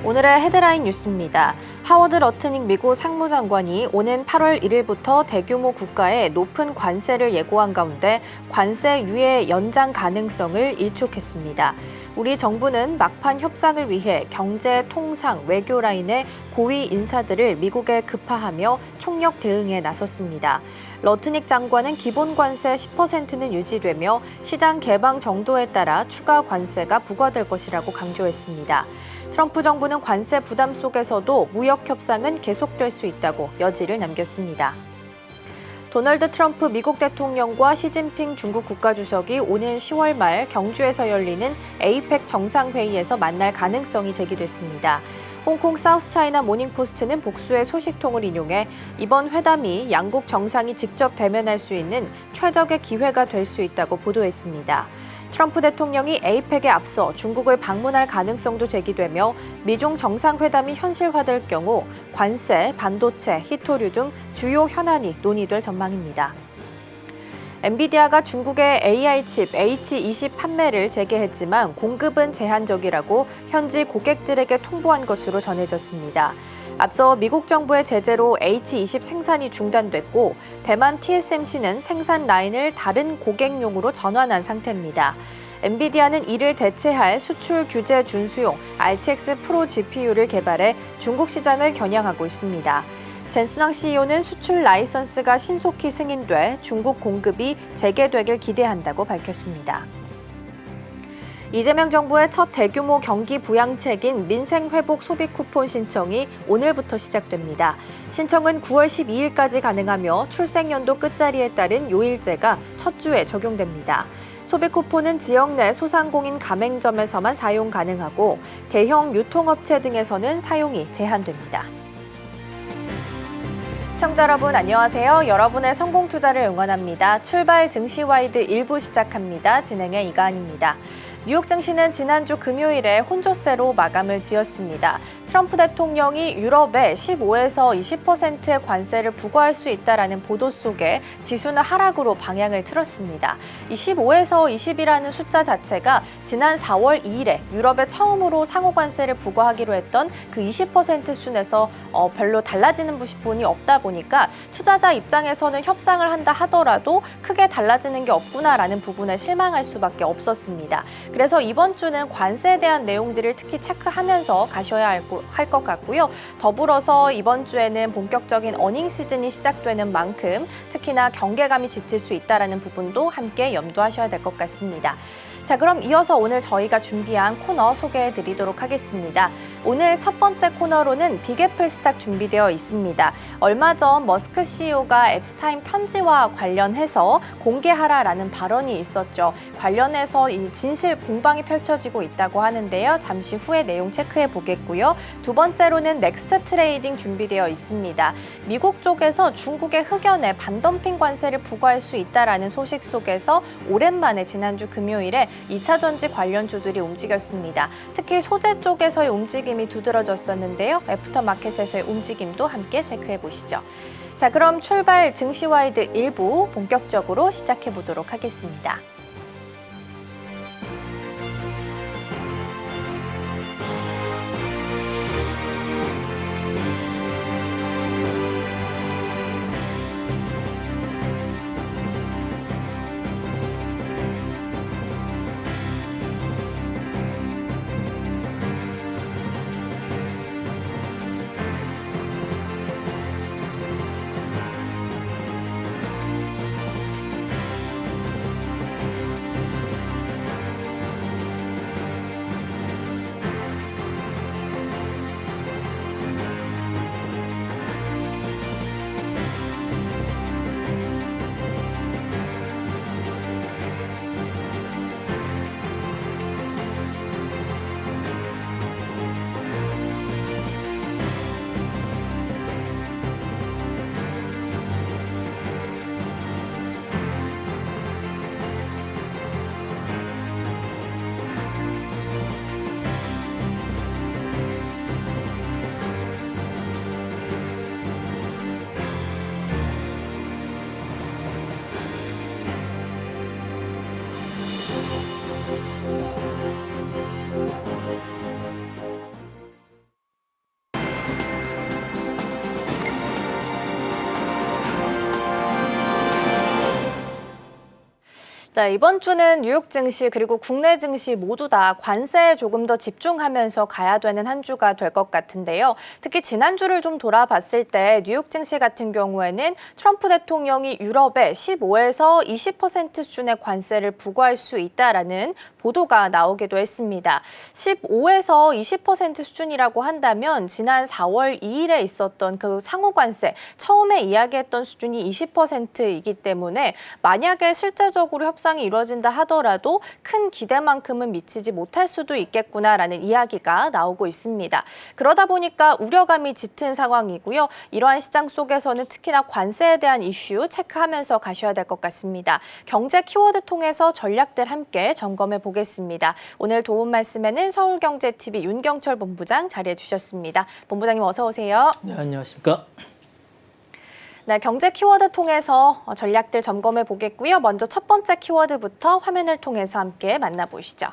오늘의 헤드라인 뉴스입니다. 하워드 러트닉 미국 상무장관이 오는 8월 1일부터 대규모 국가에 높은 관세를 예고한 가운데 관세 유예 연장 가능성을 일축했습니다. 우리 정부는 막판 협상을 위해 경제, 통상, 외교 라인의 고위 인사들을 미국에 급파하며 총력 대응에 나섰습니다. 러트닉 장관은 기본 관세 10%는 유지되며 시장 개방 정도에 따라 추가 관세가 부과될 것이라고 강조했습니다. 트럼프 정부는 관세 부담 속에서도 무역 협상은 계속될 수 있다고 여지를 남겼습니다. 도널드 트럼프 미국 대통령과 시진핑 중국 국가주석이 오는 10월 말 경주에서 열리는 에이펙 정상회의에서 만날 가능성이 제기됐습니다. 홍콩 사우스차이나 모닝포스트는 복수의 소식통을 인용해 이번 회담이 양국 정상이 직접 대면할 수 있는 최적의 기회가 될 수 있다고 보도했습니다. 트럼프 대통령이 에이펙에 앞서 중국을 방문할 가능성도 제기되며 미중 정상회담이 현실화될 경우 관세, 반도체, 히토류 등 주요 현안이 논의될 전망입니다. 엔비디아가 중국의 AI 칩 H20 판매를 재개했지만 공급은 제한적이라고 현지 고객들에게 통보한 것으로 전해졌습니다. 앞서 미국 정부의 제재로 H20 생산이 중단됐고 대만 TSMC는 생산 라인을 다른 고객용으로 전환한 상태입니다. 엔비디아는 이를 대체할 수출 규제 준수용 RTX 프로 GPU를 개발해 중국 시장을 겨냥하고 있습니다. 젠순왕 CEO는 수출 라이선스가 신속히 승인돼 중국 공급이 재개되길 기대한다고 밝혔습니다. 이재명 정부의 첫 대규모 경기 부양책인 민생회복 소비 쿠폰 신청이 오늘부터 시작됩니다. 신청은 9월 12일까지 가능하며 출생연도 끝자리에 따른 요일제가 첫 주에 적용됩니다. 소비 쿠폰은 지역 내 소상공인 가맹점에서만 사용 가능하고 대형 유통업체 등에서는 사용이 제한됩니다. 시청자 여러분 안녕하세요. 여러분의 성공 투자를 응원합니다. 출발 증시와이드 1부 시작합니다. 진행의 이가은입니다. 뉴욕 증시는 지난주 금요일에 혼조세로 마감을 지었습니다. 트럼프 대통령이 유럽에 15에서 20%의 관세를 부과할 수 있다라는 보도 속에 지수는 하락으로 방향을 틀었습니다. 이 15에서 20이라는 숫자 자체가 지난 4월 2일에 유럽에 처음으로 상호 관세를 부과하기로 했던 그 20% 순에서 별로 달라지는 부분이 없다 보니까 투자자 입장에서는 협상을 한다 하더라도 크게 달라지는 게 없구나라는 부분에 실망할 수밖에 없었습니다. 그래서 이번 주는 관세에 대한 내용들을 특히 체크하면서 가셔야 할 것 같고요. 더불어서 이번 주에는 본격적인 어닝 시즌이 시작되는 만큼 특히나 경계감이 짙을 수 있다는 부분도 함께 염두하셔야 될 것 같습니다. 자, 그럼 이어서 오늘 저희가 준비한 코너 소개해 드리도록 하겠습니다. 오늘 첫 번째 코너로는 빅애플 스탁 준비되어 있습니다. 얼마 전 머스크 CEO가 앱스타인 편지와 관련해서 공개하라라는 발언이 있었죠. 관련해서 이 진실 공방이 펼쳐지고 있다고 하는데요. 잠시 후에 내용 체크해 보겠고요. 두 번째로는 넥스트 트레이딩 준비되어 있습니다. 미국 쪽에서 중국의 흑연에 반덤핑 관세를 부과할 수 있다라는 소식 속에서 오랜만에 지난주 금요일에 2차 전지 관련주들이 움직였습니다. 특히 소재 쪽에서의 움직임이 두드러졌었는데요. 애프터마켓에서의 움직임도 함께 체크해 보시죠. 자, 그럼 출발 증시와이드 1부 본격적으로 시작해 보도록 하겠습니다. 네, 이번 주는 뉴욕 증시 그리고 국내 증시 모두 다 관세에 조금 더 집중하면서 가야 되는 한 주가 될 것 같은데요. 특히 지난주를 좀 돌아봤을 때 뉴욕 증시 같은 경우에는 트럼프 대통령이 유럽에 15에서 20% 수준의 관세를 부과할 수 있다라는 보도가 나오기도 했습니다. 15에서 20% 수준이라고 한다면 지난 4월 2일에 있었던 그 상호 관세, 처음에 이야기했던 수준이 20%이기 때문에 만약에 실제적으로 협상이 이루어진다 하더라도 큰 기대만큼은 미치지 못할 수도 있겠구나라는 이야기가 나오고 있습니다. 그러다 보니까 우려감이 짙은 상황이고요. 이러한 시장 속에서는 특히나 관세에 대한 이슈 체크하면서 가셔야 될 것 같습니다. 경제 키워드 통해서 전략들 함께 점검해 보겠습니다. 오늘 도움 말씀에는 서울경제TV 윤경철 본부장 자리해 주셨습니다. 본부장님 어서 오세요. 네, 안녕하십니까. 네, 경제 키워드 통해서 전략들 점검해 보겠고요. 먼저 첫 번째 키워드부터 화면을 통해서 함께 만나보시죠.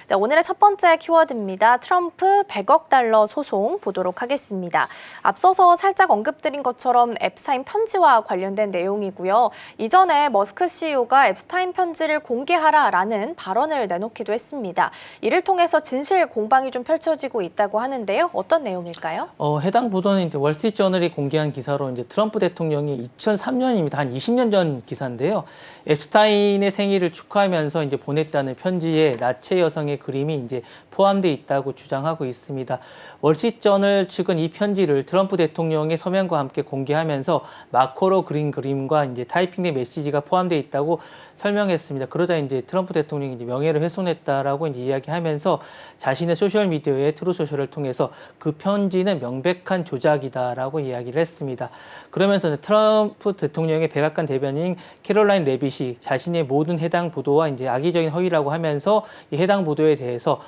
네, 오늘의 첫 번째 키워드입니다. 트럼프 100억 달러 소송 보도록 하겠습니다. 앞서서 살짝 언급드린 것처럼 앱스타인 편지와 관련된 내용이고요. 이전에 머스크 CEO가 앱스타인 편지를 공개하라라는 발언을 내놓기도 했습니다. 이를 통해서 진실 공방이 좀 펼쳐지고 있다고 하는데요. 어떤 내용일까요? 해당 보도는 이제 월스트리트저널이 공개한 기사로 이제 트럼프 대통령이 2003년입니다. 한 20년 전 기사인데요. 앱스타인의 생일을 축하하면서 이제 보냈다는 편지에 나체 여성의 그림이 이제 포함되어 있다고 주장하고 있습니다. 월스트리트저널 측은 이 편지를 트럼프 대통령의 서명과 함께 공개하면서 마커로 그린 그림과 이제 타이핑된 메시지가 포함되어 있다고 설명했습니다. 그러자 이제 트럼프 대통령이 이제 명예를 훼손했다라고 이제 이야기하면서 자신의 소셜 미디어의 트루소셜을 통해서 그 편지는 명백한 조작이다라고 이야기를 했습니다. 그러면서 트럼프 대통령의 백악관 대변인 캐롤라인 레빗이 자신의 모든 해당 보도와 이제 악의적인 허위라고 하면서 이 해당 보도에 대해서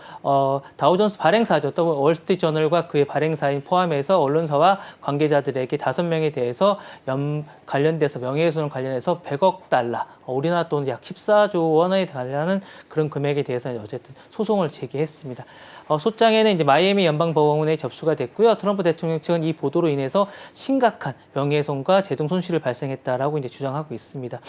다우존스 발행사죠. 또 월스트리트저널과 그의 발행사인 포함해서 언론사와 관계자들에게 5명에 대해서 관련돼서 명예훼손 관련해서 100억 달러, 우리나라 돈 약 14조 원에 달하는 그런 금액에 대해서 어쨌든 소송을 제기했습니다. 소장에는 이제 마이애미 연방법원에 접수가 됐고요. 트럼프 대통령 측은 이 보도로 인해서 심각한 명예훼손과 재정 손실을 발생했다라고 이제 주장하고 있습니다.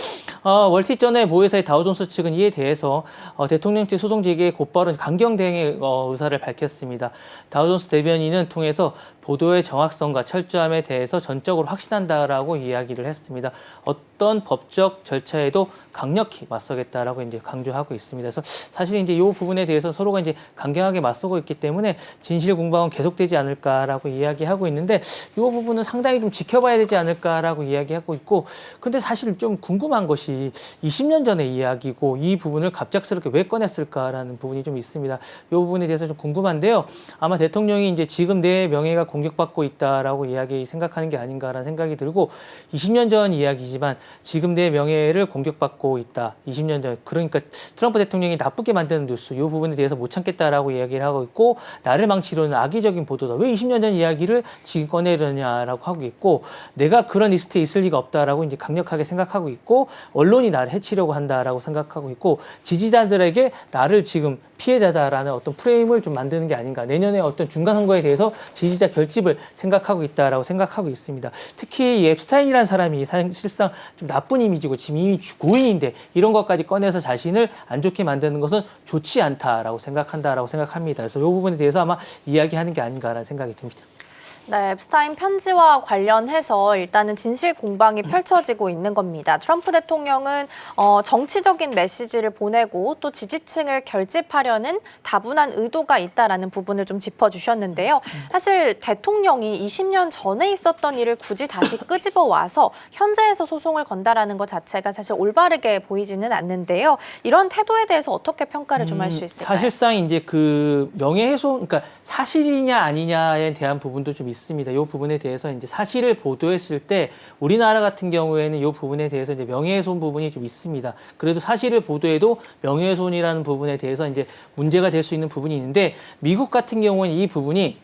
월스트리트저널 모회사의 다우존스 측은 이에 대해서 대통령 측 소송 제기에 곧바로 강경 대응의 의사를 밝혔습니다. 다우존스 대변인은 통해서 보도의 정확성과 철저함에 대해서 전적으로 확신한다라고 이야기를 했습니다. 어떤 법적 절차에도 강력히 맞서겠다라고 이제 강조하고 있습니다. 그래서 사실 이제 이 부분에 대해서 서로가 이제 강경하게 맞서고 있기 때문에 진실 공방은 계속되지 않을까라고 이야기하고 있는데 이 부분은 상당히 좀 지켜봐야 되지 않을까라고 이야기하고 있고, 근데 사실 좀 궁금한 것이 20년 전의 이야기고 이 부분을 갑작스럽게 왜 꺼냈을까라는 부분이 좀 있습니다. 이 부분에 대해서 좀 궁금한데요. 아마 대통령이 이제 지금 내 명예가 공격받고 있다라고 생각하는 게 아닌가라는 생각이 들고, 20년 전 이야기지만 지금 내 명예를 공격받고 있다. 20년 전, 그러니까 트럼프 대통령이 나쁘게 만드는 뉴스, 이 부분에 대해서 못 참겠다라고 이야기를 하고 있고, 나를 망치려는 악의적인 보도다. 왜 20년 전 이야기를 지금 꺼내려냐라고 하고 있고, 내가 그런 리스트에 있을 리가 없다라고 이제 강력하게 생각하고 있고, 언론이 나를 해치려고 한다라고 생각하고 있고, 지지자들에게 나를 지금 피해자다라는 어떤 프레임을 좀 만드는 게 아닌가. 내년에 어떤 중간 선거에 대해서 지지자 결집을 생각하고 있다라고 생각하고 있습니다. 특히 이 앱스타인이라는 사람이 사실상 좀 나쁜 이미지고 지금 이미 고인인데 이런 것까지 꺼내서 자신을 안 좋게 만드는 것은 좋지 않다라고 생각합니다. 그래서 이 부분에 대해서 아마 이야기하는 게 아닌가라는 생각이 듭니다. 네, 앱스타인 편지와 관련해서 일단은 진실 공방이 펼쳐지고 있는 겁니다. 트럼프 대통령은 정치적인 메시지를 보내고 또 지지층을 결집하려는 다분한 의도가 있다라는 부분을 좀 짚어주셨는데요. 사실 대통령이 20년 전에 있었던 일을 굳이 다시 끄집어 와서 현재에서 소송을 건다라는 것 자체가 사실 올바르게 보이지는 않는데요. 이런 태도에 대해서 어떻게 평가를 좀 할 수 있을까요? 사실상 이제 그 명예훼손, 그러니까 사실이냐 아니냐에 대한 부분도 좀 있습니다. 이 부분에 대해서 이제 사실을 보도했을 때 우리나라 같은 경우에는 이 부분에 대해서 이제 명예훼손 부분이 좀 있습니다. 그래도 사실을 보도해도 명예훼손이라는 부분에 대해서 이제 문제가 될 수 있는 부분이 있는데, 미국 같은 경우는 이 부분이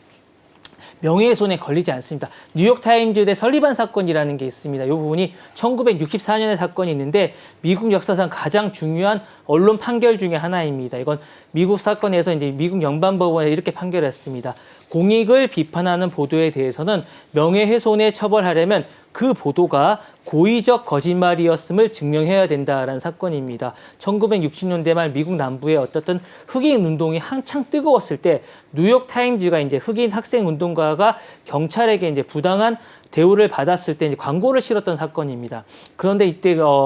명예훼손에 걸리지 않습니다. 뉴욕타임즈 대 설리반 사건이라는 게 있습니다. 이 부분이 1964년의 사건이 있는데 미국 역사상 가장 중요한 언론 판결 중에 하나입니다. 이건 미국 사건에서 이제 미국 연방법원에 이렇게 판결했습니다. 공익을 비판하는 보도에 대해서는 명예훼손에 처벌하려면 그 보도가 고의적 거짓말이었음을 증명해야 된다라는 사건입니다. 1960년대 말 미국 남부의 어떤 흑인 운동이 한창 뜨거웠을 때 뉴욕 타임즈가 이제 흑인 학생 운동가가 경찰에게 이제 부당한 대우를 받았을 때 이제 광고를 실었던 사건입니다. 그런데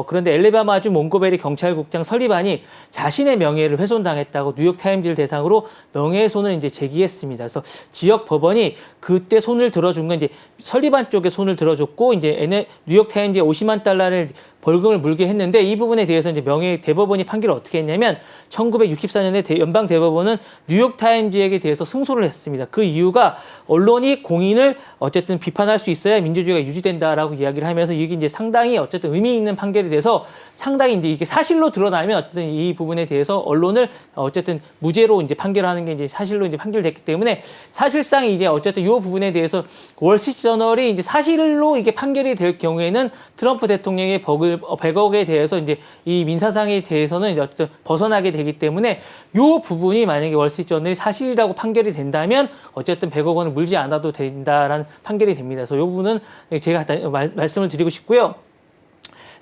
그런데 엘레바마주 몬고베리 경찰국장 설리반이 자신의 명예를 훼손당했다고 뉴욕 타임즈를 대상으로 명예훼손을 이제 제기했습니다. 그래서 지역 법원이 그때 손을 들어준 건 이제 설리반 쪽에 손을 들어줬고 이제 뉴욕 타임즈에 50만 달러를 벌금을 물게 했는데 이 부분에 대해서 이제 대법원이 판결을 어떻게 했냐면 1964년에 연방 대법원은 뉴욕 타임즈에게 대해서 승소를 했습니다. 그 이유가 언론이 공인을 어쨌든 비판할 수 있어야 민주주의가 유지된다라고 이야기를 하면서 이게 이제 상당히 어쨌든 의미 있는 판결이 돼서 상당히 이제 이게 사실로 드러나면 어쨌든 이 부분에 대해서 언론을 어쨌든 무죄로 이제 판결하는 게 이제 사실로 이제 판결됐기 때문에 사실상 이제 어쨌든 이 부분에 대해서 월스트리트저널이 이제 사실로 이게 판결이 될 경우에는 트럼프 대통령의 100억에 대해서 이제 이 민사상에 대해서는 이제 어쨌든 벗어나게 되기 때문에 이 부분이 만약에 월스트리트저널이 사실이라고 판결이 된다면 어쨌든 100억 원을 물지 않아도 된다라는 판결이 됩니다. 그래서 이 부분은 제가 말씀을 드리고 싶고요.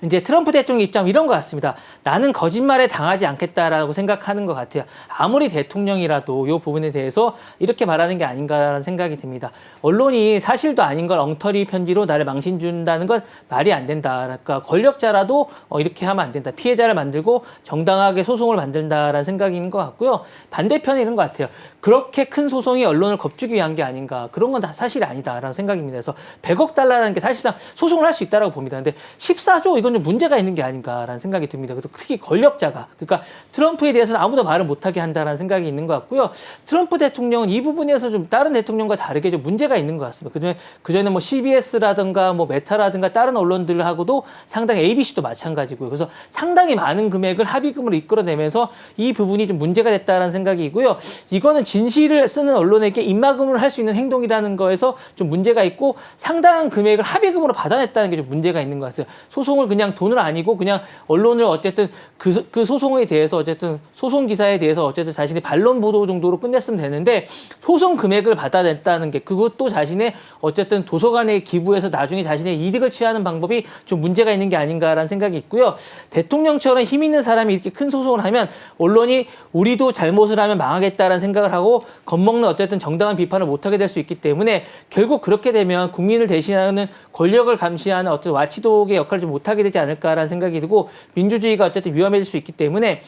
이제 트럼프 대통령 입장 이런 것 같습니다. 나는 거짓말에 당하지 않겠다라고 생각하는 것 같아요. 아무리 대통령이라도 이 부분에 대해서 이렇게 말하는 게 아닌가라는 생각이 듭니다. 언론이 사실도 아닌 걸 엉터리 편지로 나를 망신 준다는 건 말이 안 된다. 그러니까 권력자라도 이렇게 하면 안 된다. 피해자를 만들고 정당하게 소송을 만든다라는 생각이 있는 것 같고요. 반대편에 이런 것 같아요. 그렇게 큰 소송이 언론을 겁주기 위한 게 아닌가. 그런 건 다 사실이 아니다라는 생각입니다. 그래서 100억 달러라는 게 사실상 소송을 할 수 있다고 봅니다. 근데 14조 이건 좀 문제가 있는 게 아닌가라는 생각이 듭니다. 그래서 특히 권력자가 그러니까 트럼프에 대해서는 아무도 말을 못하게 한다라는 생각이 있는 것 같고요. 트럼프 대통령은 이 부분에서 좀 다른 대통령과 다르게 좀 문제가 있는 것 같습니다. 그전에 뭐 CBS라든가 뭐 메타라든가 다른 언론들하고도 상당히 ABC도 마찬가지고요. 그래서 상당히 많은 금액을 합의금으로 이끌어내면서 이 부분이 좀 문제가 됐다라는 생각이고요. 이거는 진실을 쓰는 언론에게 입막음을 할 수 있는 행동이라는 거에서 좀 문제가 있고 상당한 금액을 합의금으로 받아냈다는 게 좀 문제가 있는 것 같아요. 소송을 그냥 돈을 아니고 그냥 언론을 어쨌든 그 소송에 대해서 어쨌든 소송 기사에 대해서 어쨌든 자신의 반론 보도 정도로 끝냈으면 되는데 소송 금액을 받아냈다는 게 그것도 자신의 어쨌든 도서관에 기부해서 나중에 자신의 이득을 취하는 방법이 좀 문제가 있는 게 아닌가라는 생각이 있고요. 대통령처럼 힘 있는 사람이 이렇게 큰 소송을 하면 언론이 우리도 잘못을 하면 망하겠다라는 생각을 하고 겁먹는 어쨌든 정당한 비판을 못하게 될 수 있기 때문에 결국 그렇게 되면 국민을 대신하는 권력을 감시하는 어떤 와치독의 역할을 좀 못하게 되지 않을까라는 생각이 들고 민주주의가 어쨌든 위험해질 수 있기 때문에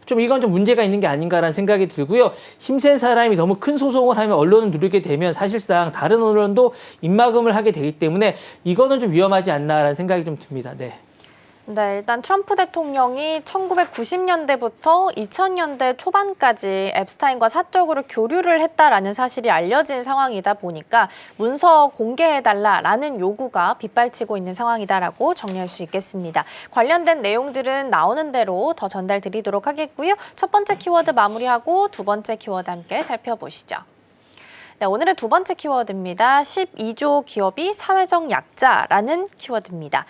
좀 이건 좀 문제가 있는 게 아닌가라는 생각이 들고요. 힘센 사람이 너무 큰 소송을 하면 언론을 누르게 되면 사실상 다른 언론도 입막음을 하게 되기 때문에 이거는 좀 위험하지 않나라는 생각이 좀 듭니다. 네. 네, 일단 트럼프 대통령이 1990년대부터 2000년대 초반까지 앱스타인과 사적으로 교류를 했다라는 사실이 알려진 상황이다 보니까 문서 공개해달라라는 요구가 빗발치고 있는 상황이다라고 정리할 수 있겠습니다. 관련된 내용들은 나오는 대로 더 전달드리도록 하겠고요. 첫 번째 키워드 마무리하고 두 번째 키워드 함께 살펴보시죠. 네, 오늘의 두 번째 키워드입니다. 12조 기업이 사회적 약자라는 키워드입니다.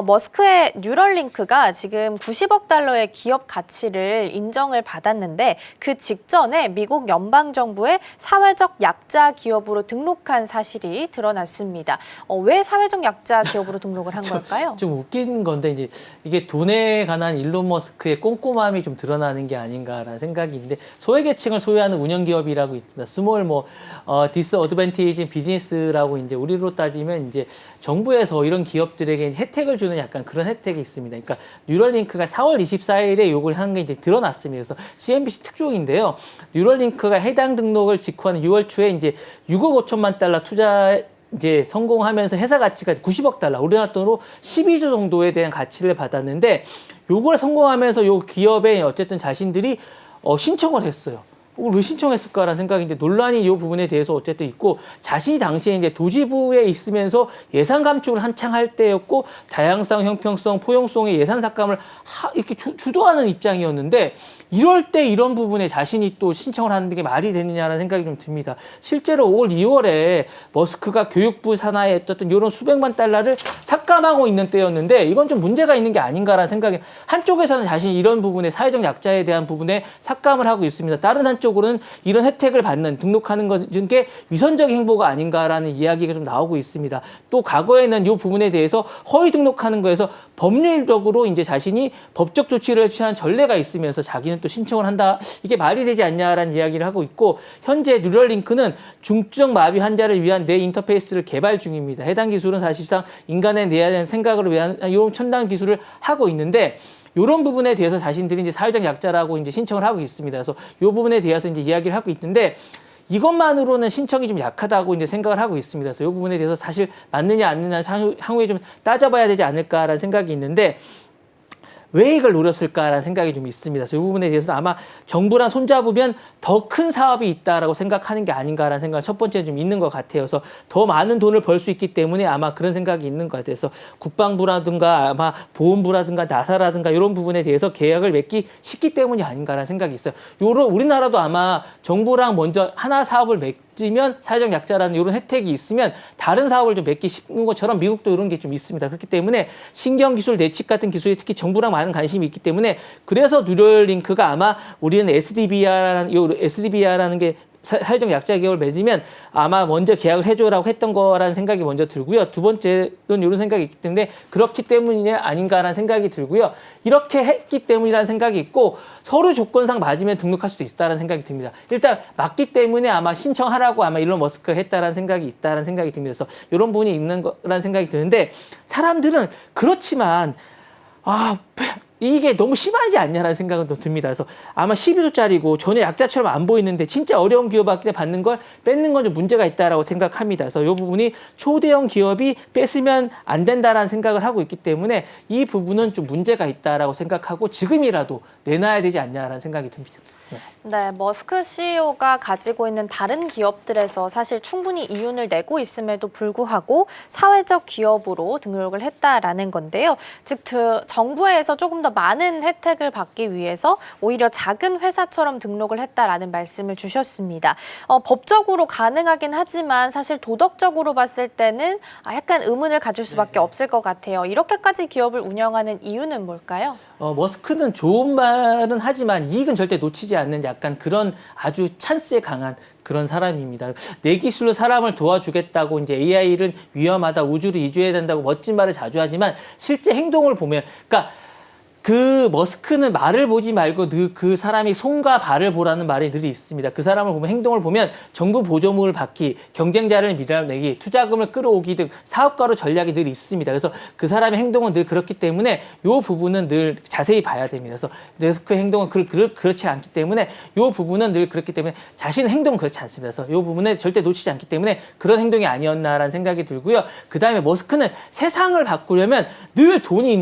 머스크의 뉴럴링크가 지금 90억 달러의 기업 가치를 인정을 받았는데 그 직전에 미국 연방정부의 사회적 약자 기업으로 등록한 사실이 드러났습니다. 왜 사회적 약자 기업으로 등록을 한 걸까요? 좀 웃긴 건데 이제 이게 돈에 관한 일론 머스크의 꼼꼼함이 좀 드러나는 게 아닌가라는 생각이 있는데 소외계층을 소유하는 운영기업이라고 있습니다. 스몰 디스어드밴티지 비즈니스라고 이제 우리로 따지면 이제 정부에서 이런 기업들에게 혜택을 주는 약간 그런 혜택이 있습니다. 그러니까 뉴럴링크가 4월 24일에 요걸 한 게 이제 드러났습니다. 그래서 CNBC 특종인데요. 뉴럴링크가 해당 등록을 직후한 6월 초에 이제 6억 5천만 달러 투자 이제 성공하면서 회사 가치가 90억 달러, 우리나라 돈으로 12조 정도에 대한 가치를 받았는데 요걸 성공하면서 요 기업에 어쨌든 자신들이 신청을 했어요. 왜 신청했을까라는 생각이 이제 논란이 이 부분에 대해서 어쨌든 있고 자신이 당시에 이제 도지부에 있으면서 예산 감축을 한창 할 때였고 다양성, 형평성, 포용성의 예산 삭감을 이렇게 주도하는 입장이었는데 이럴 때 이런 부분에 자신이 또 신청을 하는 게 말이 되느냐라는 생각이 좀 듭니다. 실제로 올 2월에 머스크가 교육부 산하에 어떤 이런 수백만 달러를 삭감 삭감하고 있는 때였는데 이건 좀 문제가 있는 게 아닌가라는 생각이 한쪽에서는 자신이 이런 부분에 사회적 약자에 대한 부분에 삭감을 하고 있습니다. 다른 한쪽으로는 이런 혜택을 받는 등록하는 것은 게 위선적인 행보가 아닌가라는 이야기가 좀 나오고 있습니다. 또 과거에는 이 부분에 대해서 허위 등록하는 거에서 법률적으로 이제 자신이 법적 조치를 취한 전례가 있으면서 자기는 또 신청을 한다. 이게 말이 되지 않냐라는 이야기를 하고 있고 현재 뉴럴링크는 중증 마비 환자를 위한 뇌 인터페이스를 개발 중입니다. 해당 기술은 사실상 인간의 뇌에 대한 생각을 위한 이런 첨단 기술을 하고 있는데 이런 부분에 대해서 자신들이 이제 사회적 약자라고 이제 신청을 하고 있습니다. 그래서 이 부분에 대해서 이제 이야기를 하고 있는데 이것만으로는 신청이 좀 약하다고 이제 생각을 하고 있습니다. 그래서 이 부분에 대해서 사실 맞느냐 안 맞느냐 향후에 좀 따져봐야 되지 않을까라는 생각이 있는데 왜 이걸 노렸을까라는 생각이 좀 있습니다. 그래서 이 부분에 대해서 아마 정부랑 손잡으면 더 큰 사업이 있다라고 생각하는 게 아닌가라는 생각이 첫 번째 좀 있는 것 같아요. 그래서 더 많은 돈을 벌 수 있기 때문에 아마 그런 생각이 있는 것 같아요. 그래서 국방부라든가 아마 보훈부라든가 나사라든가 이런 부분에 대해서 계약을 맺기 쉽기 때문이 아닌가라는 생각이 있어요. 우리나라도 아마 정부랑 먼저 하나 사업을 맺으면 사회적 약자라는 이런 혜택이 있으면 다른 사업을 좀 맺기 쉽은 것처럼 미국도 이런 게 좀 있습니다. 그렇기 때문에 신경기술, 내칩 같은 기술이 특히 정부랑 많은 관심이 있기 때문에 그래서 뉴럴링크가 아마 우리는 SDBR라는 게 사회적 약자 계약을 맺으면 아마 먼저 계약을 해줘라고 했던 거라는 생각이 먼저 들고요. 두 번째는 이런 생각이 있기 때문에 그렇기 때문이 아닌가라는 생각이 들고요. 이렇게 했기 때문이라는 생각이 있고 서류 조건상 맞으면 등록할 수도 있다는 생각이 듭니다. 일단 맞기 때문에 아마 신청하라고 아마 일론 머스크가 했다라는 생각이 있다는 생각이 듭니다. 그래서 이런 부분이 있는 거라는 생각이 드는데 사람들은 그렇지만 이게 너무 심하지 않냐라는 생각은 좀 듭니다. 그래서 아마 12조짜리고 전혀 약자처럼 안 보이는데 진짜 어려운 기업한테 받는 걸 뺏는 건 좀 문제가 있다라고 생각합니다. 그래서 이 부분이 초대형 기업이 뺏으면 안 된다라는 생각을 하고 있기 때문에 이 부분은 좀 문제가 있다라고 생각하고 지금이라도 내놔야 되지 않냐라는 생각이 듭니다. 네, 머스크 CEO가 가지고 있는 다른 기업들에서 사실 충분히 이윤을 내고 있음에도 불구하고 사회적 기업으로 등록을 했다라는 건데요. 즉, 정부에서 조금 더 많은 혜택을 받기 위해서 오히려 작은 회사처럼 등록을 했다라는 말씀을 주셨습니다. 법적으로 가능하긴 하지만 사실 도덕적으로 봤을 때는 약간 의문을 가질 수밖에 없을 것 같아요. 이렇게까지 기업을 운영하는 이유는 뭘까요? 머스크는 좋은 말은 하지만 이익은 절대 놓치지 않는 약간 그런 아주 찬스에 강한 그런 사람입니다. 내 기술로 사람을 도와주겠다고 이제 AI를 위험하다, 우주로 이주해야 된다고 멋진 말을 자주 하지만 실제 행동을 보면, 그러니까 그 머스크는 말을 보지 말고 그 사람이 손과 발을 보라는 말이 늘 있습니다. 그 사람을 보면 행동을 보면 정부 보조금을 받기, 경쟁자를 밀어내기, 투자금을 끌어오기 등 사업가로 전략이 늘 있습니다. 그래서 그 사람의 행동은 늘 그렇기 때문에 이 부분은 늘 자세히 봐야 됩니다. 그래서 머스크의 행동은 그렇지 않기 때문에 이 부분은 늘 그렇기 때문에 자신의 행동은 그렇지 않습니다. 그래서 이 부분에 절대 놓치지 않기 때문에 그런 행동이 아니었나라는 생각이 들고요. 그 다음에 머스크는 세상을 바꾸려면 늘 돈이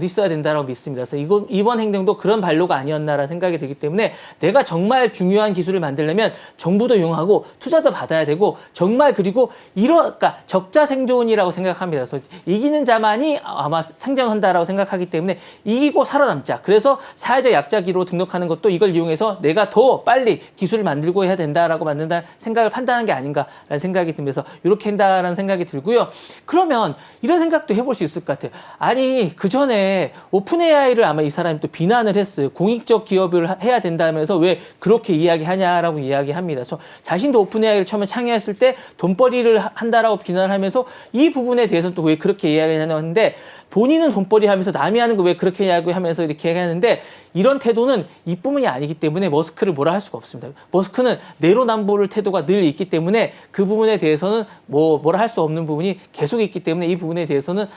있어야 된다고 믿습니다. 그래서 이번 행동도 그런 발로가 아니었나라는 생각이 들기 때문에 내가 정말 중요한 기술을 만들려면 정부도 이용하고 투자도 받아야 되고 정말 그리고 그러니까 적자 생존이라고 생각합니다. 그래서 이기는 자만이 아마 생존한다라고 생각하기 때문에 이기고 살아남자. 그래서 사회적 약자기로 등록하는 것도 이걸 이용해서 내가 더 빨리 기술을 만들고 해야 된다라고 만든다는 생각을 판단한 게 아닌가라는 생각이 들면서 이렇게 한다라는 생각이 들고요. 그러면 이런 생각도 해볼 수 있을 것 같아요. 아니 그 전에 오픈 AI를 아마 이 사람이 또 비난을 했어요. 공익적 기업을 해야 된다면서 왜 그렇게 이야기하냐라고 이야기합니다. 자신도 오픈 AI를 처음에 창의했을 때 돈벌이를 한다라고 비난을 하면서 이 부분에 대해서는 또 왜 그렇게 이야기하냐고 하는데 본인은 돈벌이 하면서 남이 하는 거 왜 그렇게 이야기하면서 이렇게 얘기하는데 이런 태도는 이뿐만이 아니기 때문에 머스크를 뭐라 할 수가 없습니다. 머스크는 내로남불 태도가 늘 있기 때문에 그 부분에 대해서는 뭐라 할 수 없는 부분이 계속 있기 때문에 이 부분에 대해서는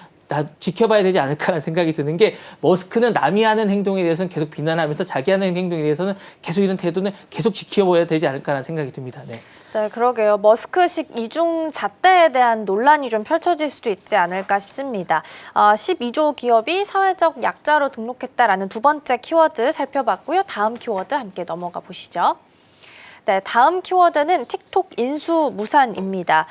지켜봐야 되지 않을까라는 생각이 드는 게 머스크는 남이 하는 행동에 대해서는 계속 비난하면서 자기 하는 행동에 대해서는 계속 이런 태도는 계속 지켜봐야 되지 않을까라는 생각이 듭니다. 네. 네, 그러게요. 머스크식 이중 잣대에 대한 논란이 좀 펼쳐질 수도 있지 않을까 싶습니다. 12조 기업이 사회적 약자로 등록했다라는 두 번째 키워드 살펴봤고요. 다음 키워드 함께 넘어가 보시죠. 네, 다음 키워드는 틱톡 인수 무산입니다.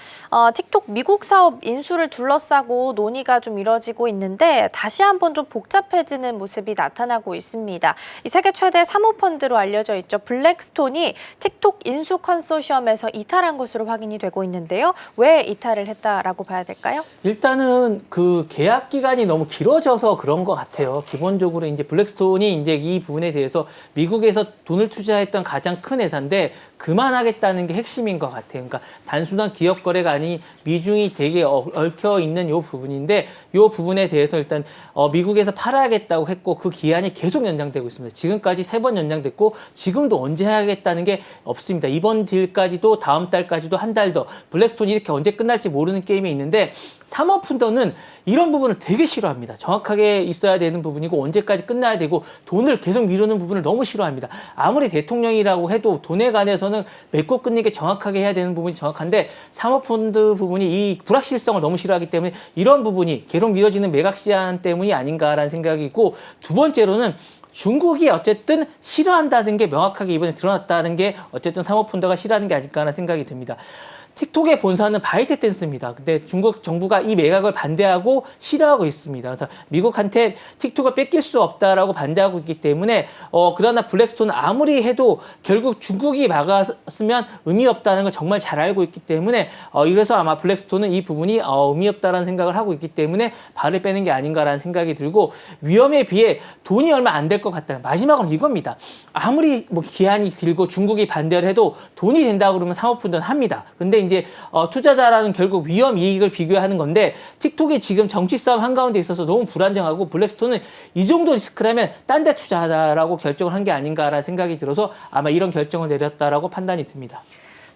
틱톡 미국 사업 인수를 둘러싸고 논의가 좀 이뤄지고 있는데 다시 한번 좀 복잡해지는 모습이 나타나고 있습니다. 이 세계 최대 사모펀드로 알려져 있죠. 블랙스톤이 틱톡 인수 컨소시엄에서 이탈한 것으로 확인이 되고 있는데요. 왜 이탈을 했다라고 봐야 될까요? 일단은 그 계약 기간이 너무 길어져서 그런 것 같아요. 기본적으로 이제 블랙스톤이 이제 이 부분에 대해서 미국에서 돈을 투자했던 가장 큰 회사인데 그만하겠다는 게 핵심인 것 같아요. 그러니까 단순한 기업 거래가 아닌 미중이 되게 얽혀 있는 요 부분인데 요 부분에 대해서 일단 미국에서 팔아야겠다고 했고 그 기한이 계속 연장되고 있습니다. 지금까지 3번 연장됐고 지금도 언제 해야겠다는 게 없습니다. 이번 딜까지도 다음 달까지도 한 달 더 블랙스톤이 이렇게 언제 끝날지 모르는 게임이 있는데 사모펀더는 이런 부분을 되게 싫어합니다. 정확하게 있어야 되는 부분이고 언제까지 끝나야 되고 돈을 계속 미루는 부분을 너무 싫어합니다. 아무리 대통령이라고 해도 돈에 관해서는 맺고 끊는 게 정확하게 해야 되는 부분이 정확한데 사모펀드 부분이 이 불확실성을 너무 싫어하기 때문에 이런 부분이 계속 미뤄지는 매각 시한 때문이 아닌가라는 생각이 있고 두 번째로는 중국이 어쨌든 싫어한다는 게 명확하게 이번에 드러났다는 게 어쨌든 사모펀드가 싫어하는 게 아닐까라는 생각이 듭니다. 틱톡의 본사는 바이트댄스입니다. 근데 중국 정부가 이 매각을 반대하고 싫어하고 있습니다. 그래서 미국한테 틱톡을 뺏길 수 없다라고 반대하고 있기 때문에 그러나 블랙스톤은 아무리 해도 결국 중국이 막았으면 의미 없다는 걸 정말 잘 알고 있기 때문에 이래서 아마 블랙스톤은 이 부분이 의미 없다라는 생각을 하고 있기 때문에 발을 빼는 게 아닌가라는 생각이 들고 위험에 비해 돈이 얼마 안 될 것 같다. 마지막으로 이겁니다. 아무리 뭐 기한이 길고 중국이 반대를 해도 돈이 된다고 그러면 사모펀드는 합니다. 근데 이제 투자자라는 결국 위험 이익을 비교하는 건데 틱톡이 지금 정치 싸움 한가운데 있어서 너무 불안정하고 블랙스톤은 이 정도 리스크라면 딴 데 투자하자라고 결정을 한 게 아닌가라는 생각이 들어서 아마 이런 결정을 내렸다라고 판단이 듭니다.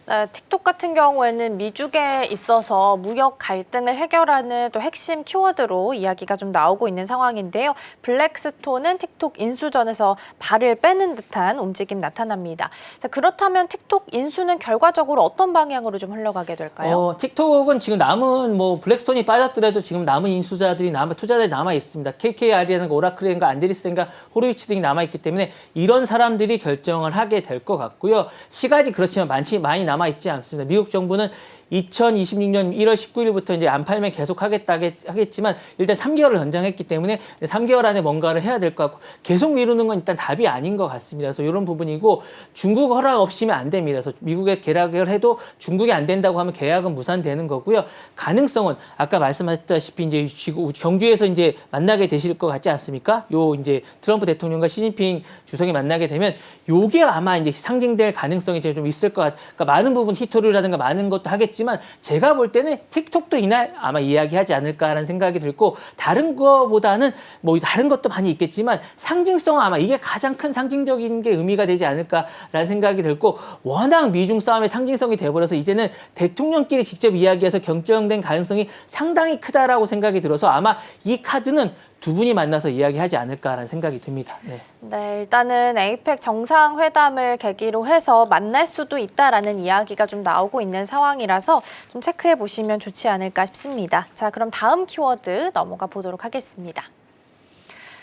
네, 틱톡 같은 경우에는 미중에 있어서 무역 갈등을 해결하는 또 핵심 키워드로 이야기가 좀 나오고 있는 상황인데요. 블랙스톤은 틱톡 인수전에서 발을 빼는 듯한 움직임 나타납니다. 자, 그렇다면 틱톡 인수는 결과적으로 어떤 방향으로 좀 흘러가게 될까요? 틱톡은 지금 남은 뭐 블랙스톤이 빠졌더라도 지금 남은 인수자들이 투자자들이 남아 있습니다. KKR이라든가 오라클인가 안드리스인가 호로위치 등이 남아 있기 때문에 이런 사람들이 결정을 하게 될 것 같고요. 시간이 그렇지만 많이 남아 있지 않습니다. 미국 정부는 2026년 1월 19일부터 이제 안 팔면 계속 하겠지만 일단 3개월을 연장했기 때문에 3개월 안에 뭔가를 해야 될 것 같고 계속 미루는 건 일단 답이 아닌 것 같습니다. 그래서 이런 부분이고 중국 허락 없이면 안 됩니다. 그래서 미국에 계약을 해도 중국이 안 된다고 하면 계약은 무산되는 거고요. 가능성은 아까 말씀하셨다시피 이제 경주에서 이제 만나게 되실 것 같지 않습니까? 요 이제 트럼프 대통령과 시진핑 주석이 만나게 되면 요게 아마 이제 상징될 가능성이 좀 있을 것 같아요. 그러니까 많은 부분 히토류라든가 많은 것도 하겠지만 제가 볼 때는 틱톡도 이날 아마 이야기하지 않을까라는 생각이 들고 다른 거보다는 뭐 다른 것도 많이 있겠지만 상징성은 아마 이게 가장 큰 상징적인 게 의미가 되지 않을까라는 생각이 들고 워낙 미중 싸움의 상징성이 돼버려서 이제는 대통령끼리 직접 이야기해서 결정된 가능성이 상당히 크다라고 생각이 들어서 아마 이 카드는 두 분이 만나서 이야기하지 않을까라는 생각이 듭니다. 네, 일단은 에이펙 정상회담을 계기로 해서 만날 수도 있다라는 이야기가 좀 나오고 있는 상황이라서 좀 체크해 보시면 좋지 않을까 싶습니다. 자, 그럼 다음 키워드 넘어가 보도록 하겠습니다.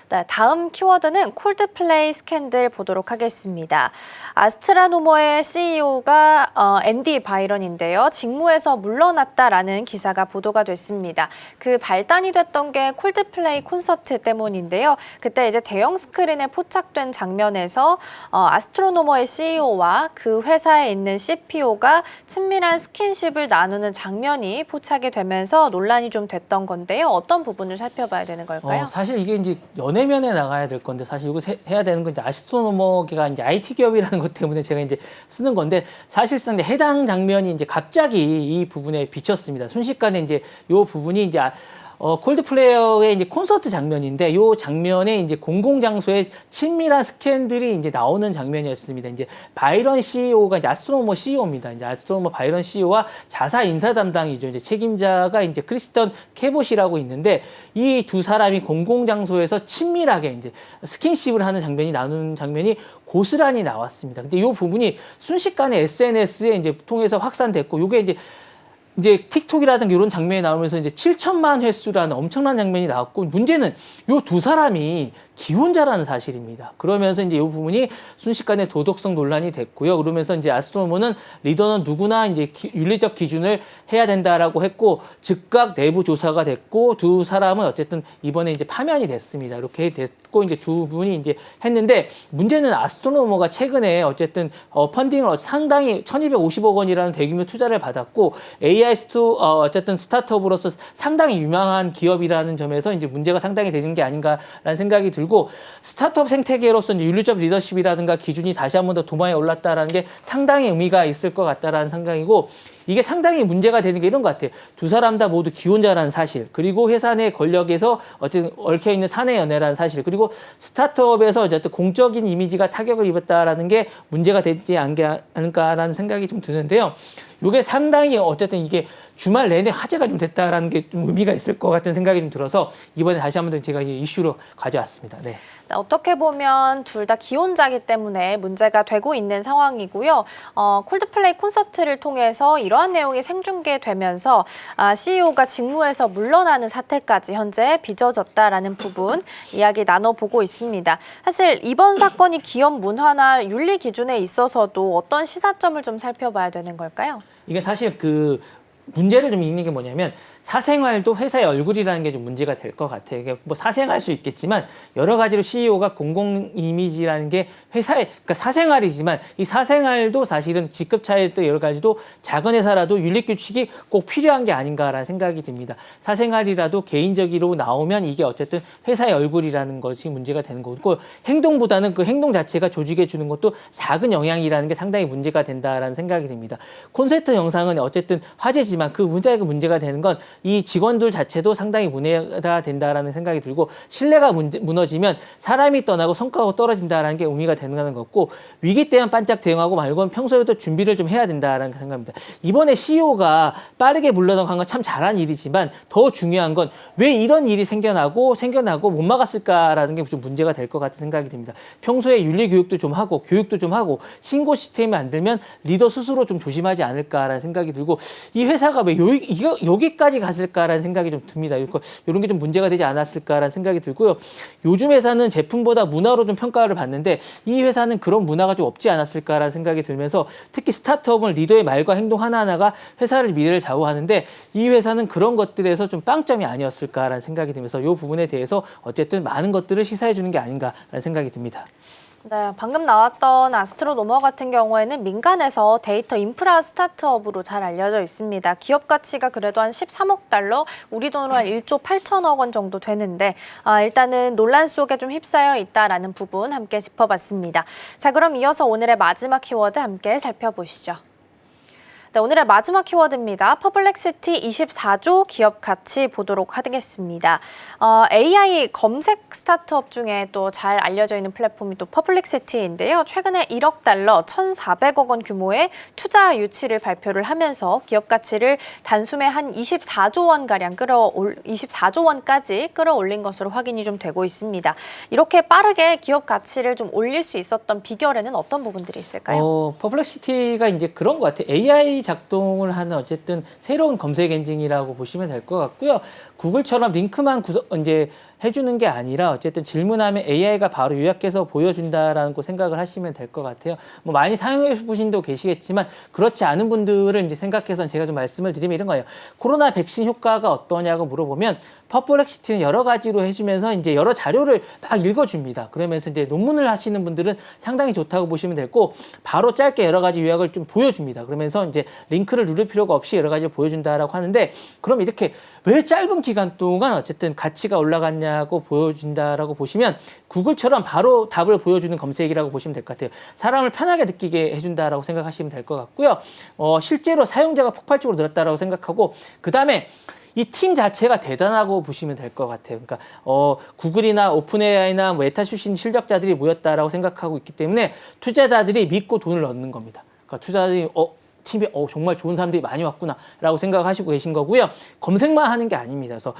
네, 다음 키워드는 콜드플레이 스캔들 보도록 하겠습니다. 아스트라노머의 CEO가 앤디 바이런인데요. 직무에서 물러났다라는 기사가 보도가 됐습니다. 그 발단이 됐던 게 콜드플레이 콘서트 때문인데요. 그때 이제 대형 스크린에 포착된 장면에서 아스트로노머의 CEO와 그 회사에 있는 CPO가 친밀한 스킨십을 나누는 장면이 포착이 되면서 논란이 좀 됐던 건데요. 어떤 부분을 살펴봐야 되는 걸까요? 사실 이게 이제 내면에 나가야 될 건데 사실 이거 해야 되는 건 이제 아스트로노머가 이제 IT 기업이라는 것 때문에 제가 이제 쓰는 건데 사실상 이제 해당 장면이 이제 갑자기 이 부분에 비쳤습니다. 순식간에 이제 요 부분이 이제 콜드플레이어의 이제 콘서트 장면인데 요 장면에 이제 공공 장소에 친밀한 스캔들이 이제 나오는 장면이었습니다. 이제 바이런 CEO가 이제 아스트로노머 CEO입니다. 이제 아스트로노머 바이런 CEO와 자사 인사 담당이죠. 이제 책임자가 이제 크리스턴 캐봇이라고 있는데 이 두 사람이 공공 장소에서 친밀하게 이제 스킨십을 하는 장면이 나오는 장면이 고스란히 나왔습니다. 근데 이 부분이 순식간에 SNS에 이제 통해서 확산됐고 요게 이제 틱톡이라든가 이런 장면이 나오면서 이제 7천만 횟수라는 엄청난 장면이 나왔고 문제는 요 두 사람이 기혼자라는 사실입니다. 그러면서 이제 이 부분이 순식간에 도덕성 논란이 됐고요. 그러면서 이제 아스트로노머는 리더는 누구나 이제 윤리적 기준을 해야 된다라고 했고 즉각 내부 조사가 됐고 두 사람은 어쨌든 이번에 이제 파면이 됐습니다. 이렇게 됐고 이제 두 분이 이제 했는데 문제는 아스트로노머가 최근에 어쨌든 펀딩을 상당히 1,250억 원이라는 대규모 투자를 받았고 어쨌든 스타트업으로서 상당히 유명한 기업이라는 점에서 이제 문제가 상당히 되는 게 아닌가라는 생각이 들고 스타트업 생태계로서 이제 윤리적 리더십이라든가 기준이 다시 한 번 더 도마에 올랐다라는 게 상당히 의미가 있을 것 같다라는 생각이고 이게 상당히 문제가 되는 게 이런 것 같아요. 두 사람 다 모두 기혼자라는 사실, 그리고 회사 내 권력에서 어쨌든 얽혀있는 사내 연애라는 사실, 그리고 스타트업에서 어쨌든 공적인 이미지가 타격을 입었다라는 게 문제가 되지 않을까라는 생각이 좀 드는데요. 이게 상당히 어쨌든 이게 주말 내내 화제가 좀 됐다라는 게 좀 의미가 있을 것 같은 생각이 좀 들어서 이번에 다시 한번 제가 이 이슈로 가져왔습니다. 네. 어떻게 보면 둘 다 기혼자이기 때문에 문제가 되고 있는 상황이고요. 콜드플레이 콘서트를 통해서 이러한 내용이 생중계되면서 CEO가 직무에서 물러나는 사태까지 현재 빚어졌다라는 부분 이야기 나눠보고 있습니다. 사실 이번 사건이 기업 문화나 윤리 기준에 있어서도 어떤 시사점을 좀 살펴봐야 되는 걸까요? 이게 사실 그 문제를 좀 읽는 게 뭐냐면 사생활도 회사의 얼굴이라는 게 좀 문제가 될 것 같아요. 이게 뭐 사생활 수 있겠지만 여러 가지로 CEO가 공공 이미지라는 게 회사의 그러니까 사생활이지만 이 사생활도 사실은 직급 차이 또 여러 가지도 작은 회사라도 윤리 규칙이 꼭 필요한 게 아닌가라는 생각이 듭니다. 사생활이라도 개인적으로 나오면 이게 어쨌든 회사의 얼굴이라는 것이 문제가 되는 거고 행동보다는 그 행동 자체가 조직에 주는 것도 작은 영향이라는 게 상당히 문제가 된다라는 생각이 듭니다. 콘서트 영상은 어쨌든 화제지만 그 문제가 되는 건 이 직원들 자체도 상당히 문제가 된다라는 생각이 들고 신뢰가 무너지면 사람이 떠나고 성과가 떨어진다라는 게 의미가 되는 거고 위기 때만 반짝 대응하고 말고는 평소에도 준비를 좀 해야 된다라는 생각입니다. 이번에 CEO가 빠르게 물러나간 건 참 잘한 일이지만 더 중요한 건 왜 이런 일이 생겨나고 못 막았을까라는 게 좀 문제가 될 것 같은 생각이 듭니다. 평소에 윤리 교육도 좀 하고 교육도 좀 하고 신고 시스템이 만들면 리더 스스로 좀 조심하지 않을까라는 생각이 들고 이 회사가 왜 여기까지 갔을까라는 생각이 좀 듭니다. 이런 게 좀 문제가 되지 않았을까라는 생각이 들고요. 요즘 회사는 제품보다 문화로 좀 평가를 받는데 이 회사는 그런 문화가 좀 없지 않았을까라는 생각이 들면서 특히 스타트업은 리더의 말과 행동 하나하나가 회사를 미래를 좌우하는데 이 회사는 그런 것들에서 좀 빵점이 아니었을까라는 생각이 들면서 이 부분에 대해서 어쨌든 많은 것들을 시사해 주는 게 아닌가라는 생각이 듭니다. 네, 방금 나왔던 아스트로노머 같은 경우에는 민간에서 데이터 인프라 스타트업으로 잘 알려져 있습니다. 기업 가치가 그래도 한 13억 달러, 우리 돈으로 한 1조 8천억 원 정도 되는데 일단은 논란 속에 좀 휩싸여 있다라는 부분 함께 짚어봤습니다. 자, 그럼 이어서 오늘의 마지막 키워드 함께 살펴보시죠. 네, 오늘의 마지막 키워드입니다. 퍼플렉시티 24조 기업 가치 보도록 하겠습니다. AI 검색 스타트업 중에 또 잘 알려져 있는 플랫폼이 또 퍼플렉시티인데요. 최근에 1억 달러, 1,400억 원 규모의 투자 유치를 발표를 하면서 기업 가치를 단숨에 한 24조 원가량 24조 원까지 끌어올린 것으로 확인이 좀 되고 있습니다. 이렇게 빠르게 기업 가치를 좀 올릴 수 있었던 비결에는 어떤 부분들이 있을까요? 퍼플렉시티가 이제 그런 것 같아요. AI 작동을 하는 어쨌든 새로운 검색 엔진이라고 보시면 될 것 같고요. 구글처럼 링크만 이제 해주는 게 아니라 어쨌든 질문하면 AI가 바로 요약해서 보여준다라는 거 생각을 하시면 될 것 같아요. 뭐 많이 사용해 보신 분도 계시겠지만 그렇지 않은 분들을 이제 생각해서 제가 좀 말씀을 드리면 이런 거예요. 코로나 백신 효과가 어떠냐고 물어보면 퍼플렉시티는 여러 가지로 해주면서 이제 여러 자료를 막 읽어줍니다. 그러면서 이제 논문을 하시는 분들은 상당히 좋다고 보시면 되고 바로 짧게 여러 가지 요약을 좀 보여줍니다. 그러면서 이제 링크를 누를 필요가 없이 여러 가지를 보여준다라고 하는데 그럼 이렇게 왜 짧은 기간 동안 어쨌든 가치가 올라갔냐고 보여준다라고 보시면 구글처럼 바로 답을 보여주는 검색이라고 보시면 될 것 같아요. 사람을 편하게 느끼게 해준다라고 생각하시면 될 것 같고요. 실제로 사용자가 폭발적으로 늘었다라고 생각하고 그 다음에 이 팀 자체가 대단하고 보시면 될 것 같아요. 그러니까 구글이나 오픈AI나 메타 출신 실력자들이 모였다라고 생각하고 있기 때문에 투자자들이 믿고 돈을 넣는 겁니다. 그러니까 투자자들이 팀에 정말 좋은 사람들이 많이 왔구나라고 생각하시고 계신 거고요. 검색만 하는 게 아닙니다. 그래서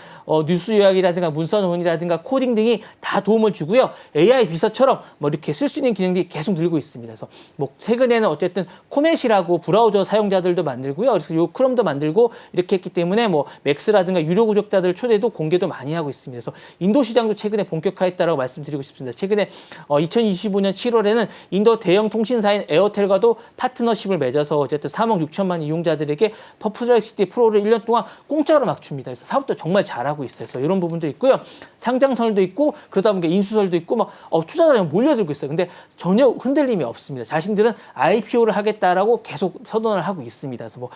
뉴스 요약이라든가 문서 논이라든가 코딩 등이 다 도움을 주고요. AI 비서처럼 뭐 이렇게 쓸 수 있는 기능들이 계속 늘고 있습니다. 그래서 뭐 최근에는 어쨌든 코멧이라고 브라우저 사용자들도 만들고요. 그래서 요 크롬도 만들고 이렇게 했기 때문에 뭐 맥스라든가 유료 구독자들 초대도 공개도 많이 하고 있습니다. 그래서 인도 시장도 최근에 본격화했다라고 말씀드리고 싶습니다. 최근에 2025년 7월에는 인도 대형 통신사인 에어텔과도 파트너십을 맺어서 어쨌든 3억 6천만 이용자들에게 퍼플렉시티 프로를 1년 동안 공짜로 막 줍니다. 그래서 사업도 정말 잘하고 있어요. 그래서 이런 부분도 있고요. 상장설도 있고 그러다 보니까 인수설도 있고 막 투자자들이 몰려들고 있어요. 근데 전혀 흔들림이 없습니다. 자신들은 IPO를 하겠다라고 계속 선언을 하고 있습니다. 그래서 뭐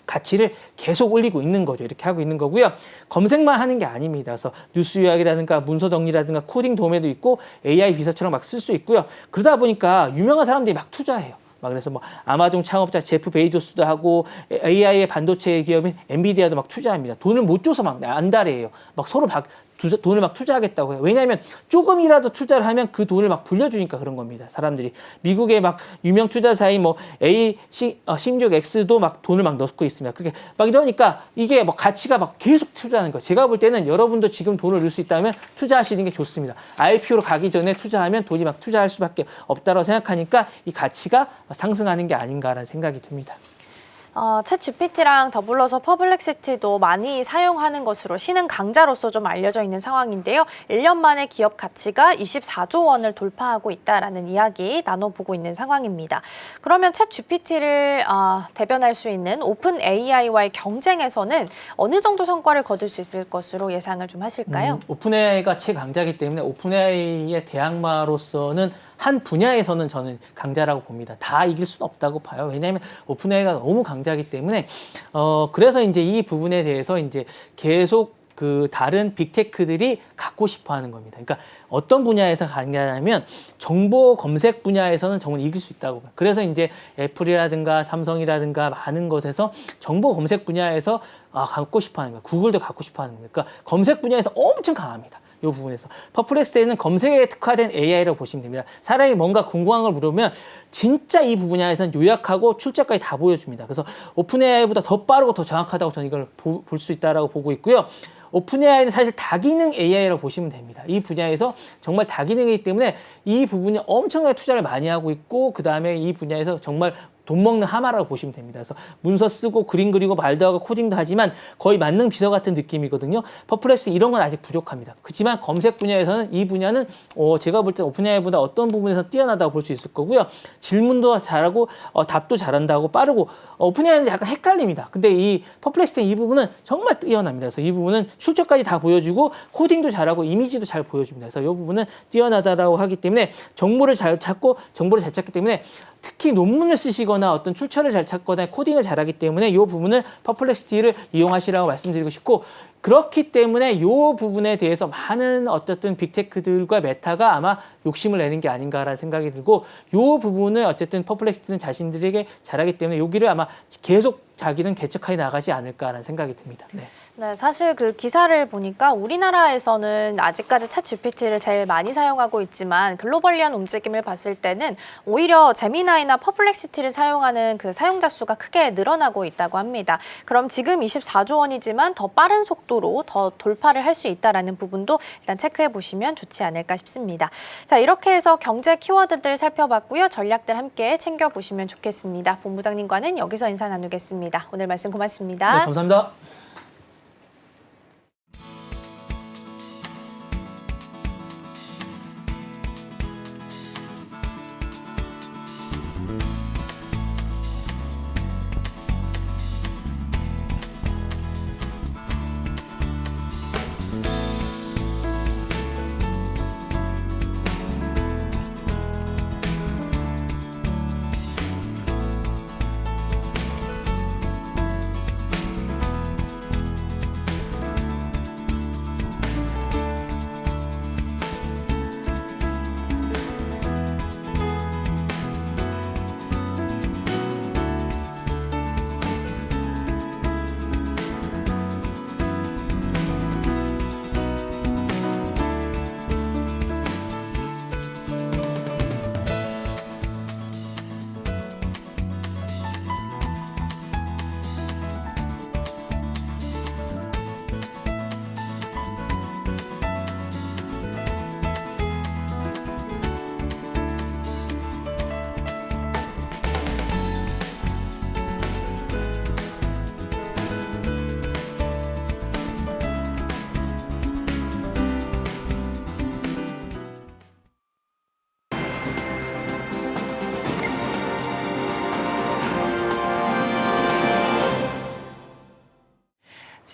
가치를 계속 올리고 있는 거죠. 이렇게 하고 있는 거고요. 검색만 하는 게 아닙니다. 그래서 뉴스 요약이라든가 문서 정리라든가 코딩 도매도 있고 AI 비서처럼 막 쓸 수 있고요. 그러다 보니까 유명한 사람들이 막 투자해요. 그래서 뭐 아마존 창업자 제프 베이조스도 하고 AI의 반도체 기업인 엔비디아도 막 투자합니다. 돈을 못 줘서 막 안달해요. 막 서로 돈을 막 투자하겠다고 해요. 왜냐하면 조금이라도 투자를 하면 그 돈을 막 불려주니까 그런 겁니다. 사람들이. 미국의 막 유명 투자사인 뭐 A16X도 막 돈을 막 넣고 있습니다. 그렇게 막 이러니까 이게 뭐 가치가 막 계속 투자하는 거예요. 제가 볼 때는 여러분도 지금 돈을 넣을 수 있다면 투자하시는 게 좋습니다. IPO로 가기 전에 투자하면 돈이 막 투자할 수밖에 없다고 생각하니까 이 가치가 상승하는 게 아닌가라는 생각이 듭니다. 챗 GPT랑 더불어서 퍼플렉시티도 많이 사용하는 것으로 신흥 강자로서 좀 알려져 있는 상황인데요. 1년 만에 기업 가치가 24조 원을 돌파하고 있다라는 이야기 나눠보고 있는 상황입니다. 그러면 챗 GPT를 대변할 수 있는 오픈 AI와의 경쟁에서는 어느 정도 성과를 거둘 수 있을 것으로 예상을 좀 하실까요? 오픈 AI가 최강자이기 때문에 오픈 AI의 대항마로서는 한 분야에서는 저는 강자라고 봅니다. 다 이길 수는 없다고 봐요. 왜냐하면 오픈 AI가 너무 강자이기 때문에 그래서 이제 이 부분에 대해서 이제 계속 그 다른 빅테크들이 갖고 싶어 하는 겁니다. 그러니까 어떤 분야에서 강자냐면 정보 검색 분야에서는 정말 이길 수 있다고 봐요. 그래서 이제 애플이라든가 삼성이라든가 많은 것에서 정보 검색 분야에서 갖고 싶어 하는 거예요. 구글도 갖고 싶어 하는 거예요. 그러니까 검색 분야에서 엄청 강합니다. 이 부분에서. 퍼플렉스에는 검색에 특화된 AI라고 보시면 됩니다. 사람이 뭔가 궁금한 걸 물으면 진짜 이 분야에서는 요약하고 출처까지 다 보여줍니다. 그래서 오픈 AI보다 더 빠르고 더 정확하다고 저는 이걸 볼 수 있다고 보고 있고요. 오픈 AI는 사실 다기능 AI라고 보시면 됩니다. 이 분야에서 정말 다기능이기 때문에 이 부분이 엄청나게 투자를 많이 하고 있고 그 다음에 이 분야에서 정말 돈 먹는 하마라고 보시면 됩니다. 그래서 문서 쓰고 그림 그리고 말도 하고 코딩도 하지만 거의 만능 비서 같은 느낌이거든요. 퍼플렉스 이런 건 아직 부족합니다. 그렇지만 검색 분야에서는 이 분야는 제가 볼 때 오픈 AI보다 어떤 부분에서 뛰어나다고 볼 수 있을 거고요. 질문도 잘하고 답도 잘한다고 빠르고 오픈 AI는 약간 헷갈립니다. 근데 이 퍼플렉스 이 부분은 정말 뛰어납니다. 그래서 이 부분은 출처까지 다 보여주고 코딩도 잘하고 이미지도 잘 보여줍니다. 그래서 이 부분은 뛰어나다라고 하기 때문에 정보를 잘 찾고 정보를 잘 찾기 때문에 특히 논문을 쓰시거나 어떤 출처를 잘 찾거나 코딩을 잘하기 때문에 이 부분을 퍼플렉시티를 이용하시라고 말씀드리고 싶고 그렇기 때문에 이 부분에 대해서 많은 어쨌든 빅테크들과 메타가 아마 욕심을 내는 게 아닌가라는 생각이 들고 이 부분을 어쨌든 퍼플렉시티는 자신들에게 잘하기 때문에 여기를 아마 계속 자기는 개척해 나가지 않을까라는 생각이 듭니다. 네. 네, 사실 그 기사를 보니까 우리나라에서는 아직까지 챗 GPT를 제일 많이 사용하고 있지만 글로벌리한 움직임을 봤을 때는 오히려 제미나이나 퍼플렉시티를 사용하는 그 사용자 수가 크게 늘어나고 있다고 합니다. 그럼 지금 24조 원이지만 더 빠른 속도로 더 돌파를 할 수 있다는 부분도 일단 체크해 보시면 좋지 않을까 싶습니다. 자, 이렇게 해서 경제 키워드들 살펴봤고요. 전략들 함께 챙겨보시면 좋겠습니다. 본부장님과는 여기서 인사 나누겠습니다. 오늘 말씀 고맙습니다. 네, 감사합니다.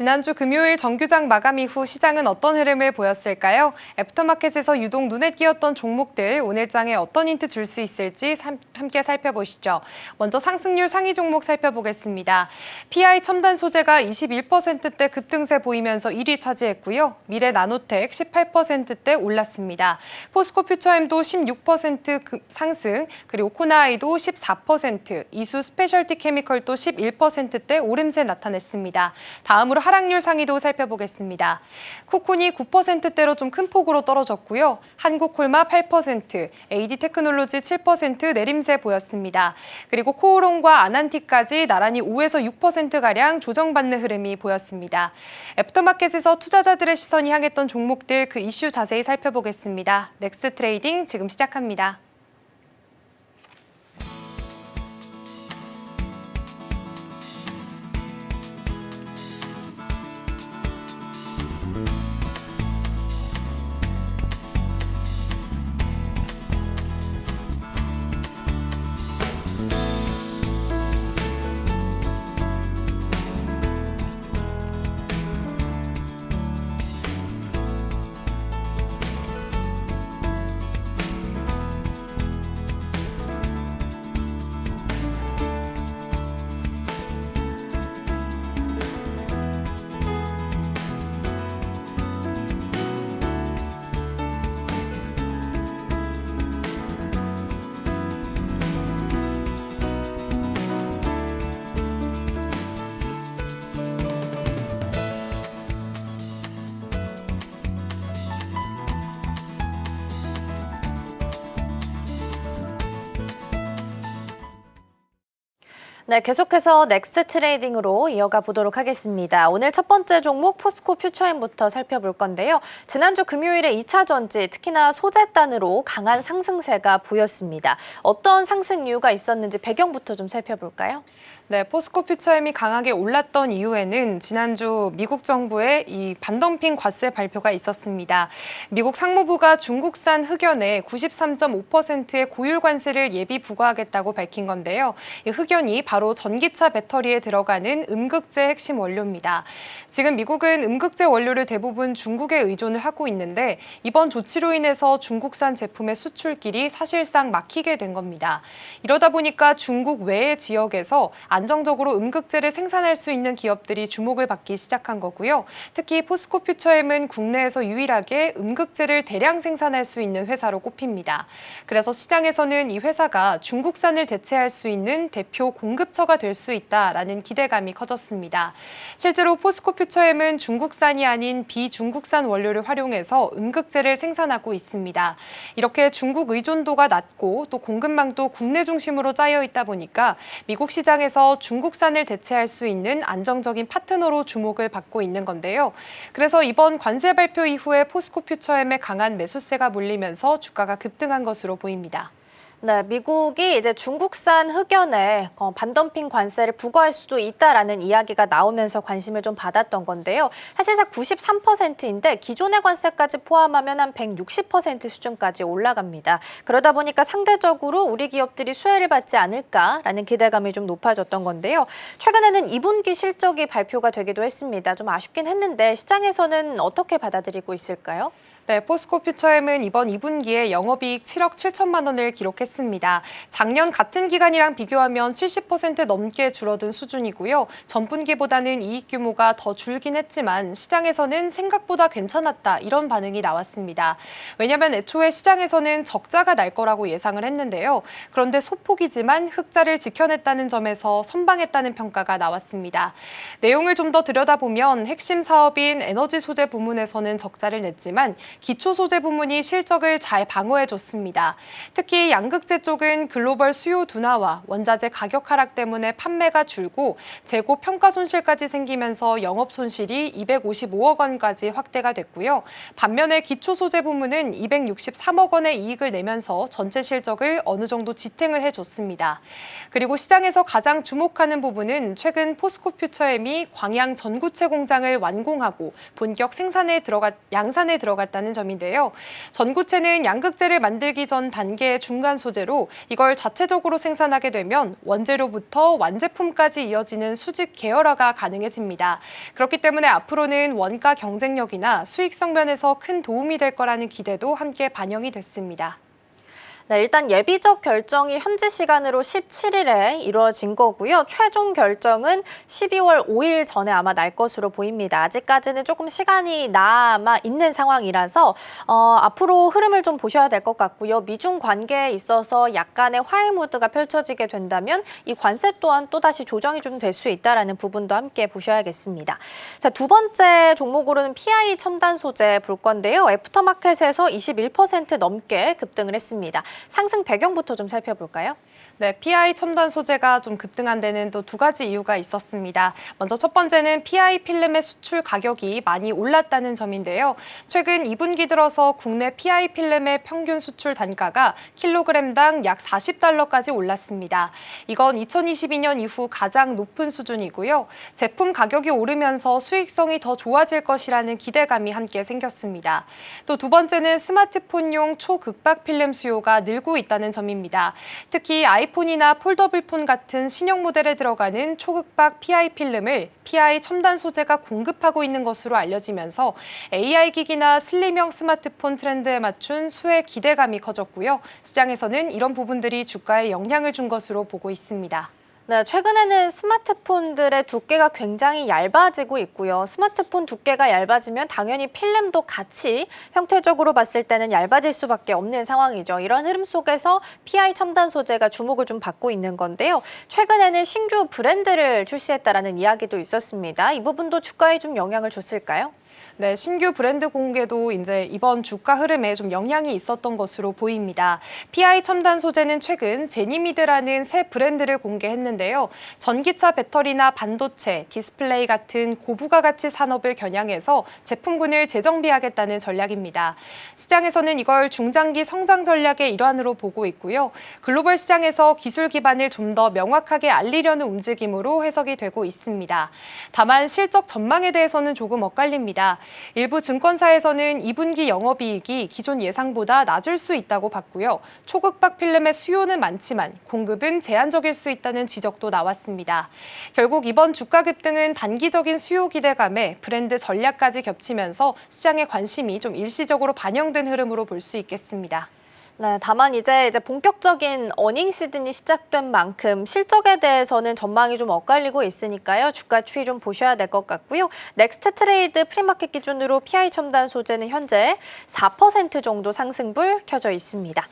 지난주 금요일 정규장 마감 이후 시장은 어떤 흐름을 보였을까요? 애프터마켓에서 유독 눈에 띄었던 종목들 오늘 장에 어떤 힌트 줄 수 있을지 함께 살펴보시죠. 먼저 상승률 상위 종목 살펴보겠습니다. PI 첨단 소재가 21%대 급등세 보이면서 1위 차지했고요. 미래 나노텍 18%대 올랐습니다. 포스코 퓨처엠도 16% 상승, 그리고 코나아이도 14%, 이수 스페셜티 케미컬도 11%대 오름세 나타냈습니다. 다음으로 하락률 상위도 살펴보겠습니다. 쿠콘이 9%대로 좀 큰 폭으로 떨어졌고요. 한국콜마 8%, AD테크놀로지 7% 내림세 보였습니다. 그리고 코오롱과 아난티까지 나란히 5에서 6%가량 조정받는 흐름이 보였습니다. 애프터마켓에서 투자자들의 시선이 향했던 종목들 그 이슈 자세히 살펴보겠습니다. 넥스트 트레이딩 지금 시작합니다. 네, 계속해서 넥스트 트레이딩으로 이어가 보도록 하겠습니다. 오늘 첫 번째 종목 포스코 퓨처엠부터 살펴볼 건데요. 지난주 금요일에 2차 전지, 특히나 소재단으로 강한 상승세가 보였습니다. 어떤 상승 이유가 있었는지 배경부터 좀 살펴볼까요? 네, 포스코 퓨처엠이 강하게 올랐던 이유에는 지난주 미국 정부의 이 반덤핑 과세 발표가 있었습니다. 미국 상무부가 중국산 흑연에 93.5%의 고율 관세를 예비 부과하겠다고 밝힌 건데요. 이 흑연이 바로 전기차 배터리에 들어가는 음극재 핵심 원료입니다. 지금 미국은 음극재 원료를 대부분 중국에 의존을 하고 있는데 이번 조치로 인해서 중국산 제품의 수출길이 사실상 막히게 된 겁니다. 이러다 보니까 중국 외의 지역에서 안정적으로 음극재를 생산할 수 있는 기업들이 주목을 받기 시작한 거고요. 특히 포스코 퓨처엠은 국내에서 유일하게 음극재를 대량 생산할 수 있는 회사로 꼽힙니다. 그래서 시장에서는 이 회사가 중국산을 대체할 수 있는 대표 공급처가 될 수 있다라는 기대감이 커졌습니다. 실제로 포스코 퓨처엠은 중국산이 아닌 비중국산 원료를 활용해서 음극재를 생산하고 있습니다. 이렇게 중국 의존도가 낮고 또 공급망도 국내 중심으로 짜여 있다 보니까 미국 시장에서 중국산을 대체할 수 있는 안정적인 파트너로 주목을 받고 있는 건데요. 그래서 이번 관세 발표 이후에 포스코 퓨처엠에 강한 매수세가 몰리면서 주가가 급등한 것으로 보입니다. 네, 미국이 이제 중국산 흑연에 반덤핑 관세를 부과할 수도 있다라는 이야기가 나오면서 관심을 좀 받았던 건데요. 사실상 93%인데 기존의 관세까지 포함하면 한 160% 수준까지 올라갑니다. 그러다 보니까 상대적으로 우리 기업들이 수혜를 받지 않을까라는 기대감이 좀 높아졌던 건데요. 최근에는 2분기 실적이 발표가 되기도 했습니다. 좀 아쉽긴 했는데 시장에서는 어떻게 받아들이고 있을까요? 네, 포스코 퓨처엠은 이번 2분기에 영업이익 7억 7천만 원을 기록했습니다. 작년 같은 기간이랑 비교하면 70% 넘게 줄어든 수준이고요. 전분기보다는 이익 규모가 더 줄긴 했지만 시장에서는 생각보다 괜찮았다 이런 반응이 나왔습니다. 왜냐하면 애초에 시장에서는 적자가 날 거라고 예상을 했는데요. 그런데 소폭이지만 흑자를 지켜냈다는 점에서 선방했다는 평가가 나왔습니다. 내용을 좀 더 들여다보면 핵심 사업인 에너지 소재 부문에서는 적자를 냈지만 기초 소재 부문이 실적을 잘 방어해줬습니다. 특히 양극재 쪽은 글로벌 수요 둔화와 원자재 가격 하락 때문에 판매가 줄고 재고 평가 손실까지 생기면서 영업 손실이 255억 원까지 확대가 됐고요. 반면에 기초 소재 부문은 263억 원의 이익을 내면서 전체 실적을 어느 정도 지탱을 해줬습니다. 그리고 시장에서 가장 주목하는 부분은 최근 포스코 퓨처엠이 광양 전구체 공장을 완공하고 본격 양산에 들어갔다는 있다는 점인데요. 전구체는 양극재를 만들기 전 단계의 중간 소재로 이걸 자체적으로 생산하게 되면 원재료부터 완제품까지 이어지는 수직 계열화가 가능해집니다. 그렇기 때문에 앞으로는 원가 경쟁력이나 수익성 면에서 큰 도움이 될 거라는 기대도 함께 반영이 됐습니다. 네, 일단 예비적 결정이 현지 시간으로 17일에 이루어진 거고요. 최종 결정은 12월 5일 전에 아마 날 것으로 보입니다. 아직까지는 조금 시간이 남아 있는 상황이라서 앞으로 흐름을 좀 보셔야 될 것 같고요. 미중 관계에 있어서 약간의 화해 무드가 펼쳐지게 된다면 이 관세 또한 또다시 조정이 좀 될 수 있다는 부분도 함께 보셔야겠습니다. 자, 두 번째 종목으로는 PI 첨단 소재 볼 건데요. 애프터마켓에서 21% 넘게 급등을 했습니다. 상승 배경부터 좀 살펴볼까요? 네, PI 첨단 소재가 좀 급등한 데는 또 두 가지 이유가 있었습니다. 먼저 첫 번째는 PI 필름의 수출 가격이 많이 올랐다는 점인데요. 최근 2분기 들어서 국내 PI 필름의 평균 수출 단가가 킬로그램당 약 40달러까지 올랐습니다. 이건 2022년 이후 가장 높은 수준이고요. 제품 가격이 오르면서 수익성이 더 좋아질 것이라는 기대감이 함께 생겼습니다. 또 두 번째는 스마트폰용 초극박 필름 수요가 늘고 있다는 점입니다. 특히 아이폰이나 폴더블폰 같은 신형 모델에 들어가는 초극박 PI 필름을 PI 첨단 소재가 공급하고 있는 것으로 알려지면서 AI 기기나 슬림형 스마트폰 트렌드에 맞춘 수혜 기대감이 커졌고요. 시장에서는 이런 부분들이 주가에 영향을 준 것으로 보고 있습니다. 네, 최근에는 스마트폰들의 두께가 굉장히 얇아지고 있고요. 스마트폰 두께가 얇아지면 당연히 필름도 같이 형태적으로 봤을 때는 얇아질 수밖에 없는 상황이죠. 이런 흐름 속에서 PI 첨단 소재가 주목을 좀 받고 있는 건데요. 최근에는 신규 브랜드를 출시했다라는 이야기도 있었습니다. 이 부분도 주가에 좀 영향을 줬을까요? 네, 신규 브랜드 공개도 이제 이번 주가 흐름에 좀 영향이 있었던 것으로 보입니다. PI 첨단 소재는 최근 제니미드라는 새 브랜드를 공개했는데요. 전기차 배터리나 반도체, 디스플레이 같은 고부가 가치 산업을 겨냥해서 제품군을 재정비하겠다는 전략입니다. 시장에서는 이걸 중장기 성장 전략의 일환으로 보고 있고요. 글로벌 시장에서 기술 기반을 좀 더 명확하게 알리려는 움직임으로 해석이 되고 있습니다. 다만 실적 전망에 대해서는 조금 엇갈립니다. 일부 증권사에서는 2분기 영업이익이 기존 예상보다 낮을 수 있다고 봤고요. 초극박 필름의 수요는 많지만 공급은 제한적일 수 있다는 지적도 나왔습니다. 결국 이번 주가 급등은 단기적인 수요 기대감에 브랜드 전략까지 겹치면서 시장의 관심이 좀 일시적으로 반영된 흐름으로 볼 수 있겠습니다. 네, 다만 이제 본격적인 어닝 시즌이 시작된 만큼 실적에 대해서는 전망이 좀 엇갈리고 있으니까요. 주가 추이 좀 보셔야 될 것 같고요. 넥스트 트레이드 프리마켓 기준으로 PI 첨단 소재는 현재 4% 정도 상승불 켜져 있습니다.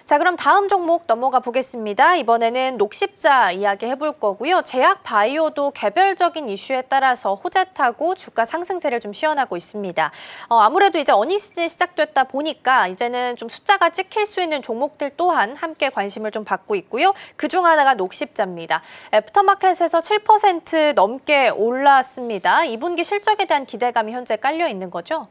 자, 그럼 다음 종목 넘어가 보겠습니다. 이번에는 녹십자 이야기 해볼 거고요. 제약 바이오도 개별적인 이슈에 따라서 호재타고 주가 상승세를 좀 시현하고 있습니다. 아무래도 이제 어닝 시즌이 시작됐다 보니까 이제는 좀 숫자가 찍힐 수 있는 종목들 또한 함께 관심을 좀 받고 있고요. 그중 하나가 녹십자입니다. 애프터마켓에서 7% 넘게 올랐습니다. 2분기 실적에 대한 기대감이 현재 깔려 있는 거죠?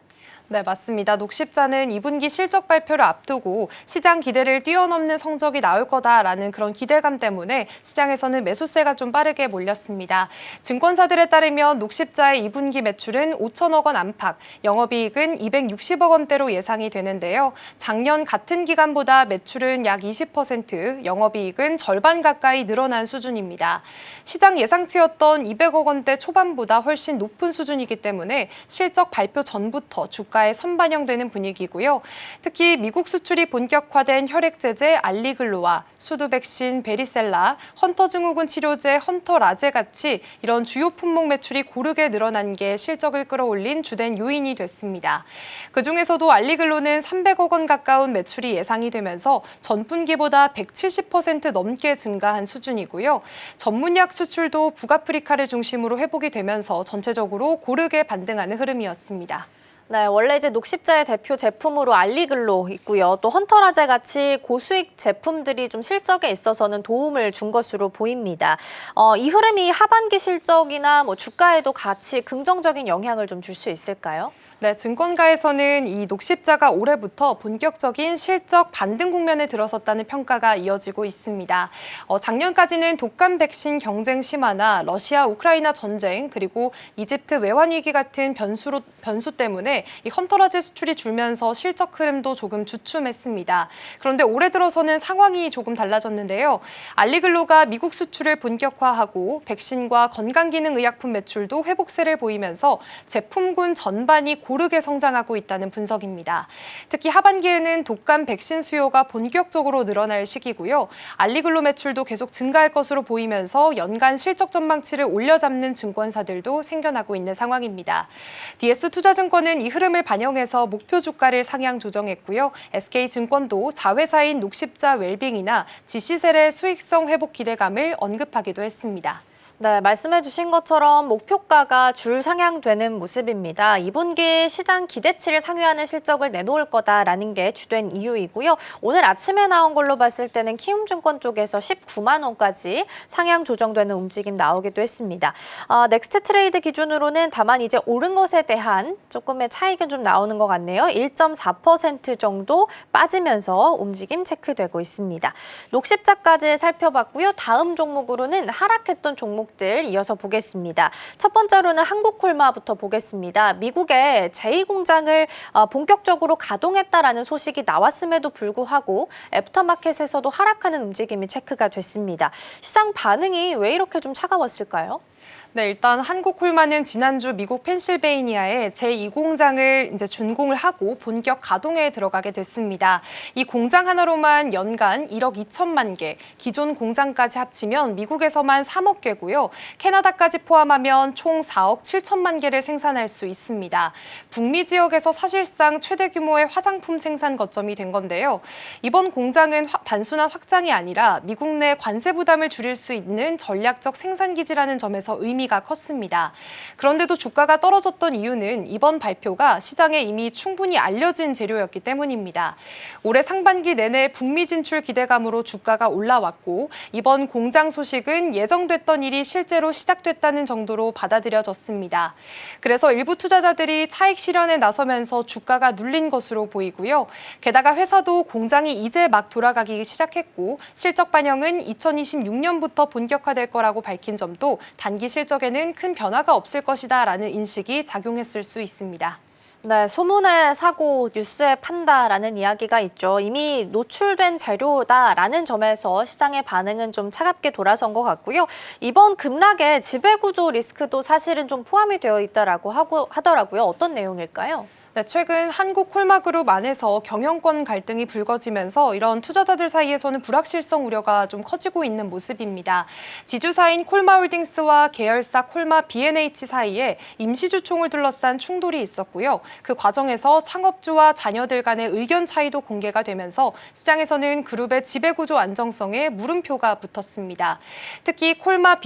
네, 맞습니다. 녹십자는 2분기 실적 발표를 앞두고 시장 기대를 뛰어넘는 성적이 나올 거다라는 그런 기대감 때문에 시장에서는 매수세가 좀 빠르게 몰렸습니다. 증권사들에 따르면 녹십자의 2분기 매출은 5천억 원 안팎, 영업이익은 260억 원대로 예상이 되는데요. 작년 같은 기간보다 매출은 약 20%, 영업이익은 절반 가까이 늘어난 수준입니다. 시장 예상치였던 200억 원대 초반보다 훨씬 높은 수준이기 때문에 실적 발표 전부터 주가에 선반영되는 분위기고요. 특히 미국 수출이 본격화된 혈액 제제 알리글로와 수두 백신 베리셀라, 헌터 증후군 치료제 헌터라제 같이 이런 주요 품목 매출이 고르게 늘어난 게 실적을 끌어올린 주된 요인이 됐습니다. 그중에서도 알리글로는 300억 원 가까운 매출이 예상이 되면서 전분기보다 170% 넘게 증가한 수준이고요. 전문약 수출도 북아프리카를 중심으로 회복이 되면서 전체적으로 고르게 반등하는 흐름이었습니다. 네, 원래 이제 녹십자의 대표 제품으로 알리글로 있고요. 또 헌터라제 같이 고수익 제품들이 좀 실적에 있어서는 도움을 준 것으로 보입니다. 이 흐름이 하반기 실적이나 뭐 주가에도 같이 긍정적인 영향을 좀 줄 수 있을까요? 네, 증권가에서는 이 녹십자가 올해부터 본격적인 실적 반등 국면에 들어섰다는 평가가 이어지고 있습니다. 작년까지는 독감 백신 경쟁 심화나 러시아 우크라이나 전쟁 그리고 이집트 외환 위기 같은 변수 때문에 때문에 이 헌터라제 수출이 줄면서 실적 흐름도 조금 주춤했습니다. 그런데 올해 들어서는 상황이 조금 달라졌는데요. 알리글로가 미국 수출을 본격화하고 백신과 건강기능의약품 매출도 회복세를 보이면서 제품군 전반이 고르게 성장하고 있다는 분석입니다. 특히 하반기에는 독감 백신 수요가 본격적으로 늘어날 시기고요. 알리글로 매출도 계속 증가할 것으로 보이면서 연간 실적 전망치를 올려잡는 증권사들도 생겨나고 있는 상황입니다. DS투자증권은 이 흐름을 반영해서 목표 주가를 상향 조정했고요. SK증권도 자회사인 녹십자 웰빙이나 지시셀의 수익성 회복 기대감을 언급하기도 했습니다. 네, 말씀해 주신 것처럼 목표가가 줄 상향되는 모습입니다. 2분기 시장 기대치를 상회하는 실적을 내놓을 거다라는 게 주된 이유이고요. 오늘 아침에 나온 걸로 봤을 때는 키움증권 쪽에서 19만 원까지 상향 조정되는 움직임 나오기도 했습니다. 넥스트 트레이드 기준으로는 다만 이제 오른 것에 대한 조금의 차익은 좀 나오는 것 같네요. 1.4% 정도 빠지면서 움직임 체크되고 있습니다. 녹십자까지 살펴봤고요. 다음 종목으로는 하락했던 종목 이어서 보겠습니다. 첫 번째로는 한국콜마부터 보겠습니다. 미국의 제2공장을 본격적으로 가동했다라는 소식이 나왔음에도 불구하고 애프터마켓에서도 하락하는 움직임이 체크가 됐습니다. 시장 반응이 왜 이렇게 좀 차가웠을까요? 네, 일단 한국콜마는 지난주 미국 펜실베이니아에 제2공장을 이제 준공을 하고 본격 가동에 들어가게 됐습니다. 이 공장 하나로만 연간 1억 2천만 개, 기존 공장까지 합치면 미국에서만 3억 개고요. 캐나다까지 포함하면 총 4억 7천만 개를 생산할 수 있습니다. 북미 지역에서 사실상 최대 규모의 화장품 생산 거점이 된 건데요. 이번 공장은 단순한 확장이 아니라 미국 내 관세 부담을 줄일 수 있는 전략적 생산 기지라는 점에서 의미가 컸습니다. 그런데도 주가가 떨어졌던 이유는 이번 발표가 시장에 이미 충분히 알려진 재료였기 때문입니다. 올해 상반기 내내 북미 진출 기대감으로 주가가 올라왔고 이번 공장 소식은 예정됐던 일이 실제로 시작됐다는 정도로 받아들여졌습니다. 그래서 일부 투자자들이 차익 실현에 나서면서 주가가 눌린 것으로 보이고요. 게다가 회사도 공장이 이제 막 돌아가기 시작했고 실적 반영은 2026년부터 본격화될 거라고 밝힌 점도 단기 실적에는 큰 변화가 없을 것이다라는 인식이 작용했을 수 있습니다. 네, 소문에 사고, 뉴스에 판다라는 이야기가 있죠. 이미 노출된 재료다라는 점에서 시장의 반응은 좀 차갑게 돌아선 것 같고요. 이번 급락의 지배구조 리스크도 사실은 좀 포함이 되어 있다라고 하더라고요. 어떤 내용일까요? 네, 최근 한국콜마그룹 안에서 경영권 갈등이 불거지면서 이런 투자자들 사이에서는 불확실성 우려가 좀 커지고 있는 모습입니다. 지주사인 콜마홀딩스와 계열사 콜마 B&H 사이에 임시주총을 둘러싼 충돌이 있었고요. 그 과정에서 창업주와 자녀들 간의 의견 차이도 공개가 되면서 시장에서는 그룹의 지배구조 안정성에 물음표가 붙었습니다. 특히 콜마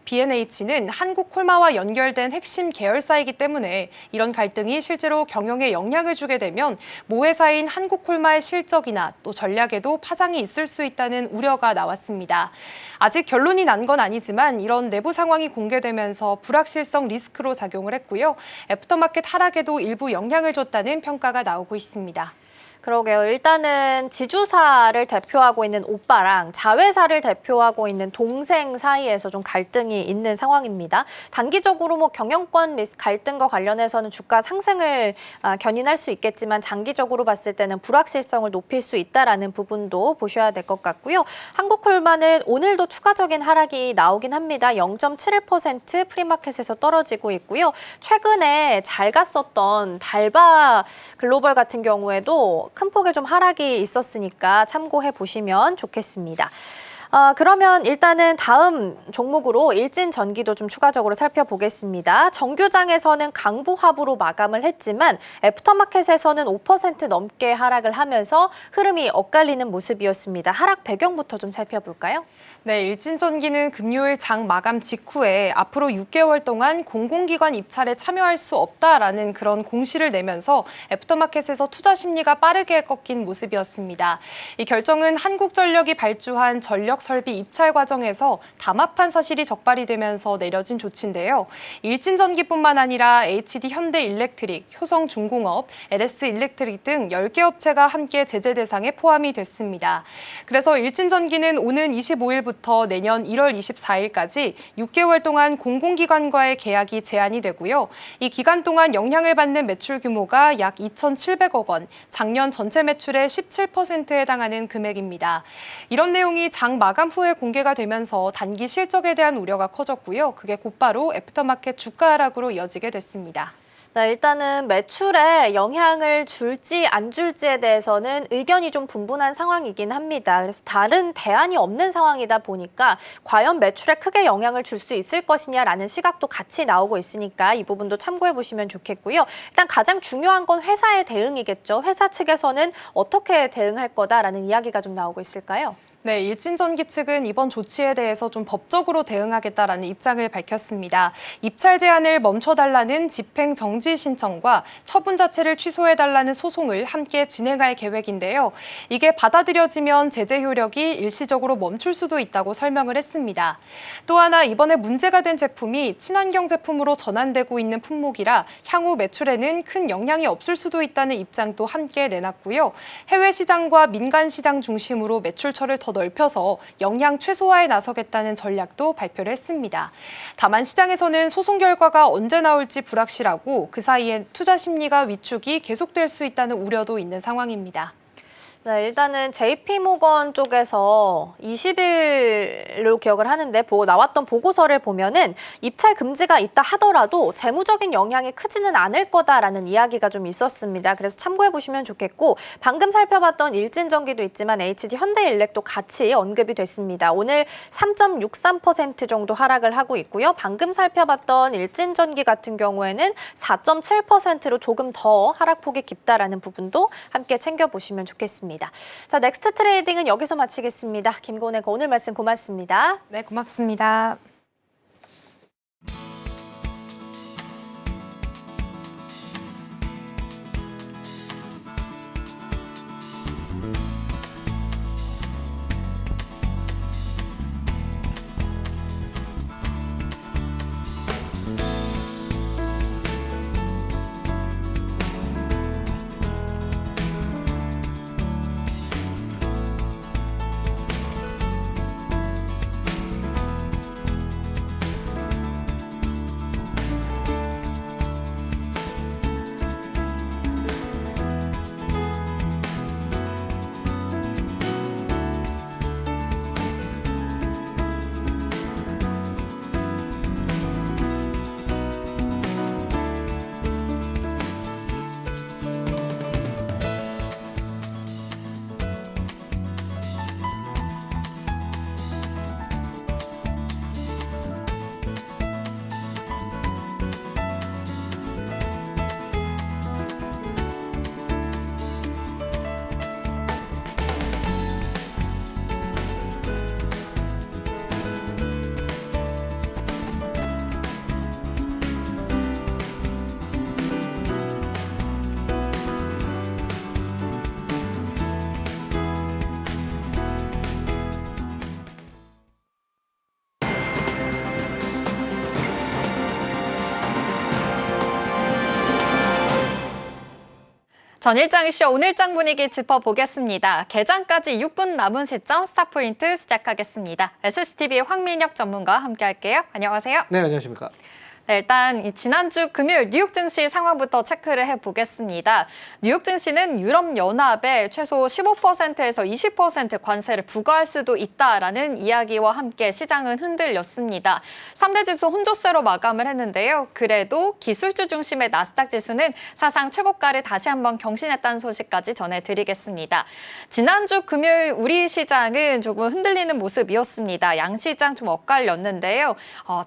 B&H는 한국콜마와 연결된 핵심 계열사이기 때문에 이런 갈등이 실제로 경영에 영향을 주게 되면 모회사인 한국콜마의 실적이나 또 전략에도 파장이 있을 수 있다는 우려가 나왔습니다. 아직 결론이 난 건 아니지만 이런 내부 상황이 공개되면서 불확실성 리스크로 작용을 했고요. 애프터마켓 하락에도 일부 영향을 줬다는 평가가 나오고 있습니다. 그러게요. 일단은 지주사를 대표하고 있는 오빠랑 자회사를 대표하고 있는 동생 사이에서 좀 갈등이 있는 상황입니다. 단기적으로 뭐 경영권 리스크 갈등과 관련해서는 주가 상승을 견인할 수 있겠지만 장기적으로 봤을 때는 불확실성을 높일 수 있다라는 부분도 보셔야 될 것 같고요. 한국콜마는 오늘도 추가적인 하락이 나오긴 합니다. 0.71% 프리마켓에서 떨어지고 있고요. 최근에 잘 갔었던 달바 글로벌 같은 경우에도 큰 폭의 좀 하락이 있었으니까 참고해 보시면 좋겠습니다. 그러면 일단은 다음 종목으로 일진전기도 좀 추가적으로 살펴보겠습니다. 정규장에서는 강보합으로 마감을 했지만 애프터마켓에서는 5% 넘게 하락을 하면서 흐름이 엇갈리는 모습이었습니다. 하락 배경부터 좀 살펴볼까요? 네, 일진전기는 금요일 장 마감 직후에 앞으로 6개월 동안 공공기관 입찰에 참여할 수 없다라는 그런 공시를 내면서 애프터마켓에서 투자 심리가 빠르게 꺾인 모습이었습니다. 이 결정은 한국전력이 발주한 전력 원자력 설비 입찰 과정에서 담합한 사실이 적발이 되면서 내려진 조치인데요. 일진전기뿐만 아니라 HD 현대일렉트릭, 효성중공업, LS일렉트릭 등 10개 업체가 함께 제재 대상에 포함이 됐습니다. 그래서 일진전기는 오는 25일부터 내년 1월 24일까지 6개월 동안 공공기관과의 계약이 제한이 되고요. 이 기간 동안 영향을 받는 매출 규모가 약 2,700억 원, 작년 전체 매출의 17%에 해당하는 금액입니다. 이런 내용이 장 마감 후에 공개가 되면서 단기 실적에 대한 우려가 커졌고요. 그게 곧바로 애프터마켓 주가 하락으로 이어지게 됐습니다. 네, 일단은 매출에 영향을 줄지 안 줄지에 대해서는 의견이 좀 분분한 상황이긴 합니다. 그래서 다른 대안이 없는 상황이다 보니까 과연 매출에 크게 영향을 줄 수 있을 것이냐라는 시각도 같이 나오고 있으니까 이 부분도 참고해 보시면 좋겠고요. 일단 가장 중요한 건 회사의 대응이겠죠. 회사 측에서는 어떻게 대응할 거다라는 이야기가 좀 나오고 있을까요? 네, 일진전기 측은 이번 조치에 대해서 좀 법적으로 대응하겠다라는 입장을 밝혔습니다. 입찰 제한을 멈춰달라는 집행 정지 신청과 처분 자체를 취소해달라는 소송을 함께 진행할 계획인데요. 이게 받아들여지면 제재 효력이 일시적으로 멈출 수도 있다고 설명을 했습니다. 또 하나 이번에 문제가 된 제품이 친환경 제품으로 전환되고 있는 품목이라 향후 매출에는 큰 영향이 없을 수도 있다는 입장도 함께 내놨고요. 해외 시장과 민간 시장 중심으로 매출처를 더 넓혀서 영향 최소화에 나서겠다는 전략도 발표를 했습니다. 다만 시장에서는 소송 결과가 언제 나올지 불확실하고 그 사이에 투자 심리가 위축이 계속될 수 있다는 우려도 있는 상황입니다. 네, 일단은 JP모건 쪽에서 20일로 기억을 하는데 나왔던 보고서를 보면은 입찰 금지가 있다 하더라도 재무적인 영향이 크지는 않을 거다라는 이야기가 좀 있었습니다. 그래서 참고해 보시면 좋겠고 방금 살펴봤던 일진전기도 있지만 HD 현대일렉도 같이 언급이 됐습니다. 오늘 3.63% 정도 하락을 하고 있고요. 방금 살펴봤던 일진전기 같은 경우에는 4.7%로 조금 더 하락폭이 깊다라는 부분도 함께 챙겨보시면 좋겠습니다. 자, 넥스트 트레이딩은 여기서 마치겠습니다. 김고은의 오늘 말씀 고맙습니다. 네, 고맙습니다. 전일장 이슈 오늘장 분위기 짚어보겠습니다. 개장까지 6분 남은 시점 스타포인트 시작하겠습니다. SCTV의 황민혁 전문가와 함께할게요. 안녕하세요. 네, 안녕하십니까. 네, 일단 지난주 금요일 뉴욕 증시 상황부터 체크를 해보겠습니다. 뉴욕 증시는 유럽연합에 최소 15%에서 20% 관세를 부과할 수도 있다라는 이야기와 함께 시장은 흔들렸습니다. 3대 지수 혼조세로 마감을 했는데요. 그래도 기술주 중심의 나스닥 지수는 사상 최고가를 다시 한번 경신했다는 소식까지 전해드리겠습니다. 지난주 금요일 우리 시장은 조금 흔들리는 모습이었습니다. 양시장 좀 엇갈렸는데요.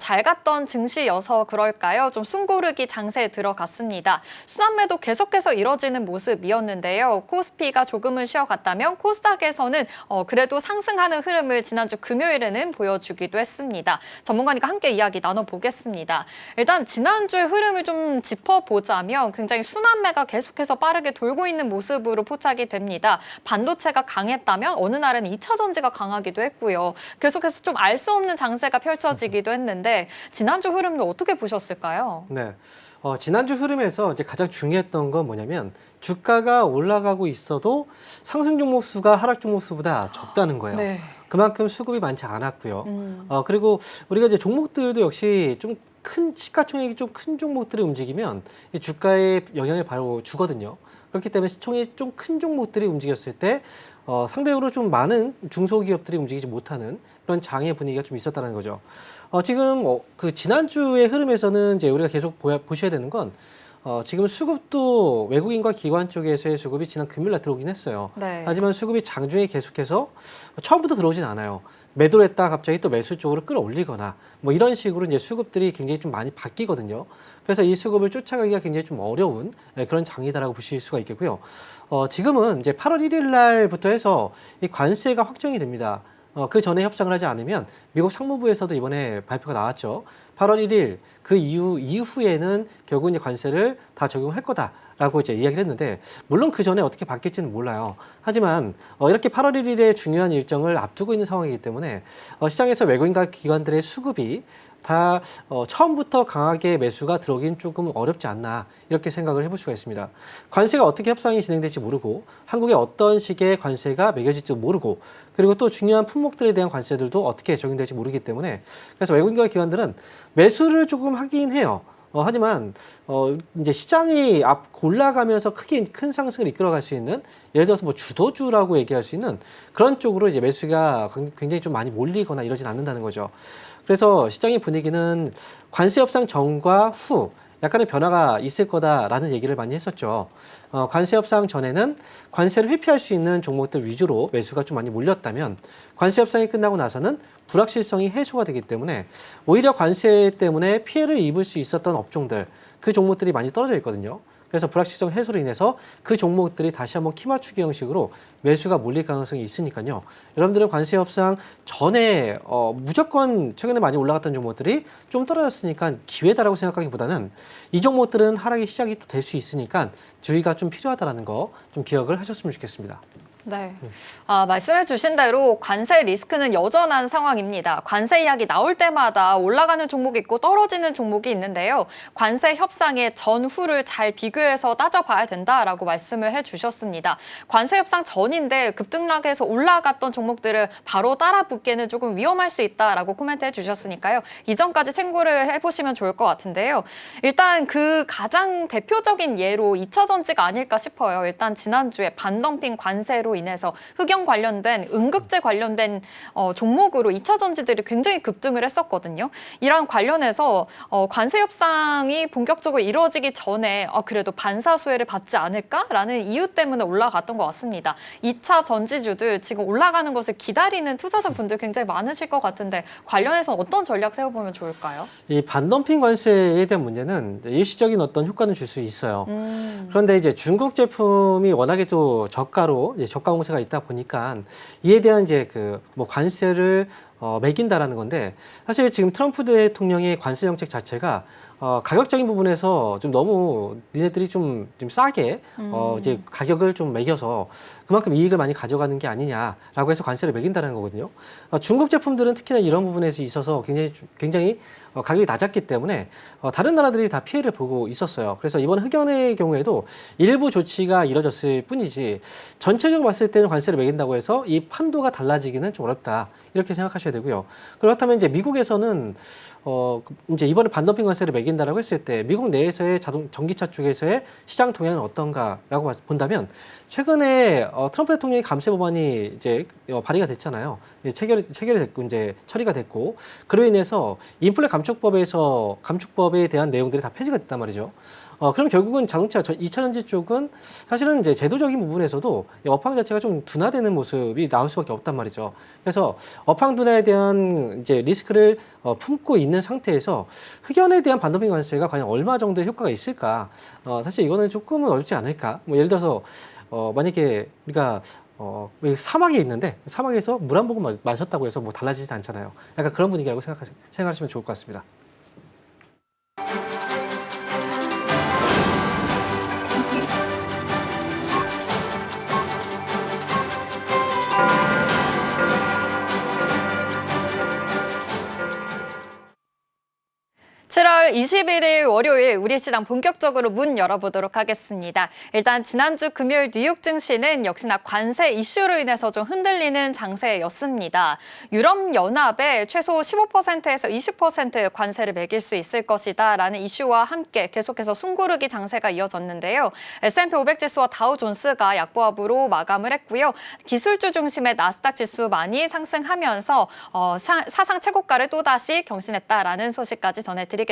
잘 갔던 증시 녀석 있어서 그럴까요? 좀 숨고르기 장세에 들어갔습니다. 순환매도 계속해서 이뤄지는 모습이었는데요. 코스피가 조금은 쉬어갔다면 코스닥에서는 그래도 상승하는 흐름을 지난주 금요일에는 보여주기도 했습니다. 전문가님과 함께 이야기 나눠보겠습니다. 일단 지난주의 흐름을 좀 짚어보자면 굉장히 순환매가 계속해서 빠르게 돌고 있는 모습으로 포착이 됩니다. 반도체가 강했다면 어느 날은 2차 전지가 강하기도 했고요. 계속해서 좀 알 수 없는 장세가 펼쳐지기도 했는데 지난주 흐름을 어떻게 보셨을까요? 네. 지난주 흐름에서 이제 가장 중요했던 건 뭐냐면 주가가 올라가고 있어도 상승 종목 수가 하락 종목 수보다 적다는 거예요. 네. 그만큼 수급이 많지 않았고요. 그리고 우리가 이제 종목들도 역시 좀 큰 시가총액이 좀 큰 종목들이 움직이면 이 주가에 영향을 바로 주거든요. 그렇기 때문에 시총이 좀 큰 종목들이 움직였을 때 상대적으로 좀 많은 중소기업들이 움직이지 못하는 그런 장의 분위기가 좀 있었다는 거죠. 지금 그 지난주의 흐름에서는 이제 우리가 계속 보셔야 되는 건 지금 수급도 외국인과 기관 쪽에서의 수급이 지난 금요일날 들어오긴 했어요. 네. 하지만 수급이 장중에 계속해서 처음부터 들어오진 않아요. 매도를 했다가 갑자기 또 매수 쪽으로 끌어올리거나 뭐 이런 식으로 이제 수급들이 굉장히 좀 많이 바뀌거든요. 그래서 이 수급을 쫓아가기가 굉장히 좀 어려운 그런 장이다라고 보실 수가 있겠고요. 지금은 이제 8월 1일 날부터 해서 이 관세가 확정이 됩니다. 그 전에 협상을 하지 않으면 미국 상무부에서도 이번에 발표가 나왔죠. 8월 1일 그 이후에는 결국 이제 관세를 다 적용할 거다라고 이제 이야기를 했는데 물론 그 전에 어떻게 바뀔지는 몰라요. 하지만 이렇게 8월 1일에 중요한 일정을 앞두고 있는 상황이기 때문에 시장에서 외국인과 기관들의 수급이 다 처음부터 강하게 매수가 들어오긴 조금 어렵지 않나 이렇게 생각을 해볼 수가 있습니다. 관세가 어떻게 협상이 진행될지 모르고 한국에 어떤 식의 관세가 매겨질지도 모르고 그리고 또 중요한 품목들에 대한 관세들도 어떻게 적용될지 모르기 때문에 그래서 외국인과 기관들은 매수를 조금 하긴 해요. 하지만 이제 시장이 올라가면서 큰 상승을 이끌어갈 수 있는 예를 들어서 뭐 주도주라고 얘기할 수 있는 그런 쪽으로 이제 매수가 굉장히 좀 많이 몰리거나 이러진 않는다는 거죠. 그래서 시장의 분위기는 관세 협상 전과 후 약간의 변화가 있을 거다라는 얘기를 많이 했었죠. 관세 협상 전에는 관세를 회피할 수 있는 종목들 위주로 매수가 좀 많이 몰렸다면 관세 협상이 끝나고 나서는 불확실성이 해소가 되기 때문에 오히려 관세 때문에 피해를 입을 수 있었던 업종들, 그 종목들이 많이 떨어져 있거든요. 그래서 불확실성 해소로 인해서 그 종목들이 다시 한번 키 맞추기 형식으로 매수가 몰릴 가능성이 있으니까요. 여러분들은 관세 협상 전에 무조건 최근에 많이 올라갔던 종목들이 좀 떨어졌으니까 기회다라고 생각하기보다는 이 종목들은 하락이 시작이 또 될 수 있으니까 주의가 좀 필요하다는 거 좀 기억을 하셨으면 좋겠습니다. 네. 말씀해 주신 대로 관세 리스크는 여전한 상황입니다. 관세 이야기 나올 때마다 올라가는 종목이 있고 떨어지는 종목이 있는데요. 관세 협상의 전후를 잘 비교해서 따져봐야 된다라고 말씀을 해 주셨습니다. 관세 협상 전인데 급등락해서 올라갔던 종목들을 바로 따라붙기에는 조금 위험할 수 있다라고 코멘트 해 주셨으니까요. 이전까지 참고를 해보시면 좋을 것 같은데요. 일단 그 가장 대표적인 예로 2차 전지가 아닐까 싶어요. 일단 지난주에 반덤핑 관세로 인해서 흑연 관련된 응급제 관련된 종목으로 2차 전지들이 굉장히 급등을 했었거든요. 이랑 관련해서 관세 협상이 본격적으로 이루어지기 전에 그래도 반사수혜를 받지 않을까라는 이유 때문에 올라갔던 것 같습니다. 2차 전지주들 지금 올라가는 것을 기다리는 투자자분들 굉장히 많으실 것 같은데 관련해서 어떤 전략 세워보면 좋을까요? 이 반덤핑 관세에 대한 문제는 일시적인 어떤 효과는 줄 수 있어요. 그런데 이제 중국 제품이 워낙에 또 저가로 이제 저가 공세가 있다 보니까 이에 대한 이제 뭐 관세를 매긴다라는 건데 사실 지금 트럼프 대통령의 관세 정책 자체가 가격적인 부분에서 좀 너무 니네들이 좀 싸게 이제 가격을 좀 매겨서 그만큼 이익을 많이 가져가는 게 아니냐라고 해서 관세를 매긴다는 거거든요. 중국 제품들은 특히나 이런 부분에서 있어서 굉장히 가격이 낮았기 때문에 다른 나라들이 다 피해를 보고 있었어요. 그래서 이번 흑연의 경우에도 일부 조치가 이뤄졌을 뿐이지 전체적으로 봤을 때는 관세를 매긴다고 해서 이 판도가 달라지기는 좀 어렵다. 이렇게 생각하셔야 되고요. 그렇다면 이제 미국에서는 이제 이번에 반덤핑 관세를 매긴다라고 했을 때 미국 내에서의 전기차 쪽에서의 시장 동향은 어떤가라고 본다면 최근에 트럼프 대통령의 감세 법안이 이제 발의가 됐잖아요. 체결이 됐고 이제 처리가 됐고 그로 인해서 인플레 감축법에 대한 내용들이 다 폐지가 됐단 말이죠. 그럼 결국은 자동차 2차 전지 쪽은 사실은 이제 제도적인 부분에서도 업황 자체가 좀 둔화되는 모습이 나올 수밖에 없단 말이죠. 그래서 업황 둔화에 대한 이제 리스크를 품고 있는 상태에서 흑연에 대한 반도핑 관세가 과연 얼마 정도의 효과가 있을까? 사실 이거는 조금은 어렵지 않을까? 뭐 예를 들어서 만약에 우리가 사막에 있는데 사막에서 물 한 모금 마셨다고 해서 뭐 달라지지 않잖아요. 약간 그런 분위기라고 생각하시면 좋을 것 같습니다. (7월 21일) 월요일 우리 시장 본격적으로 문 열어보도록 하겠습니다. 일단 지난주 금요일 뉴욕 증시는 역시나 관세 이슈로 인해서 좀 흔들리는 장세였습니다. 유럽연합에 최소 15%에서 20% 관세를 매길 수 있을 것이다 라는 이슈와 함께 계속해서 숨고르기 장세가 이어졌는데요. S&P 500 지수와 다우존스가 약보합으로 마감을 했고요. 기술주 중심의 나스닥 지수 많이 상승하면서 사상 최고가를 또다시 경신했다라는 소식까지 전해드리겠습니다.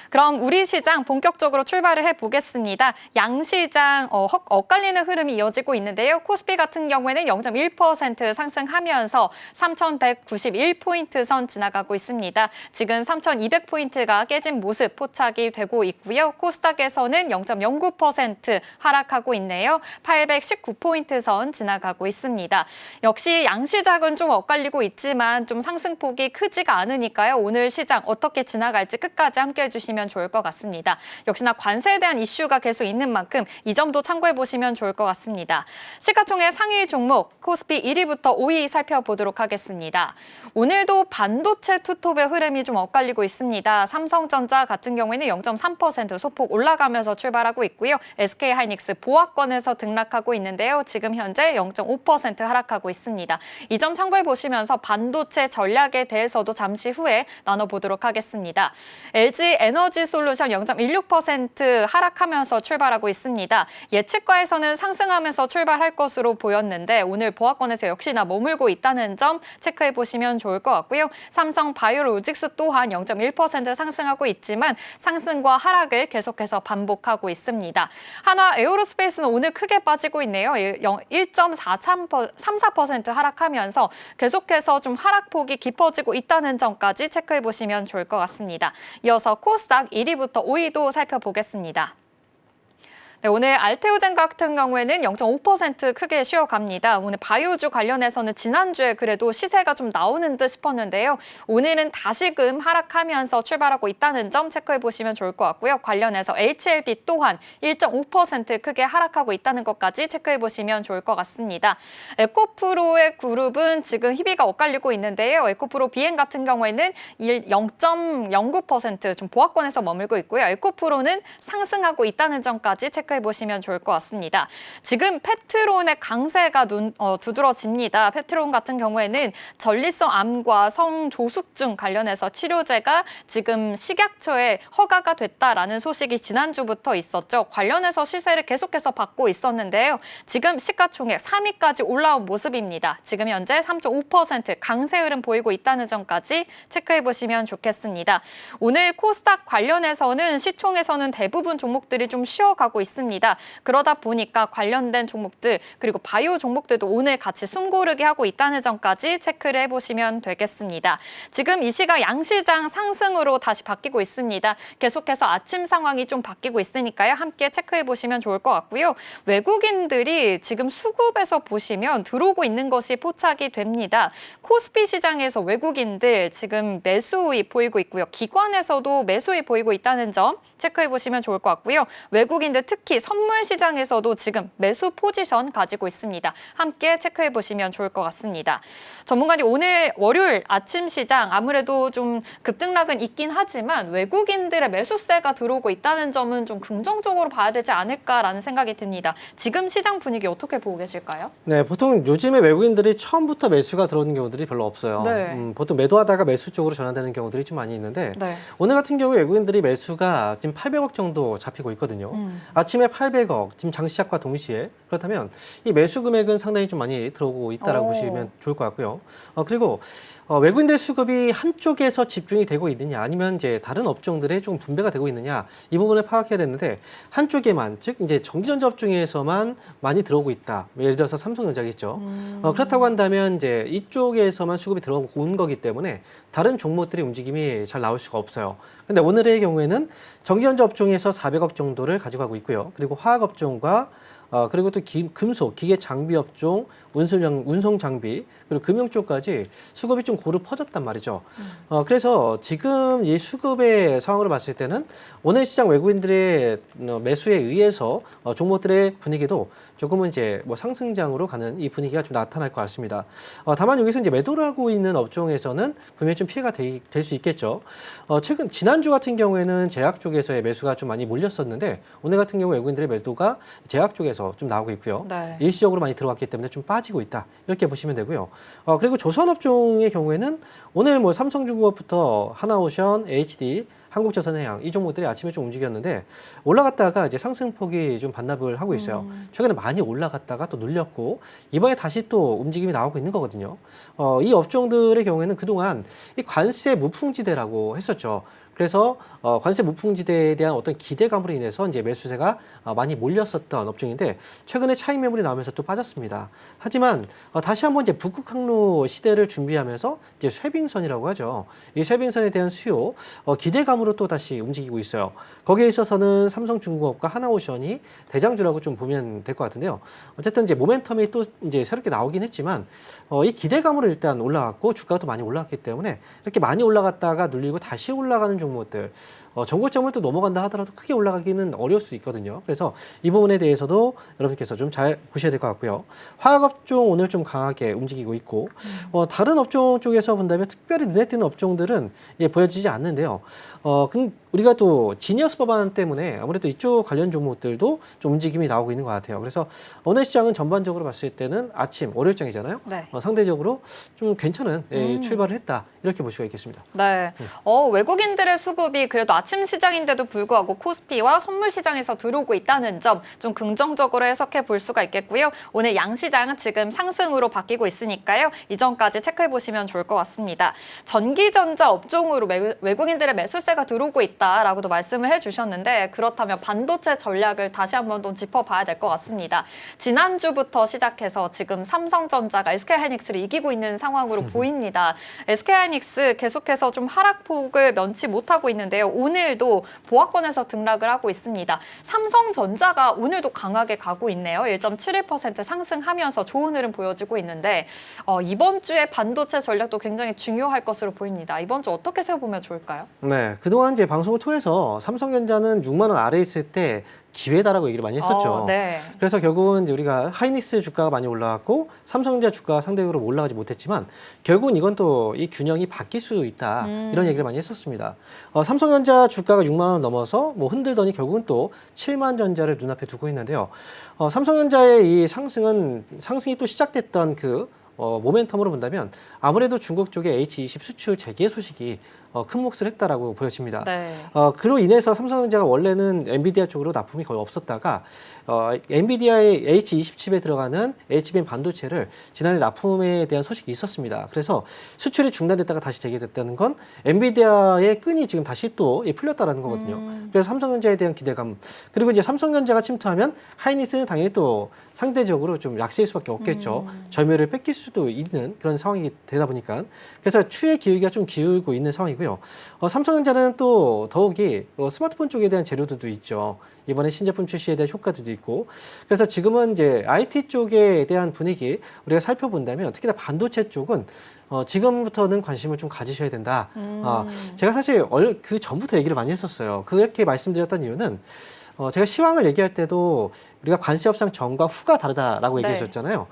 그럼 우리 시장 본격적으로 출발을 해보겠습니다. 양시장 엇갈리는 흐름이 이어지고 있는데요. 코스피 같은 경우에는 0.1% 상승하면서 3,191포인트 선 지나가고 있습니다. 지금 3,200포인트가 깨진 모습 포착이 되고 있고요. 코스닥에서는 0.09% 하락하고 있네요. 819포인트 선 지나가고 있습니다. 역시 양시장은 좀 엇갈리고 있지만 좀 상승폭이 크지가 않으니까요. 오늘 시장 어떻게 지나갈지 끝까지 함께 해주시면 좋을 것 같습니다. 역시나 관세에 대한 이슈가 계속 있는 만큼 이 점도 참고해 보시면 좋을 것 같습니다. 시가총액 상위 종목 코스피 1위부터 5위 살펴보도록 하겠습니다. 오늘도 반도체 투톱의 흐름이 좀 엇갈리고 있습니다. 삼성전자 같은 경우에는 0.3% 소폭 올라가면서 출발하고 있고요. SK하이닉스 보합권에서 등락하고 있는데요. 지금 현재 0.5% 하락하고 있습니다. 이 점 참고해 보시면서 반도체 전략에 대해서도 잠시 후에 나눠보도록 하겠습니다. LG 에너지 솔루션 0.16% 하락하면서 출발하고 있습니다. 예측가에서는 상승하면서 출발할 것으로 보였는데 오늘 보합권에서 역시나 머물고 있다는 점 체크해 보시면 좋을 것 같고요. 삼성 바이오로직스 또한 0.1% 상승하고 있지만 상승과 하락을 계속해서 반복하고 있습니다. 한화 에어로스페이스는 오늘 크게 빠지고 있네요. 1.34% 하락하면서 계속해서 좀 하락폭이 깊어지고 있다는 점까지 체크해 보시면 좋을 것 같습니다. 이어서 코스닥 1위부터 5위도 살펴보겠습니다. 네, 오늘 알테오젠 같은 경우에는 0.5% 크게 쉬어갑니다. 오늘 바이오주 관련해서는 지난주에 그래도 시세가 좀 나오는 듯 싶었는데요. 오늘은 다시금 하락하면서 출발하고 있다는 점 체크해 보시면 좋을 것 같고요. 관련해서 HLB 또한 1.5% 크게 하락하고 있다는 것까지 체크해 보시면 좋을 것 같습니다. 에코프로의 그룹은 지금 희비가 엇갈리고 있는데요. 에코프로 비행 같은 경우에는 0.09% 좀 보합권에서 머물고 있고요. 에코프로는 상승하고 있다는 점까지 체크해 보시면 좋을 것 같습니다. 지금 페트론의 강세가 두드러집니다. 페트론 같은 경우에는 전립선 암과 성조숙증 관련해서 치료제가 지금 식약처에 허가가 됐다라는 소식이 지난주부터 있었죠. 관련해서 시세를 계속해서 받고 있었는데요. 지금 시가총액 3위까지 올라온 모습입니다. 지금 현재 3.5% 강세 흐름 보이고 있다는 점까지 체크해 보시면 좋겠습니다. 오늘 코스닥 관련해서는 시총에서는 대부분 종목들이 좀 쉬어가고 있습니다. 그러다 보니까 관련된 종목들 그리고 바이오 종목들도 오늘 같이 숨고르기 하고 있다는 점까지 체크를 해보시면 되겠습니다. 지금 이 시각 양시장 상승으로 다시 바뀌고 있습니다. 계속해서 아침 상황이 좀 바뀌고 있으니까요. 함께 체크해 보시면 좋을 것 같고요. 외국인들이 지금 수급에서 보시면 들어오고 있는 것이 포착이 됩니다. 코스피 시장에서 외국인들 지금 매수이 보이고 있고요. 기관에서도 매수이 보이고 있다는 점 체크해 보시면 좋을 것 같고요. 외국인들 특히 선물 시장에서도 지금 매수 포지션 가지고 있습니다. 함께 체크해 보시면 좋을 것 같습니다. 전문가님 오늘 월요일 아침 시장 아무래도 좀 급등락은 있긴 하지만 외국인들의 매수세가 들어오고 있다는 점은 좀 긍정적으로 봐야 되지 않을까라는 생각이 듭니다. 지금 시장 분위기 어떻게 보고 계실까요? 네, 보통 요즘에 외국인들이 처음부터 매수가 들어오는 경우들이 별로 없어요. 네. 보통 매도하다가 매수 쪽으로 전환되는 경우들이 좀 많이 있는데 네. 오늘 같은 경우에 외국인들이 매수가 지금 800억 정도 잡히고 있거든요. 아침에 800억, 지금 장시작과 동시에 그렇다면 이 매수 금액은 상당히 좀 많이 들어오고 있다라고 보시면 좋을 것 같고요. 그리고 외국인들 수급이 한쪽에서 집중이 되고 있느냐, 아니면 이제 다른 업종들에 좀 분배가 되고 있느냐, 이 부분을 파악해야 되는데, 한쪽에만, 즉 이제 전기전자 업종에서만 많이 들어오고 있다. 예를 들어서 삼성전자겠죠. 그렇다고 한다면 이제 이쪽에서만 수급이 들어온 거기 때문에 다른 종목들의 움직임이 잘 나올 수가 없어요. 근데 오늘의 경우에는 전기전자 업종에서 400억 정도를 가져가고 있고요. 그리고 화학 업종과 그리고 또 금속, 기계 장비 업종, 운송 장비, 그리고 금융 쪽까지 수급이 좀 고루 퍼졌단 말이죠. 그래서 지금 이 수급의 상황으로 봤을 때는 오늘 시장 외국인들의 매수에 의해서 종목들의 분위기도 조금은 이제 뭐 상승장으로 가는 이 분위기가 좀 나타날 것 같습니다. 다만 여기서 이제 매도를 하고 있는 업종에서는 분명히 좀 피해가 될 수 있겠죠. 지난주 같은 경우에는 제약 쪽에서의 매수가 좀 많이 몰렸었는데, 오늘 같은 경우 외국인들의 매도가 제약 쪽에서 좀 나오고 있고요. 네. 일시적으로 많이 들어갔기 때문에 좀 빠지고 있다, 이렇게 보시면 되고요. 그리고 조선업종의 경우에는 오늘 뭐 삼성중공업부터 하나오션, HD, 한국조선해양 이 종목들이 아침에 좀 움직였는데, 올라갔다가 이제 상승폭이 좀 반납을 하고 있어요. 최근에 많이 올라갔다가 또 눌렸고, 이번에 다시 또 움직임이 나오고 있는 거거든요. 이 업종들의 경우에는 그동안 이 관세 무풍지대라고 했었죠. 그래서 관세 무풍지대에 대한 어떤 기대감으로 인해서 이제 매수세가 많이 몰렸었던 업종인데, 최근에 차익 매물이 나오면서 또 빠졌습니다. 하지만 다시 한번 이제 북극 항로 시대를 준비하면서 이제 쇄빙선이라고 하죠. 이 쇄빙선에 대한 수요 기대감으로 또 다시 움직이고 있어요. 거기에 있어서는 삼성중공업과 하나오션이 대장주라고 좀 보면 될 것 같은데요. 어쨌든 이제 모멘텀이 또 이제 새롭게 나오긴 했지만 이 기대감으로 일단 올라갔고, 주가가 또 많이 올라갔기 때문에 이렇게 많이 올라갔다가 눌리고 다시 올라가는 종목들, 전고점을 또 넘어간다 하더라도 크게 올라가기는 어려울 수 있거든요. 그래서 이 부분에 대해서도 여러분께서 좀 잘 보셔야 될 것 같고요. 화학업종 오늘 좀 강하게 움직이고 있고, 다른 업종 쪽에서 본다면 특별히 눈에 띄는 업종들은 보여지지 않는데요. 그럼 우리가 또 지니어스 법안 때문에 아무래도 이쪽 관련 종목들도 좀 움직임이 나오고 있는 것 같아요. 그래서 오늘 시장은 전반적으로 봤을 때는 아침 월요일장이잖아요. 네. 상대적으로 좀 괜찮은 출발을 했다, 이렇게 볼 수가 있겠습니다. 네. 외국인들의 수급이 그래도 아침 시장인데도 불구하고 코스피와 선물 시장에서 들어오고 있다는 점 좀 긍정적으로 해석해 볼 수가 있겠고요. 오늘 양시장은 지금 상승으로 바뀌고 있으니까요. 이전까지 체크해 보시면 좋을 것 같습니다. 전기전자 업종으로 외국인들의 매수세가 들어오고 있다라고도 말씀을 해주셨는데, 그렇다면 반도체 전략을 다시 한번 좀 짚어봐야 될 것 같습니다. 지난주부터 시작해서 지금 삼성전자가 SK하이닉스를 이기고 있는 상황으로 보입니다. SK하이닉스 계속해서 좀 하락폭을 면치 못하고 있는데요. 오늘도 보합권에서 등락을 하고 있습니다. 삼성전자가 오늘도 강하게 가고 있네요. 1.71% 상승하면서 좋은 흐름 보여지고 있는데, 이번 주에 반도체 전략도 굉장히 중요할 것으로 보입니다. 이번 주 어떻게 세워보면 좋을까요? 네, 그동안 이제 방송을 통해서 삼성전자는 6만 원 아래에 있을 때 기회다라고 얘기를 많이 했었죠. 네. 그래서 결국은 이제 우리가 하이닉스 주가가 많이 올라갔고 삼성전자 주가가 상대적으로 올라가지 못했지만, 결국은 이건 또 이 균형이 바뀔 수 있다, 이런 얘기를 많이 했었습니다. 삼성전자 주가가 6만 원 넘어서 뭐 흔들더니 결국은 또 7만 전자를 눈앞에 두고 있는데요. 삼성전자의 이 상승이 또 시작됐던 그 모멘텀으로 본다면 아무래도 중국 쪽의 H20 수출 재개 소식이 큰 몫을 했다라고 보여집니다. 네. 그로 인해서 삼성전자가 원래는 엔비디아 쪽으로 납품이 거의 없었다가 엔비디아의 H20 칩에 들어가는 HBM 반도체를 지난해 납품에 대한 소식이 있었습니다. 그래서 수출이 중단됐다가 다시 재개됐다는 건 엔비디아의 끈이 지금 다시 또 풀렸다라는 거거든요. 그래서 삼성전자에 대한 기대감, 그리고 이제 삼성전자가 침투하면 하이닉스는 당연히 또 상대적으로 좀 약세일 수밖에 없겠죠. 점유율을 뺏길 수도 있는 그런 상황이 되다 보니까, 그래서 추의 기울기가 좀 기울고 있는 상황이고요. 삼성전자는 또 더욱이 스마트폰 쪽에 대한 재료들도 있죠. 이번에 신제품 출시에 대한 효과들도 있고, 그래서 지금은 이제 IT 쪽에 대한 분위기 우리가 살펴본다면 특히나 반도체 쪽은 지금부터는 관심을 좀 가지셔야 된다. 제가 사실 그 전부터 얘기를 많이 했었어요. 그렇게 말씀드렸던 이유는 제가 시황을 얘기할 때도 우리가 관세 협상 전과 후가 다르다라고 얘기했었잖아요.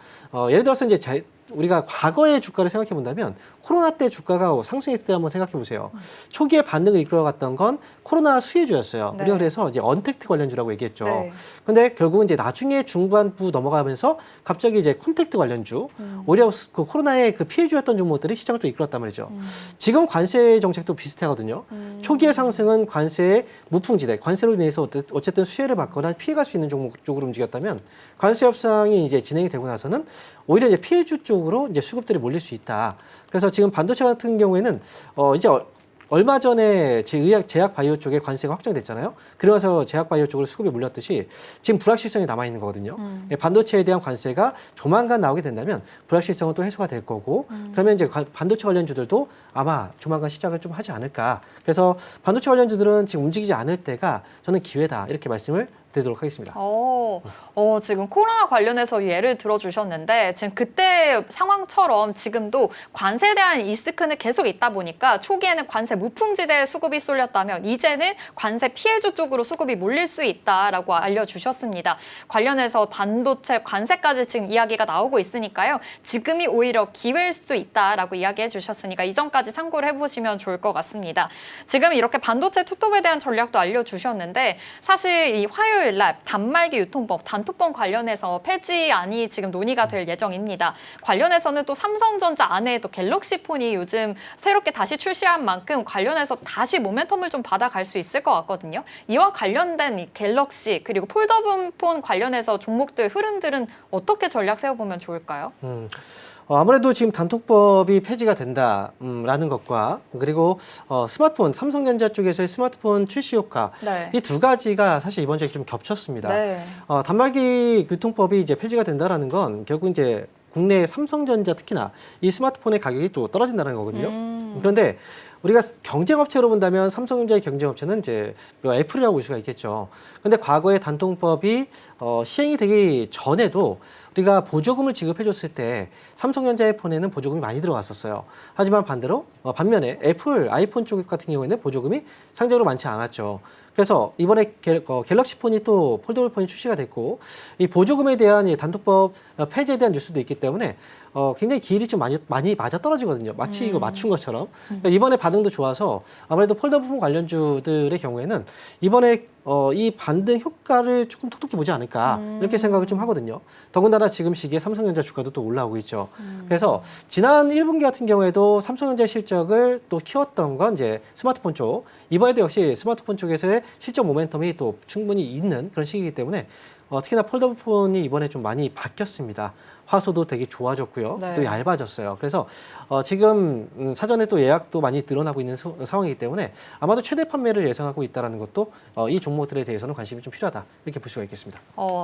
예를 들어서 이제 우리가 과거의 주가를 생각해 본다면 코로나 때 주가가 상승했을 때 한번 생각해 보세요. 초기에 반등을 이끌어갔던 건 코로나 수혜주였어요. 네. 우리가 그래서 이제 언택트 관련주라고 얘기했죠. 네. 근데 결국은 이제 나중에 중반부 넘어가면서 갑자기 이제 콘택트 관련주, 오히려 그 코로나의 그 피해주였던 종목들이 시장을 또 이끌었단 말이죠. 지금 관세 정책도 비슷하거든요. 초기의 상승은 관세의 무풍지대, 관세로 인해서 어쨌든 수혜를 받거나 피해갈 수 있는 종목 쪽으로 움직였다면, 관세 협상이 이제 진행이 되고 나서는 오히려 이제 피해주 쪽 쪽으로 이제 수급들이 몰릴 수 있다. 그래서 지금 반도체 같은 경우에는 이제 얼마 전에 제약 바이오 쪽에 관세가 확정됐잖아요. 그래서 제약 바이오 쪽으로 수급이 몰렸듯이 지금 불확실성이 남아 있는 거거든요. 반도체에 대한 관세가 조만간 나오게 된다면 불확실성은 또 해소가 될 거고, 그러면 이제 반도체 관련주들도 아마 조만간 시작을 좀 하지 않을까. 그래서 반도체 관련주들은 지금 움직이지 않을 때가 저는 기회다, 이렇게 말씀을 드리도록 하겠습니다. 지금 코로나 관련해서 예를 들어주셨는데 지금 그때 상황처럼 지금도 관세에 대한 리스크는 계속 있다 보니까 초기에는 관세 무풍지대에 수급이 쏠렸다면 이제는 관세 피해주 쪽으로 수급이 몰릴 수 있다라고 알려주셨습니다. 관련해서 반도체 관세까지 지금 이야기가 나오고 있으니까요. 지금이 오히려 기회일 수도 있다라고 이야기해 주셨으니까 이전까지 참고를 해보시면 좋을 것 같습니다. 지금 이렇게 반도체 투톱에 대한 전략도 알려주셨는데 사실 이 화요일 날 단말기 유통법, 단톡법 관련해서 폐지안이 지금 논의가 될 예정입니다. 관련해서는 또 삼성전자 안에 또 갤럭시 폰이 요즘 새롭게 다시 출시한 만큼 관련해서 다시 모멘텀을 좀 받아갈 수 있을 것 같거든요. 이와 관련된 이 갤럭시 그리고 폴더블 폰 관련해서 종목들 흐름들은 어떻게 전략 세워보면 좋을까요? 아무래도 지금 단톡법이 폐지가 된다라는 것과 그리고 스마트폰, 삼성전자 쪽에서의 스마트폰 출시 효과, 네. 이 두 가지가 사실 이번 주에 좀 겹쳤습니다. 네. 단말기 유통법이 이제 폐지가 된다라는 건 결국 이제 국내 삼성전자 특히나 이 스마트폰의 가격이 또 떨어진다는 거거든요. 그런데 우리가 경쟁업체로 본다면 삼성전자의 경쟁업체는 이제 애플이라고 볼 수가 있겠죠. 그런데 과거에 단통법이 시행이 되기 전에도 우리가 보조금을 지급해줬을 때 삼성전자의 폰에는 보조금이 많이 들어갔었어요. 하지만 반면에 애플 아이폰 쪽 같은 경우에는 보조금이 상대적으로 많지 않았죠. 그래서 이번에 갤럭시 폰이 또 폴더블 폰이 출시가 됐고 이 보조금에 대한 이 단톡법 폐지에 대한 뉴스도 있기 때문에 굉장히 기일이 좀 많이 맞아떨어지거든요. 마치 이거 맞춘 것처럼. 그러니까 이번에 반응도 좋아서 아무래도 폴더블 폰 관련주들의 경우에는 이번에 이 반등 효과를 조금 톡톡히 보지 않을까 이렇게 생각을 좀 하거든요. 더군다나 지금 시기에 삼성전자 주가도 또 올라오고 있죠. 그래서 지난 1분기 같은 경우에도 삼성전자 실적을 또 키웠던 건 이제 스마트폰 쪽. 이번에도 역시 스마트폰 쪽에서의 실적 모멘텀이 또 충분히 있는 그런 시기이기 때문에 특히나 폴더블 폰이 이번에 좀 많이 바뀌었습니다. 화소도 되게 좋아졌고요. 네. 또 얇아졌어요. 그래서 지금 사전에 또 예약도 많이 늘어나고 있는 상황이기 때문에 아마도 최대 판매를 예상하고 있다는 것도 이 종목들에 대해서는 관심이 좀 필요하다. 이렇게 볼 수가 있겠습니다.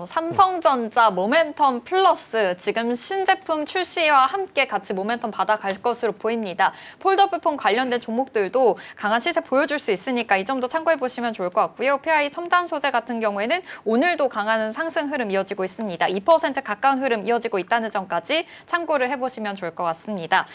삼성전자 모멘텀 플러스 지금 신제품 출시와 함께 같이 모멘텀 받아갈 것으로 보입니다. 폴더블 폰 관련된 종목들도 강한 시세 보여줄 수 있으니까 이 점도 참고해 보시면 좋을 것 같고요. PI 첨단 소재 같은 경우에는 오늘도 강한 상승 흐름 이어지고 있습니다. 2% 가까운 흐름 이어지고 있다는 점까지 참고를 해보시면 좋을 것 같습니다.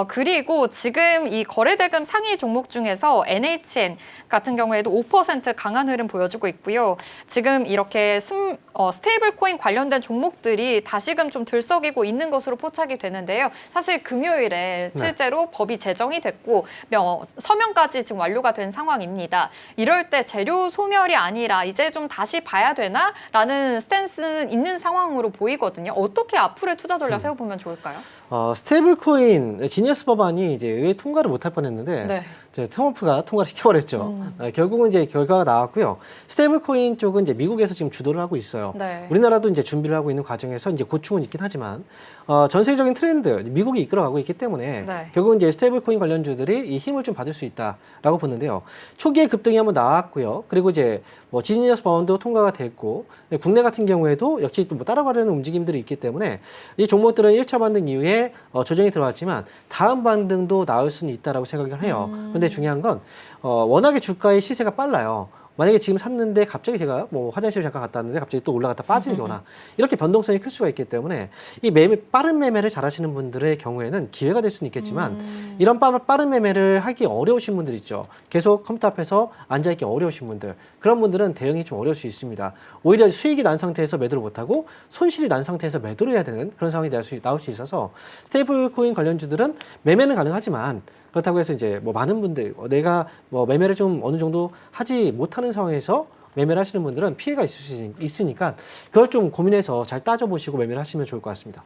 그리고 지금 이 거래대금 상위 종목 중에서 NHN 같은 경우에도 5% 강한 흐름 보여주고 있고요. 지금 이렇게 스테이블 코인 관련된 종목들이 다시금 좀 들썩이고 있는 것으로 포착이 되는데요. 사실 금요일에 실제로 법이 제정이 됐고 서명까지 지금 완료가 된 상황입니다. 이럴 때 재료 소멸이 아니라 이제 좀 다시 봐야 되나? 라는 스탠스는 있는 상황으로 보이거든요. 어떻게 앞으로의 투자 전략 세워보면 좋을까요? 스테이블 코인 지니어스 법안이 이제 의회 통과를 못할 뻔했는데 네. 트럼프가 통과를 시켜버렸죠. 결국은 이제 결과가 나왔고요. 스테이블 코인 쪽은 이제 미국에서 지금 주도를 하고 있어요. 네. 우리나라도 이제 준비를 하고 있는 과정에서 이제 고충은 있긴 하지만 전 세계적인 트렌드, 미국이 이끌어가고 있기 때문에 네. 결국은 이제 스테이블 코인 관련주들이 이 힘을 좀 받을 수 있다라고 보는데요. 초기에 급등이 한번 나왔고요. 그리고 이제 지니어스 법안도 통과가 됐고 국내 같은 경우에도 역시 또 따라가려는 움직임들이 있기 때문에 이 종목들은 1차 반등 이후에 조정이 들어왔지만 다음 반등도 나올 수는 있다라고 생각을 해요. 그런데 중요한 건 워낙에 주가의 시세가 빨라요. 만약에 지금 샀는데 갑자기 제가 화장실 잠깐 갔다 왔는데 갑자기 또 올라갔다 빠지거나 이렇게 변동성이 클 수가 있기 때문에 이 빠른 매매를 잘하시는 분들의 경우에는 기회가 될 수는 있겠지만 이런 빠른 매매를 하기 어려우신 분들 있죠. 계속 컴퓨터 앞에서 앉아있기 어려우신 분들, 그런 분들은 대응이 좀 어려울 수 있습니다. 오히려 수익이 난 상태에서 매도를 못하고 손실이 난 상태에서 매도를 해야 되는 그런 상황이 나올 수 있어서 스테이블 코인 관련주들은 매매는 가능하지만 그렇다고 해서 이제 많은 분들 내가 매매를 좀 어느 정도 하지 못하는 상황에서 매매를 하시는 분들은 피해가 있을 수 있으니까 그걸 좀 고민해서 잘 따져보시고 매매를 하시면 좋을 것 같습니다.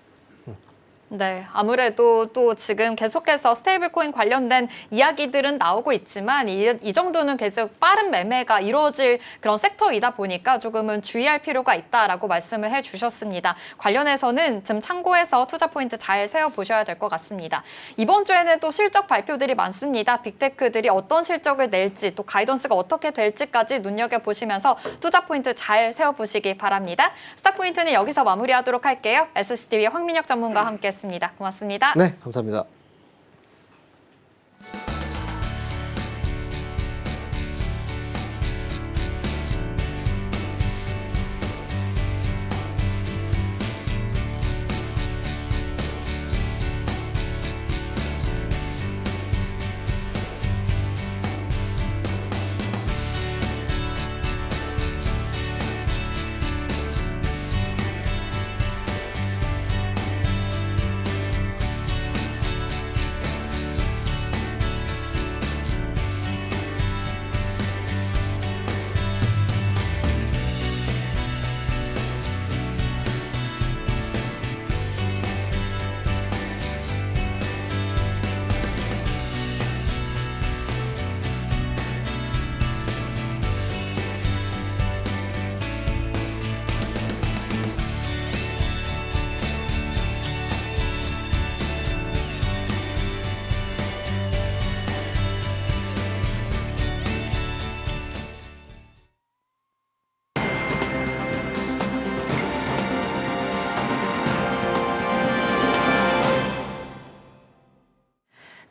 네, 아무래도 또 지금 계속해서 스테이블 코인 관련된 이야기들은 나오고 있지만 이 정도는 계속 빠른 매매가 이루어질 그런 섹터이다 보니까 조금은 주의할 필요가 있다라고 말씀을 해주셨습니다. 관련해서는 좀 참고해서 투자 포인트 잘 세워보셔야 될 것 같습니다. 이번 주에는 또 실적 발표들이 많습니다. 빅테크들이 어떤 실적을 낼지 또 가이던스가 어떻게 될지까지 눈여겨보시면서 투자 포인트 잘 세워보시기 바랍니다. 스타 포인트는 여기서 마무리하도록 할게요. SCTV의 황민혁 전문가와 함께했습니다. 고맙습니다. 네, 감사합니다.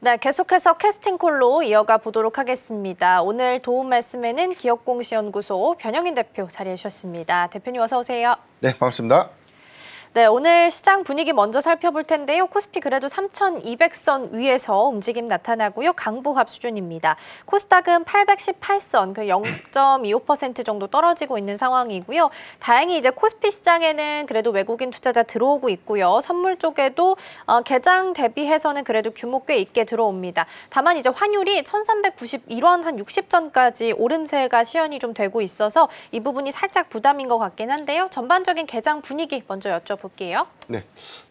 네, 계속해서 캐스팅콜로 이어가 보도록 하겠습니다. 오늘 도움 말씀에는 기업공시연구소 변영인 대표 자리해 주셨습니다. 대표님 어서 오세요. 네, 반갑습니다. 네, 오늘 시장 분위기 먼저 살펴볼 텐데요. 코스피 그래도 3,200선 위에서 움직임 나타나고요. 강보합 수준입니다. 코스닥은 818선, 0.25% 정도 떨어지고 있는 상황이고요. 다행히 이제 코스피 시장에는 그래도 외국인 투자자 들어오고 있고요. 선물 쪽에도 개장 대비해서는 그래도 규모 꽤 있게 들어옵니다. 다만 이제 환율이 1,391원 한 60전까지 오름세가 시현이 좀 되고 있어서 이 부분이 살짝 부담인 것 같긴 한데요. 전반적인 개장 분위기 먼저 여쭤볼게요. 네,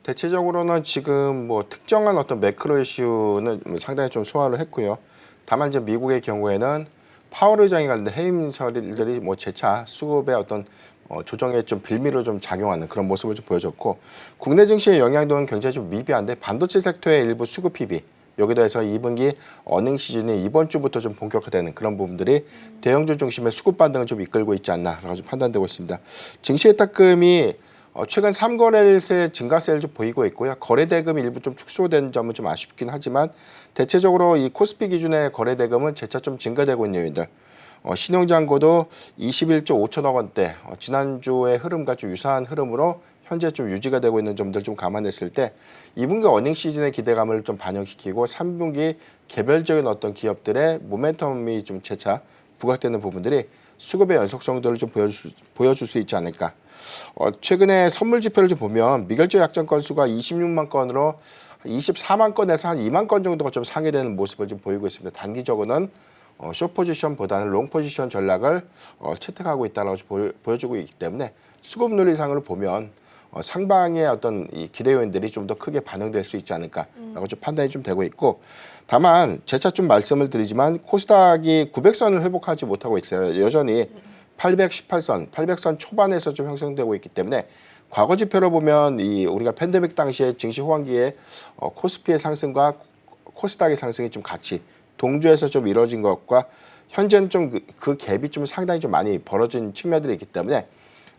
대체적으로는 지금 뭐 특정한 어떤 매크로 이슈는 상당히 좀 소화를 했고요. 다만 이제 미국의 경우에는 파월 의장이 관련된 해임설들이 뭐 재차 수급의 어떤 조정에 좀 빌미로 좀 작용하는 그런 모습을 좀 보여줬고, 국내 증시의 영향도는 굉장히 좀 미비한데 반도체 섹터의 일부 수급 희비, 여기다 해서 2분기 어닝 시즌이 이번 주부터 좀 본격화되는 그런 부분들이 대형주 중심의 수급 반등을 좀 이끌고 있지 않나라고 좀 판단되고 있습니다. 증시의 탁금이 최근 3거래세 증가세를 좀 보이고 있고요. 거래 대금이 일부 좀 축소된 점은 좀 아쉽긴 하지만 대체적으로 이 코스피 기준의 거래 대금은 재차 좀 증가되고 있는 요인들. 신용잔고도 21조 5천억 원대, 지난주의 흐름과 좀 유사한 흐름으로 현재 좀 유지가 되고 있는 점들 좀 감안했을 때 2분기 어닝 시즌의 기대감을 좀 반영시키고 3분기 개별적인 어떤 기업들의 모멘텀이 좀 재차 부각되는 부분들이 수급의 연속성들을 좀 보여줄 수 있지 않을까. 최근에 선물 지표를 좀 보면 미결제 약정 건수가 26만 건으로 24만 건에서 한 2만 건 정도가 좀 상회되는 모습을 좀 보이고 있습니다. 단기적으로는 숏 포지션보다는 롱 포지션 전략을 채택하고 있다고 보여주고 있기 때문에 수급 논리상으로 보면 상방의 어떤 이 기대 요인들이 좀 더 크게 반영될 수 있지 않을까라고 좀 판단이 좀 되고 있고, 다만 재차 좀 말씀을 드리지만 코스닥이 900선을 회복하지 못하고 있어요. 여전히 818선, 800선 초반에서 좀 형성되고 있기 때문에 과거 지표로 보면 이 우리가 팬데믹 당시에 증시 호황기에 코스피의 상승과 코스닥의 상승이 좀 같이 동조해서 좀 이루어진 것과 현재는 좀 그 갭이 좀 상당히 좀 많이 벌어진 측면들이 있기 때문에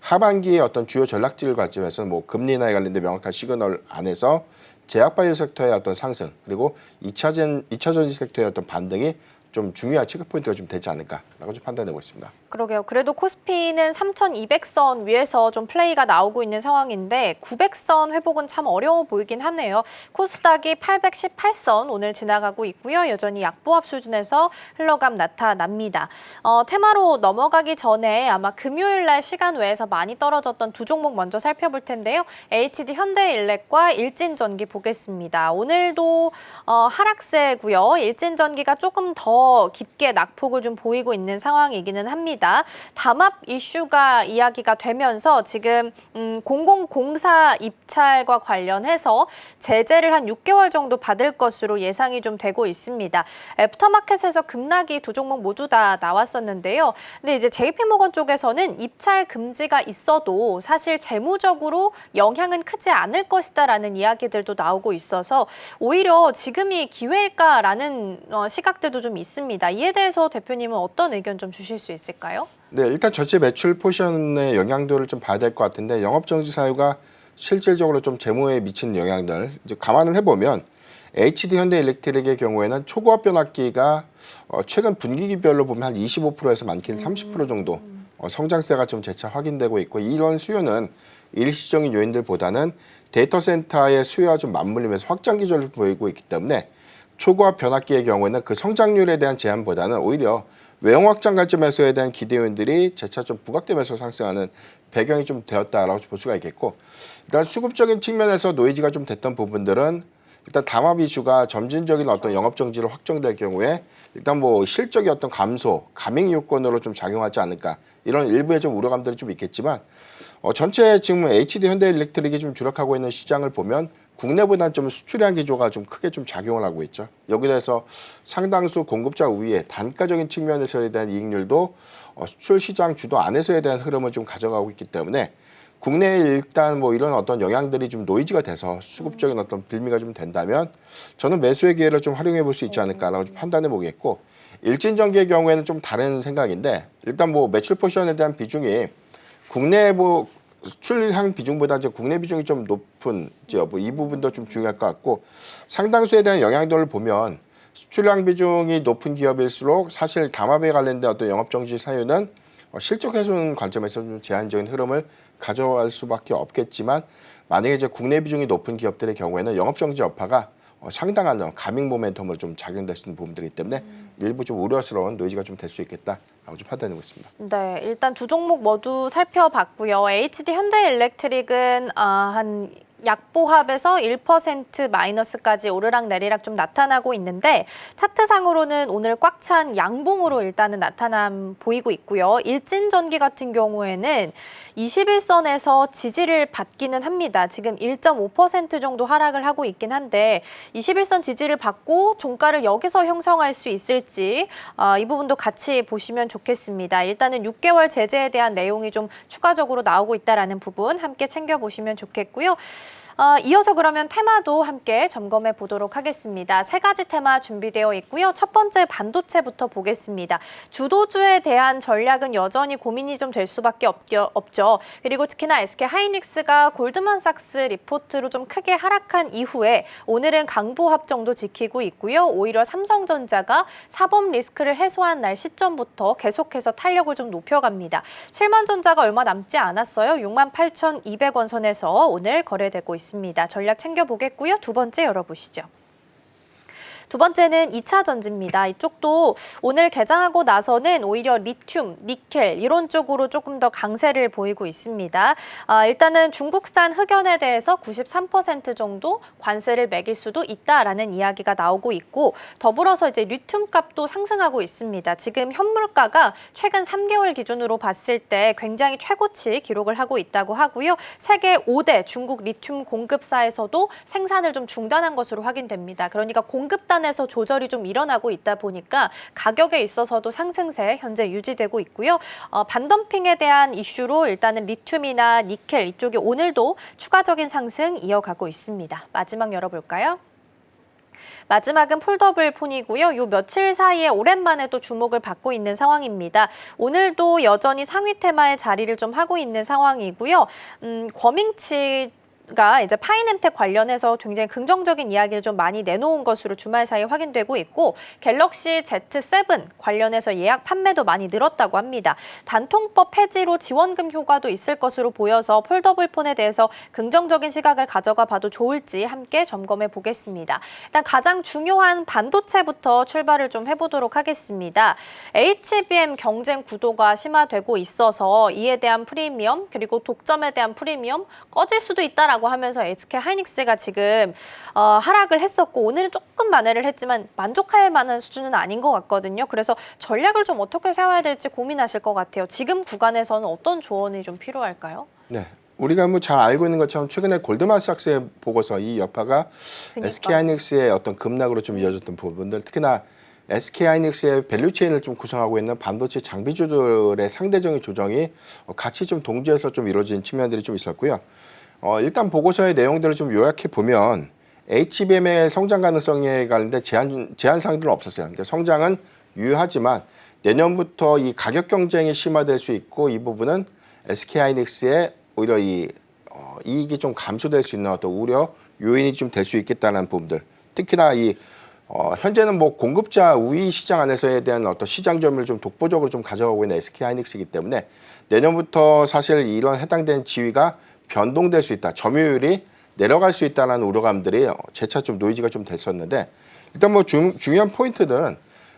하반기에 어떤 주요 전략지를 관점에서는 뭐 금리 인하에 관련된 명확한 시그널 안에서 제약바이오 섹터의 어떤 상승, 그리고 2차 전지 섹터의 어떤 반등이 좀 중요한 체크포인트가 좀 되지 않을까라고 좀 판단되고 있습니다. 그러게요. 그래도 코스피는 3,200선 위에서 좀 플레이가 나오고 있는 상황인데 900선 회복은 참 어려워 보이긴 하네요. 코스닥이 818선 오늘 지나가고 있고요. 여전히 약보합 수준에서 흘러감 나타납니다. 테마로 넘어가기 전에 아마 금요일 날 시간 외에서 많이 떨어졌던 두 종목 먼저 살펴볼 텐데요. HD 현대일렉과 일진전기 보겠습니다. 오늘도 하락세고요. 일진전기가 조금 더 더 깊게 낙폭을 좀 보이고 있는 상황이기는 합니다. 담합 이슈가 이야기가 되면서 지금 공공공사 입찰과 관련해서 제재를 한 6개월 정도 받을 것으로 예상이 좀 되고 있습니다. 애프터마켓에서 급락이 두 종목 모두 다 나왔었는데요. 근데 이제 JP모건 쪽에서는 입찰 금지가 있어도 사실 재무적으로 영향은 크지 않을 것이다라는 이야기들도 나오고 있어서 오히려 지금이 기회일까라는 시각들도 좀 있습니다. 이에 대해서 대표님은 어떤 의견 좀 주실 수 있을까요? 네, 일단 전체 매출 포션의 영향도를 좀 봐야 될 것 같은데 영업정지 사유가 실질적으로 좀 재무에 미치는 영향들 이제 감안을 해보면 HD 현대일렉트릭의 경우에는 초고압 변압기가 최근 분기기별로 보면 한 25%에서 많게는 30% 정도 성장세가 좀 재차 확인되고 있고 이런 수요는 일시적인 요인들보다는 데이터 센터의 수요와 좀 맞물리면서 확장 기조를 보이고 있기 때문에 초고압 변압기의 경우에는 그 성장률에 대한 제한보다는 오히려 외형 확장 관점에서에 대한 기대 요인들이 재차 좀 부각되면서 상승하는 배경이 좀 되었다라고 볼 수가 있겠고 일단 수급적인 측면에서 노이즈가 좀 됐던 부분들은 일단 담합 이슈가 점진적인 어떤 영업 정지로 확정될 경우에 일단 뭐 실적의 어떤 감소, 가맹 요건으로 좀 작용하지 않을까 이런 일부의 좀 우려감들이 좀 있겠지만 전체 지금 HD 현대일렉트릭이 좀 주력하고 있는 시장을 보면 국내보다는 좀 수출량 기조가 좀 크게 좀 작용을 하고 있죠. 여기에 대해서 상당수 공급자 우위에 단가적인 측면에서에 대한 이익률도 수출 시장 주도 안에서에 대한 흐름을 좀 가져가고 있기 때문에 국내에 일단 뭐 이런 어떤 영향들이 좀 노이즈가 돼서 수급적인 어떤 빌미가 좀 된다면 저는 매수의 기회를 좀 활용해 볼 수 있지 않을까라고 좀 판단해 보겠고 일진전기의 경우에는 좀 다른 생각인데 일단 뭐 매출 포션에 대한 비중이 국내 뭐 수출향 비중보다 이제 국내 비중이 좀 높은 이제 뭐 이 부분도 좀 중요할 것 같고 상당수에 대한 영향도를 보면 수출량 비중이 높은 기업일수록 사실 담합에 관련된 어떤 영업 정지 사유는 실적 훼손 관점에서 좀 제한적인 흐름을 가져갈 수밖에 없겠지만 만약에 이제 국내 비중이 높은 기업들의 경우에는 영업 정지 여파가 상당한 가밍 모멘텀으로 좀 작용될 수 있는 부분들이기 때문에 일부 좀 우려스러운 노이즈가 좀 될 수 있겠다라고 좀 판단하고 있습니다. 네, 일단 두 종목 모두 살펴봤고요. HD 현대일렉트릭은 한 약보합에서 1% 마이너스까지 오르락내리락 좀 나타나고 있는데 차트상으로는 오늘 꽉 찬 양봉으로 일단은 나타남 보이고 있고요. 일진전기 같은 경우에는 21선에서 지지를 받기는 합니다. 지금 1.5% 정도 하락을 하고 있긴 한데 21선 지지를 받고 종가를 여기서 형성할 수 있을지 이 부분도 같이 보시면 좋겠습니다. 일단은 6개월 제재에 대한 내용이 좀 추가적으로 나오고 있다는 부분 함께 챙겨보시면 좋겠고요. 이어서 그러면 테마도 함께 점검해 보도록 하겠습니다. 세 가지 테마 준비되어 있고요. 첫 번째 반도체부터 보겠습니다. 주도주에 대한 전략은 여전히 고민이 좀 될 수밖에 없죠. 그리고 특히나 SK하이닉스가 골드만삭스 리포트로 좀 크게 하락한 이후에 오늘은 강보합 정도 지키고 있고요. 오히려 삼성전자가 사법 리스크를 해소한 날 시점부터 계속해서 탄력을 좀 높여갑니다. 7만전자가 얼마 남지 않았어요. 68,200원 선에서 오늘 거래되고 있습니다. 전략 챙겨보겠고요. 두 번째 열어보시죠. 두 번째는 2차 전지입니다. 이쪽도 오늘 개장하고 나서는 오히려 리튬, 니켈 이런 쪽으로 조금 더 강세를 보이고 있습니다. 일단은 중국산 흑연에 대해서 93% 정도 관세를 매길 수도 있다라는 이야기가 나오고 있고 더불어서 이제 리튬 값도 상승하고 있습니다. 지금 현물가가 최근 3개월 기준으로 봤을 때 굉장히 최고치 기록을 하고 있다고 하고요. 세계 5대 중국 리튬 공급사에서도 생산을 좀 중단한 것으로 확인됩니다. 그러니까 공급단 에서 조절이 좀 일어나고 있다 보니까 가격에 있어서도 상승세 현재 유지되고 있고요. 반덤핑에 대한 이슈로 일단은 리튬이나 니켈 이쪽이 오늘도 추가적인 상승 이어가고 있습니다. 마지막 열어볼까요? 마지막은 폴더블 폰이고요. 요 며칠 사이에 오랜만에 또 주목을 받고 있는 상황입니다. 오늘도 여전히 상위 테마의 자리를 좀 하고 있는 상황이고요. 과밍치 가 이제 파이nem텍 관련해서 굉장히 긍정적인 이야기를 좀 많이 내놓은 것으로 주말 사이에 확인되고 있고 갤럭시 Z7 관련해서 예약 판매도 많이 늘었다고 합니다. 단통법 폐지로 지원금 효과도 있을 것으로 보여서 폴더블 폰에 대해서 긍정적인 시각을 가져가 봐도 좋을지 함께 점검해 보겠습니다. 일단 가장 중요한 반도체부터 출발을 좀 해보도록 하겠습니다. HBM 경쟁 구도가 심화되고 있어서 이에 대한 프리미엄 그리고 독점에 대한 프리미엄 꺼질 수도 있다라고 힘들다라고 하면서 SK 하이닉스가 지금 하락을 했었고 오늘은 조금 만회를 했지만 만족할 만한 수준은 아닌 것 같거든요. 그래서 전략을 좀 어떻게 세워야 될지 고민하실 것 같아요. 지금 구간에서는 어떤 조언이 좀 필요할까요? 네. 우리가 뭐 잘 알고 있는 것처럼 최근에 골드만삭스의 보고서 이 여파가 그러니까. SK하이닉스의 어떤 급락으로 좀 이어졌던 부분들, 특히나 SK하이닉스의 밸류체인을 좀 구성하고 있는 반도체 장비주들의 상대적인 조정이 같이 좀 동지에서 좀 이루어진 측면들이 좀 있었고요. 일단 보고서의 내용들을 좀 요약해 보면 HBM의 성장 가능성에 관련된 제한 사항들은 없었어요. 그러니까 성장은 유효하지만 내년부터 이 가격 경쟁이 심화될 수 있고 이 부분은 SK하이닉스의 오히려 이익이 좀 감소될 수 있는 어떤 우려 요인이 좀 될 수 있겠다는 부분들. 특히나 현재는 뭐 공급자 우위 시장 안에서에 대한 어떤 시장 점유율을 좀 독보적으로 좀 가져가고 있는 SK하이닉스이기 때문에 내년부터 사실 이런 해당된 지위가 변동될 수 있다. 점유율이 내려갈 수 있다는 우려감들이 재차 좀 노이즈가 좀 됐었는데 일단 뭐 중요한 포인트는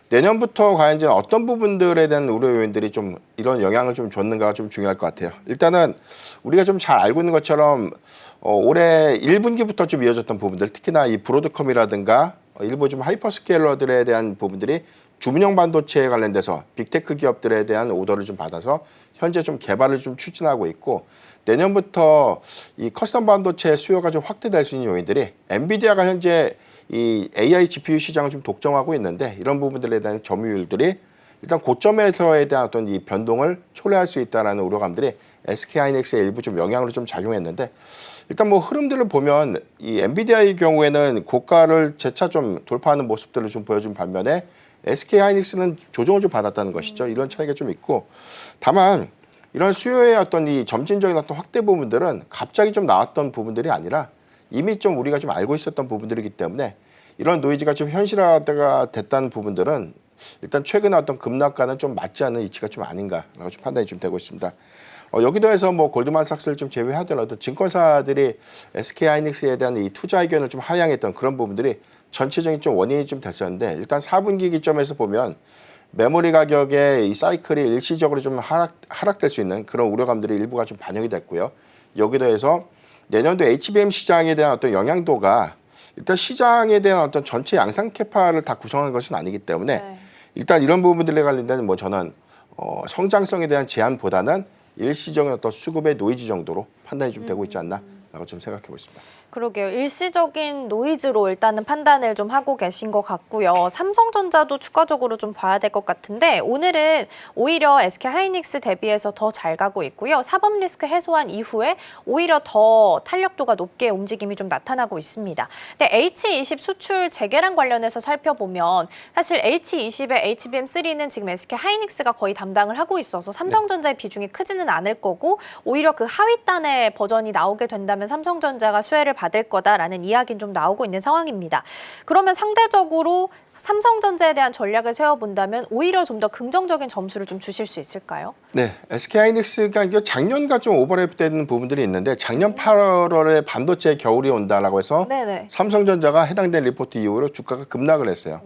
내년부터 과연 이제 어떤 부분들에 대한 우려 요인들이 좀 이런 영향을 좀 줬는가가 좀 중요할 것 같아요. 일단은 우리가 좀 잘 알고 있는 것처럼 올해 1분기부터 좀 이어졌던 부분들, 특히나 이 브로드컴이라든가 일부 좀 하이퍼스케일러들에 대한 부분들이 주문형 반도체에 관련돼서 빅테크 기업들에 대한 오더를 좀 받아서 현재 좀 개발을 좀 추진하고 있고 내년부터 이 커스텀 반도체 수요가 좀 확대될 수 있는 요인들이 엔비디아가 현재 이 AI GPU 시장을 좀 독점하고 있는데 이런 부분들에 대한 점유율들이 일단 고점에서에 대한 어떤 이 변동을 초래할 수 있다라는 우려감들이 SK하이닉스에 일부 좀 영향으로 좀 작용했는데 일단 뭐 흐름들을 보면 이 엔비디아의 경우에는 고가를 재차 좀 돌파하는 모습들을 좀 보여준 반면에 SK하이닉스는 조정을 좀 받았다는 것이죠. 이런 차이가 좀 있고 다만 이런 수요의 어떤 이 점진적인 어떤 확대 부분들은 갑자기 좀 나왔던 부분들이 아니라 이미 좀 우리가 좀 알고 있었던 부분들이기 때문에 이런 노이즈가 좀 현실화가 됐다는 부분들은 일단 최근에 어떤 급락과는 좀 맞지 않는 이치가 좀 아닌가라고 좀 판단이 좀 되고 있습니다. 여기도 해서 뭐 골드만삭스를 좀 제외하더라도 증권사들이 SK하이닉스에 대한 이 투자 의견을 좀 하향했던 그런 부분들이 전체적인 좀 원인이 좀 됐었는데 일단 4분기 기점에서 보면 메모리 가격의 이 사이클이 일시적으로 좀 하락될 수 있는 그런 우려감들이 일부가 좀 반영이 됐고요. 여기도 해서 내년도 HBM 시장에 대한 어떤 영향도가 일단 시장에 대한 어떤 전체 양산 캐파를 다 구성한 것은 아니기 때문에 네. 일단 이런 부분들에 관련된 뭐 저는 성장성에 대한 제한보다는 일시적인 어떤 수급의 노이즈 정도로 판단이 좀 되고 있지 않나라고 좀 생각해 보겠습니다. 그러게요. 일시적인 노이즈로 일단은 판단을 좀 하고 계신 것 같고요. 삼성전자도 추가적으로 좀 봐야 될 것 같은데 오늘은 오히려 SK하이닉스 대비해서 더 잘 가고 있고요. 사법 리스크 해소한 이후에 오히려 더 탄력도가 높게 움직임이 좀 나타나고 있습니다. 근데 H20 수출 재개랑 관련해서 살펴보면 사실 H20의 HBM3는 지금 SK하이닉스가 거의 담당을 하고 있어서 삼성전자의 비중이 크지는 않을 거고 오히려 그 하위단의 버전이 나오게 된다면 삼성전자가 수혜를 받을 거다라는 이야기는 좀 나오고 있는 상황입니다. 그러면 상대적으로 삼성전자에 대한 전략을 세워본다면 오히려 좀 더 긍정적인 점수를 좀 주실 수 있을까요? 네, SK하이닉스가 작년과 좀 오버랩되는 부분들이 있는데 작년 8월에 반도체 겨울이 온다라고 해서 네네. 삼성전자가 해당된 리포트 이후로 주가가 급락을 했어요.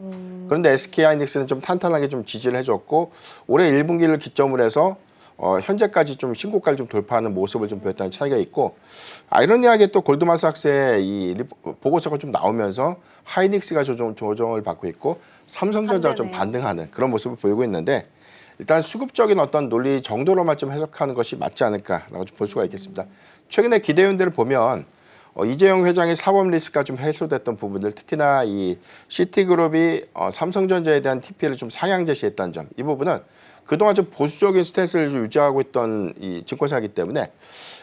그런데 SK하이닉스는 좀 탄탄하게 좀 지지를 해줬고 올해 1분기를 기점으로 해서 현재까지 좀 신고가를 좀 돌파하는 모습을 좀 보였다는 차이가 있고 아이러니하게 또 골드만삭스의 이 보고서가 좀 나오면서 하이닉스가 조정을 받고 있고 삼성전자가 좀 반등하는 그런 모습을 보이고 있는데 일단 수급적인 어떤 논리 정도로만 좀 해석하는 것이 맞지 않을까라고 좀 볼 수가 있겠습니다. 최근에 기대요인들을 보면 이재용 회장의 사법 리스크가 좀 해소됐던 부분들 특히나 이 시티그룹이 삼성전자에 대한 TP를 좀 상향 제시했다는 점 이 부분은 그동안 좀 보수적인 스탠스를 좀 유지하고 있던 이 증권사이기 때문에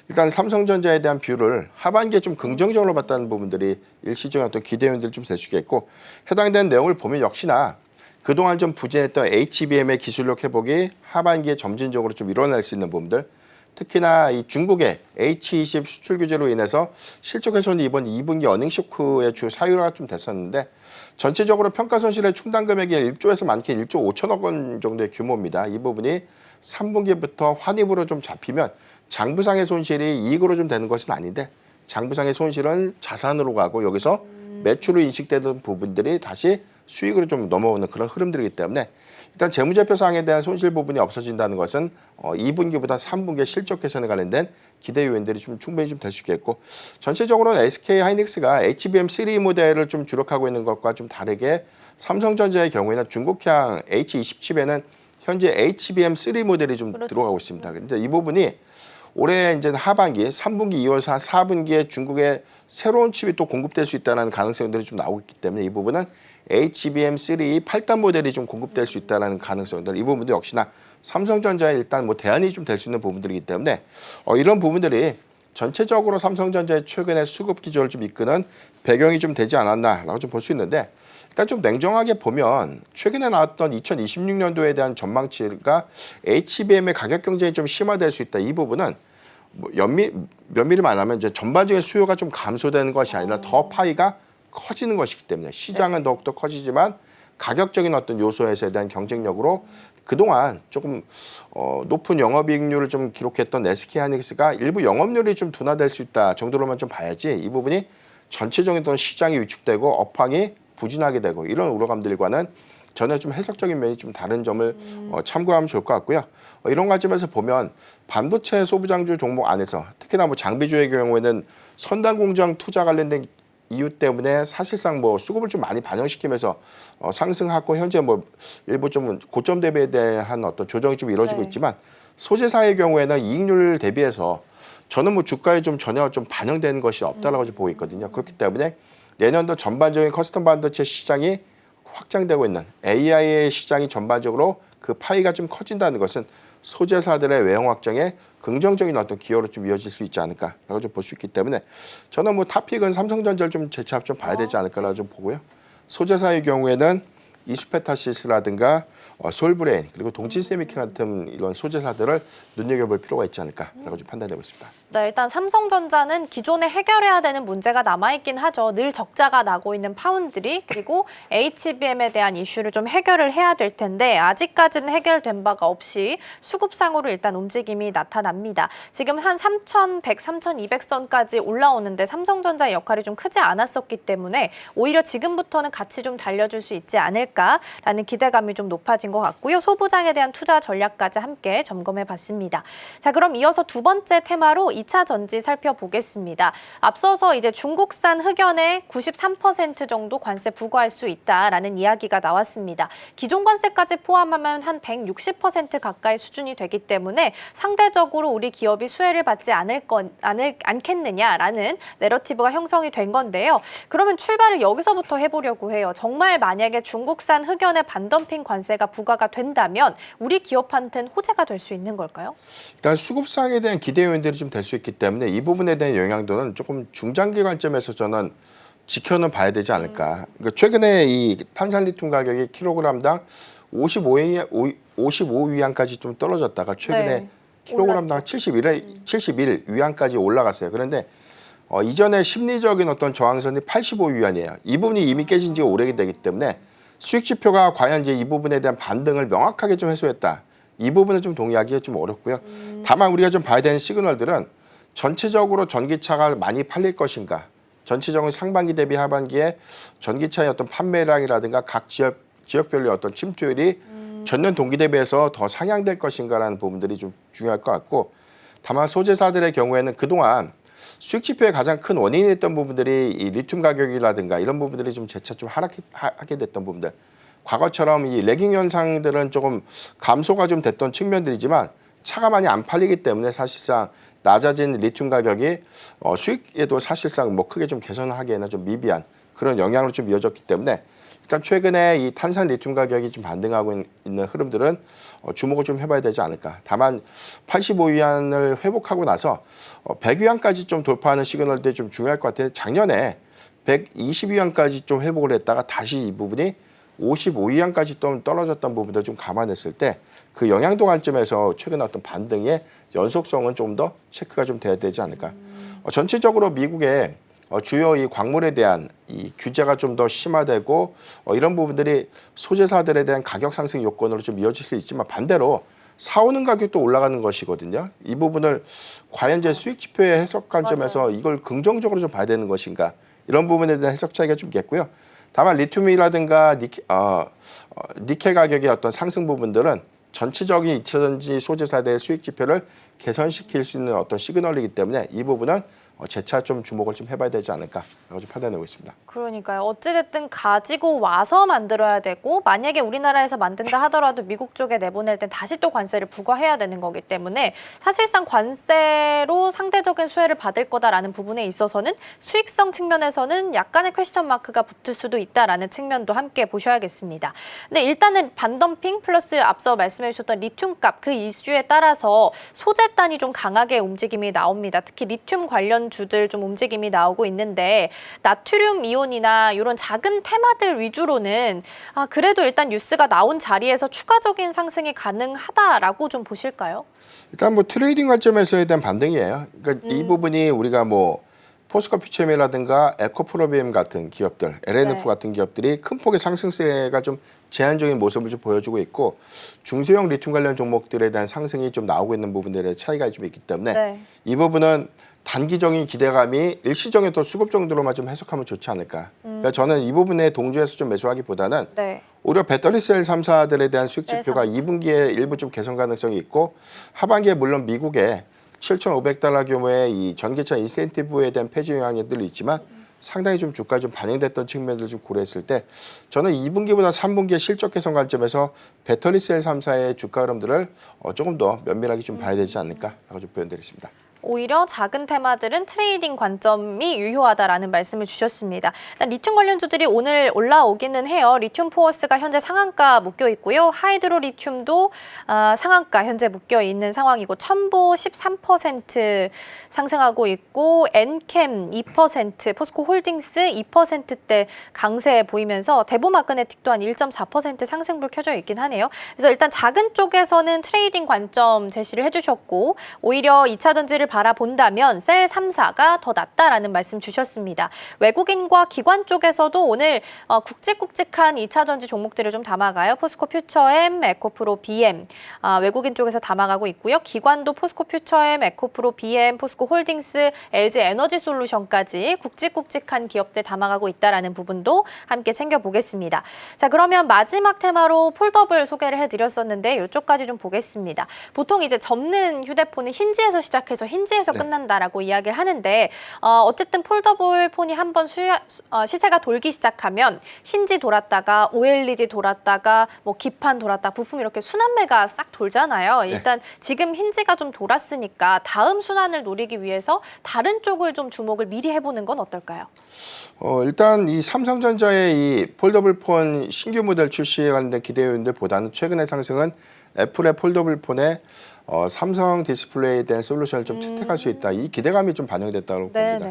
일단 삼성전자에 대한 뷰를 하반기에 좀 긍정적으로 봤다는 부분들이 일시적인 어떤 기대 요인들을 좀 될 수 있겠고 해당되는 내용을 보면 역시나 그동안 좀 부진했던 HBM의 기술력 회복이 하반기에 점진적으로 좀 일어날 수 있는 부분들 특히나 이 중국의 H20 수출 규제로 인해서 실적 훼손이 이번 2분기 어닝 쇼크의 주 사유가 좀 됐었는데 전체적으로 평가 손실의 충당 금액이 1조에서 많게 1조 5천억 원 정도의 규모입니다. 이 부분이 3분기부터 환입으로 좀 잡히면 장부상의 손실이 이익으로 좀 되는 것은 아닌데 장부상의 손실은 자산으로 가고 여기서 매출로 인식되던 부분들이 다시 수익으로 좀 넘어오는 그런 흐름들이기 때문에 일단 재무제표상에 대한 손실 부분이 없어진다는 것은 2분기보다 3분기의 실적 개선에 관련된 기대 요인들이 좀 충분히 좀 될 수 있겠고, 전체적으로 SK 하이닉스가 HBM3 모델을 좀 주력하고 있는 것과 좀 다르게 삼성전자의 경우에는 중국향 H20 칩에는 현재 HBM3 모델이 좀 들어가고 있습니다. 근데 이 부분이 올해 이제 하반기, 3분기 이어서 4분기에 중국에 새로운 칩이 또 공급될 수 있다는 가능성들이 좀 나오고 있기 때문에 이 부분은 HBM3 8단 모델이 좀 공급될 수 있다는 가능성들, 이 부분도 역시나 삼성전자에 일단 뭐 대안이 좀 될 수 있는 부분들이기 때문에 이런 부분들이 전체적으로 삼성전자의 최근의 수급 기조를 좀 이끄는 배경이 좀 되지 않았나라고 좀 볼 수 있는데, 일단 좀 냉정하게 보면 최근에 나왔던 2026년도에 대한 전망치가 HBM의 가격 경쟁이 좀 심화될 수 있다. 이 부분은 뭐 면밀히만 하면 이제 전반적인 수요가 좀 감소되는 것이 아니라 더 파이가 커지는 것이기 때문에 시장은 더욱더 커지지만 가격적인 어떤 요소에서에 대한 경쟁력으로 그동안 조금 높은 영업이익률을 좀 기록했던 SK 하이닉스가 일부 영업률이 좀 둔화될 수 있다 정도로만 좀 봐야지, 이 부분이 전체적인 어떤 시장이 위축되고 업황이 부진하게 되고 이런 우려감들과는 전혀 좀 해석적인 면이 좀 다른 점을 참고하면 좋을 것 같고요. 이런 관점에서 보면 반도체 소부장주 종목 안에서 특히나 뭐 장비주의 경우에는 선단 공장 투자 관련된 이유 때문에 사실상 뭐 수급을 좀 많이 반영시키면서 상승하고 현재 뭐 일부 좀 고점 대비에 대한 어떤 조정이 좀 이루어지고 있지만, 소재사의 경우에는 이익률 대비해서 저는 뭐 주가에 좀 전혀 좀 반영되는 것이 없다라고 좀 보고 있거든요. 그렇기 때문에 내년도 전반적인 커스텀 반도체 시장이 확장되고 있는 AI의 시장이 전반적으로 그 파이가 좀 커진다는 것은 소재사들의 외형 확장에 긍정적인 어떤 기여로 좀 이어질 수 있지 않을까라고 좀 볼 수 있기 때문에 저는 뭐 탑픽은 삼성전자를 좀 재차 좀 봐야 되지 않을까라고 좀 보고요. 소재사의 경우에는 이수페타시스라든가 솔브레인 그리고 동치세미킨 같은 이런 소재사들을 눈여겨볼 필요가 있지 않을까라고 좀 판단되고 있습니다. 네, 일단 삼성전자는 기존에 해결해야 되는 문제가 남아있긴 하죠. 늘 적자가 나고 있는 파운드리, 그리고 HBM에 대한 이슈를 좀 해결을 해야 될 텐데 아직까지는 해결된 바가 없이 수급상으로 일단 움직임이 나타납니다. 지금 한 3,100, 3,200선까지 올라오는데 삼성전자의 역할이 좀 크지 않았었기 때문에 오히려 지금부터는 같이 좀 달려줄 수 있지 않을까라는 기대감이 좀 높아진 것 같고요. 소부장에 대한 투자 전략까지 함께 점검해 봤습니다. 자, 그럼 이어서 두 번째 테마로 2차 전지 살펴보겠습니다. 앞서서 이제 중국산 흑연에 93% 정도 관세 부과할 수 있다라는 이야기가 나왔습니다. 기존 관세까지 포함하면 한 160% 가까이 수준이 되기 때문에 상대적으로 우리 기업이 수혜를 받지 않겠느냐라는 내러티브가 형성이 된 건데요. 그러면 출발을 여기서부터 해보려고 해요. 정말 만약에 중국산 흑연의 반덤핑 관세가 부과가 된다면 우리 기업한테는 호재가 될 수 있는 걸까요? 일단 수급상에 대한 기대 요인들이 좀 될 수 있기 때문에 이 부분에 대한 영향도는 조금 중장기 관점에서 저는 지켜는 봐야 되지 않을까. 그러니까 최근에 이 탄산리튬 가격이 킬로그램당 55위안까지 좀 떨어졌다가 최근에 킬로그램당 71위안까지 올라갔어요. 그런데 이전에 심리적인 어떤 저항선이 85위안이에요. 이 부분이 이미 깨진 지가 오래되기 때문에 수익 지표가 과연 이제 이 부분에 대한 반등을 명확하게 좀 해소했다. 이 부분은 좀 동의하기가 좀 어렵고요. 다만 우리가 좀 봐야 되는 시그널들은 전체적으로 전기차가 많이 팔릴 것인가, 전체적인 상반기 대비 하반기에 전기차의 어떤 판매량이라든가 각 지역별로 어떤 침투율이 전년 동기 대비해서 더 상향될 것인가라는 부분들이 좀 중요할 것 같고, 다만 소재사들의 경우에는 그동안 수익 지표의 가장 큰 원인이 됐던 부분들이 이 리튬 가격이라든가 이런 부분들이 좀 재차 좀 하락하게 됐던 부분들, 과거처럼 이 레깅 현상들은 조금 감소가 좀 됐던 측면들이지만 차가 많이 안 팔리기 때문에 사실상 낮아진 리튬 가격이 수익에도 사실상 뭐 크게 좀 개선하기에는 좀 미비한 그런 영향으로 좀 이어졌기 때문에 일단 최근에 이 탄산 리튬 가격이 좀 반등하고 있는 흐름들은 주목을 좀 해봐야 되지 않을까. 다만 85위안을 회복하고 나서 100위안까지 좀 돌파하는 시그널들이 좀 중요할 것 같아요. 작년에 120위안까지 좀 회복을 했다가 다시 이 부분이 55위안까지 좀 떨어졌던 부분들 좀 감안했을 때 그 영향도 관점에서 최근에 어떤 반등의 연속성은 좀 더 체크가 좀 돼야 되지 않을까. 전체적으로 미국의 주요 이 광물에 대한 이 규제가 좀 더 심화되고 이런 부분들이 소재사들에 대한 가격 상승 요건으로 좀 이어질 수 있지만 반대로 사오는 가격도 올라가는 것이거든요. 이 부분을 과연 제 수익 지표의 해석 관점에서 이걸 긍정적으로 좀 봐야 되는 것인가, 이런 부분에 대한 해석 차이가 좀 있겠고요. 다만 리튬이라든가 니켈 가격의 어떤 상승 부분들은 전체적인 2차전지 소재사들의 수익 지표를 개선시킬 수 있는 어떤 시그널이기 때문에 이 부분은 재차 좀 주목을 좀 해봐야 되지 않을까라고 좀 판단하고 있습니다. 그러니까요. 어찌됐든 가지고 와서 만들어야 되고 만약에 우리나라에서 만든다 하더라도 미국 쪽에 내보낼 땐 다시 또 관세를 부과해야 되는 거기 때문에 사실상 관세로 상대적인 수혜를 받을 거다라는 부분에 있어서는 수익성 측면에서는 약간의 퀘스천 마크가 붙을 수도 있다라는 측면도 함께 보셔야겠습니다. 근데 일단은 반덤핑 플러스 앞서 말씀해 주셨던 리튬 값 그 이슈에 따라서 소재단이 좀 강하게 움직임이 나옵니다. 특히 리튬 관련 주들 좀 움직임이 나오고 있는데 나트륨 이온이나 이런 작은 테마들 위주로는 그래도 일단 뉴스가 나온 자리에서 추가적인 상승이 가능하다라고 좀 보실까요? 일단 뭐 트레이딩 관점에서에 대한 반등이에요. 그러니까 이 부분이 우리가 뭐 포스코 퓨처엠이라든가 에코프로비엠 같은 기업들, LNF 네. 같은 기업들이 큰 폭의 상승세가 좀 제한적인 모습을 좀 보여주고 있고 중소형 리튬 관련 종목들에 대한 상승이 좀 나오고 있는 부분들의 차이가 좀 있기 때문에 네. 이 부분은 단기적인 기대감이 일시적인 또 수급 정도로만 좀 해석하면 좋지 않을까. 그러니까 저는 이 부분에 동조해서 좀 매수하기보다는 네. 오히려 배터리셀 3사들에 대한 수익 지표가 네, 2분기에 일부 좀 개선 가능성이 있고 하반기에 물론 미국에 7,500달러 규모의 이 전기차 인센티브에 대한 폐지 영향들이 있지만 상당히 좀 주가에 좀 반영됐던 측면들을 좀 고려했을 때 저는 2분기보다 3분기의 실적 개선 관점에서 배터리셀 3사의 주가 흐름들을 조금 더 면밀하게 좀 봐야 되지 않을까라고 좀 표현드리겠습니다. 오히려 작은 테마들은 트레이딩 관점이 유효하다라는 말씀을 주셨습니다. 일단 리튬 관련주들이 오늘 올라오기는 해요. 리튬 포어스가 현재 상한가 묶여 있고요. 하이드로 리튬도 상한가 현재 묶여 있는 상황이고 첨보 13% 상승하고 있고 엔캠 2%, 포스코 홀딩스 2%대 강세 보이면서 대보마그네틱 또한 1.4% 상승불 켜져 있긴 하네요. 그래서 일단 작은 쪽에서는 트레이딩 관점 제시를 해주셨고 오히려 2차 전지를 바라본다면 셀 3사가 더 낫다라는 말씀 주셨습니다. 외국인과 기관 쪽에서도 오늘 굵직굵직한 2차 전지 종목들을 좀 담아가요. 포스코 퓨처엠, 에코프로 BM 외국인 쪽에서 담아가고 있고요. 기관도 포스코 퓨처엠, 에코프로 BM, 포스코 홀딩스, LG 에너지 솔루션까지 굵직굵직한 기업들 담아가고 있다라는 부분도 함께 챙겨보겠습니다. 자, 그러면 마지막 테마로 폴더블 소개를 해드렸었는데 이쪽까지 좀 보겠습니다. 보통 이제 접는 휴대폰은 힌지에서 시작해서 힌지에서 네. 끝난다라고 이야기를 하는데 어쨌든 폴더블 폰이 한번 시세가 돌기 시작하면 힌지 돌았다가 OLED 돌았다가 뭐 기판 돌았다 부품 이렇게 순환매가 싹 돌잖아요. 일단 지금 힌지가 좀 돌았으니까 다음 순환을 노리기 위해서 다른 쪽을 좀 주목을 미리 해보는 건 어떨까요? 일단 이 삼성전자의 이 폴더블 폰 신규 모델 출시에 관련된 기대 요인들보다는 최근의 상승은 애플의 폴더블 폰에 삼성 디스플레이에 대한 솔루션을 좀 채택할 수 있다. 이 기대감이 좀 반영됐다고 봅니다.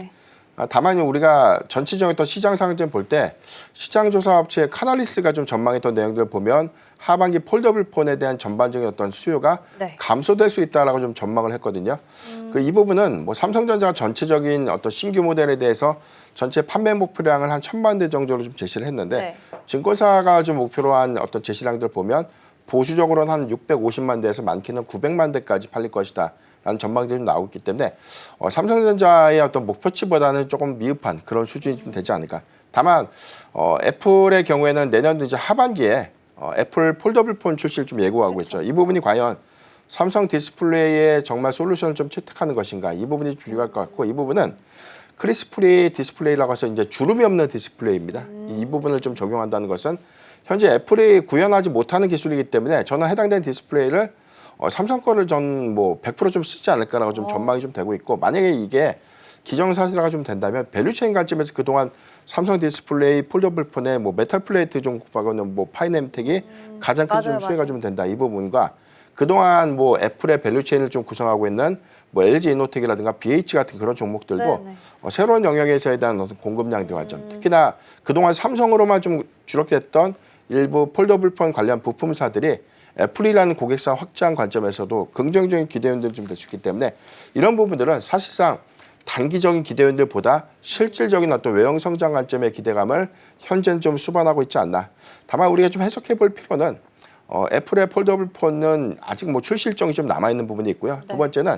다만 우리가 전체적인 또 시장 상황을 볼 때 시장 조사 업체 카날리스가 좀 전망했던 내용들을 보면 하반기 폴더블 폰에 대한 전반적인 어떤 수요가 감소될 수 있다라고 좀 전망을 했거든요. 이 부분은 뭐 삼성전자가 전체적인 어떤 신규 모델에 대해서 전체 판매 목표량을 한 1,000만 대 정도로 좀 제시를 했는데 증권사가 좀 목표로 한 어떤 제시량들을 보면 보수적으로는 한 650만 대에서 많게는 900만 대까지 팔릴 것이다. 라는 전망들이 좀 나오고 있기 때문에 삼성전자의 어떤 목표치보다는 조금 미흡한 그런 수준이 좀 되지 않을까. 다만 애플의 경우에는 내년도 이제 하반기에 애플 폴더블 폰 출시를 좀 예고하고 있죠. 이 부분이 과연 삼성 디스플레이에 정말 솔루션을 좀 채택하는 것인가. 이 부분이 좀 중요할 것 같고 이 부분은 크리스프리 디스플레이라고 해서 이제 주름이 없는 디스플레이입니다. 이 부분을 좀 적용한다는 것은 현재 애플이 구현하지 못하는 기술이기 때문에 저는 해당되는 디스플레이를 삼성 거를 전 뭐 100% 좀 쓰지 않을까라고 좀 전망이 좀 되고 있고 만약에 이게 기정사실화가 좀 된다면 밸류체인 관점에서 그동안 삼성 디스플레이 폴더블 폰에 뭐 메탈 플레이트 좀 곱하고는 뭐 파이넴텍이 가장 큰 좀 수혜가 좀 된다 이 부분과 그동안 뭐 애플의 밸류체인을 좀 구성하고 있는 뭐 LG 이노텍이라든가 BH 같은 그런 종목들도 새로운 영역에서에 대한 어떤 공급량들 관점 특히나 그동안 삼성으로만 좀 주력했던 일부 폴더블 폰 관련 부품사들이 애플이라는 고객사 확장 관점에서도 긍정적인 기대요인들이 좀 될 수 있기 때문에 이런 부분들은 사실상 단기적인 기대요인들보다 실질적인 어떤 외형 성장 관점의 기대감을 현재는 좀 수반하고 있지 않나. 다만 우리가 좀 해석해 볼 필요는 애플의 폴더블 폰은 아직 뭐 출시 일정이 좀 남아 있는 부분이 있고요. 두 번째는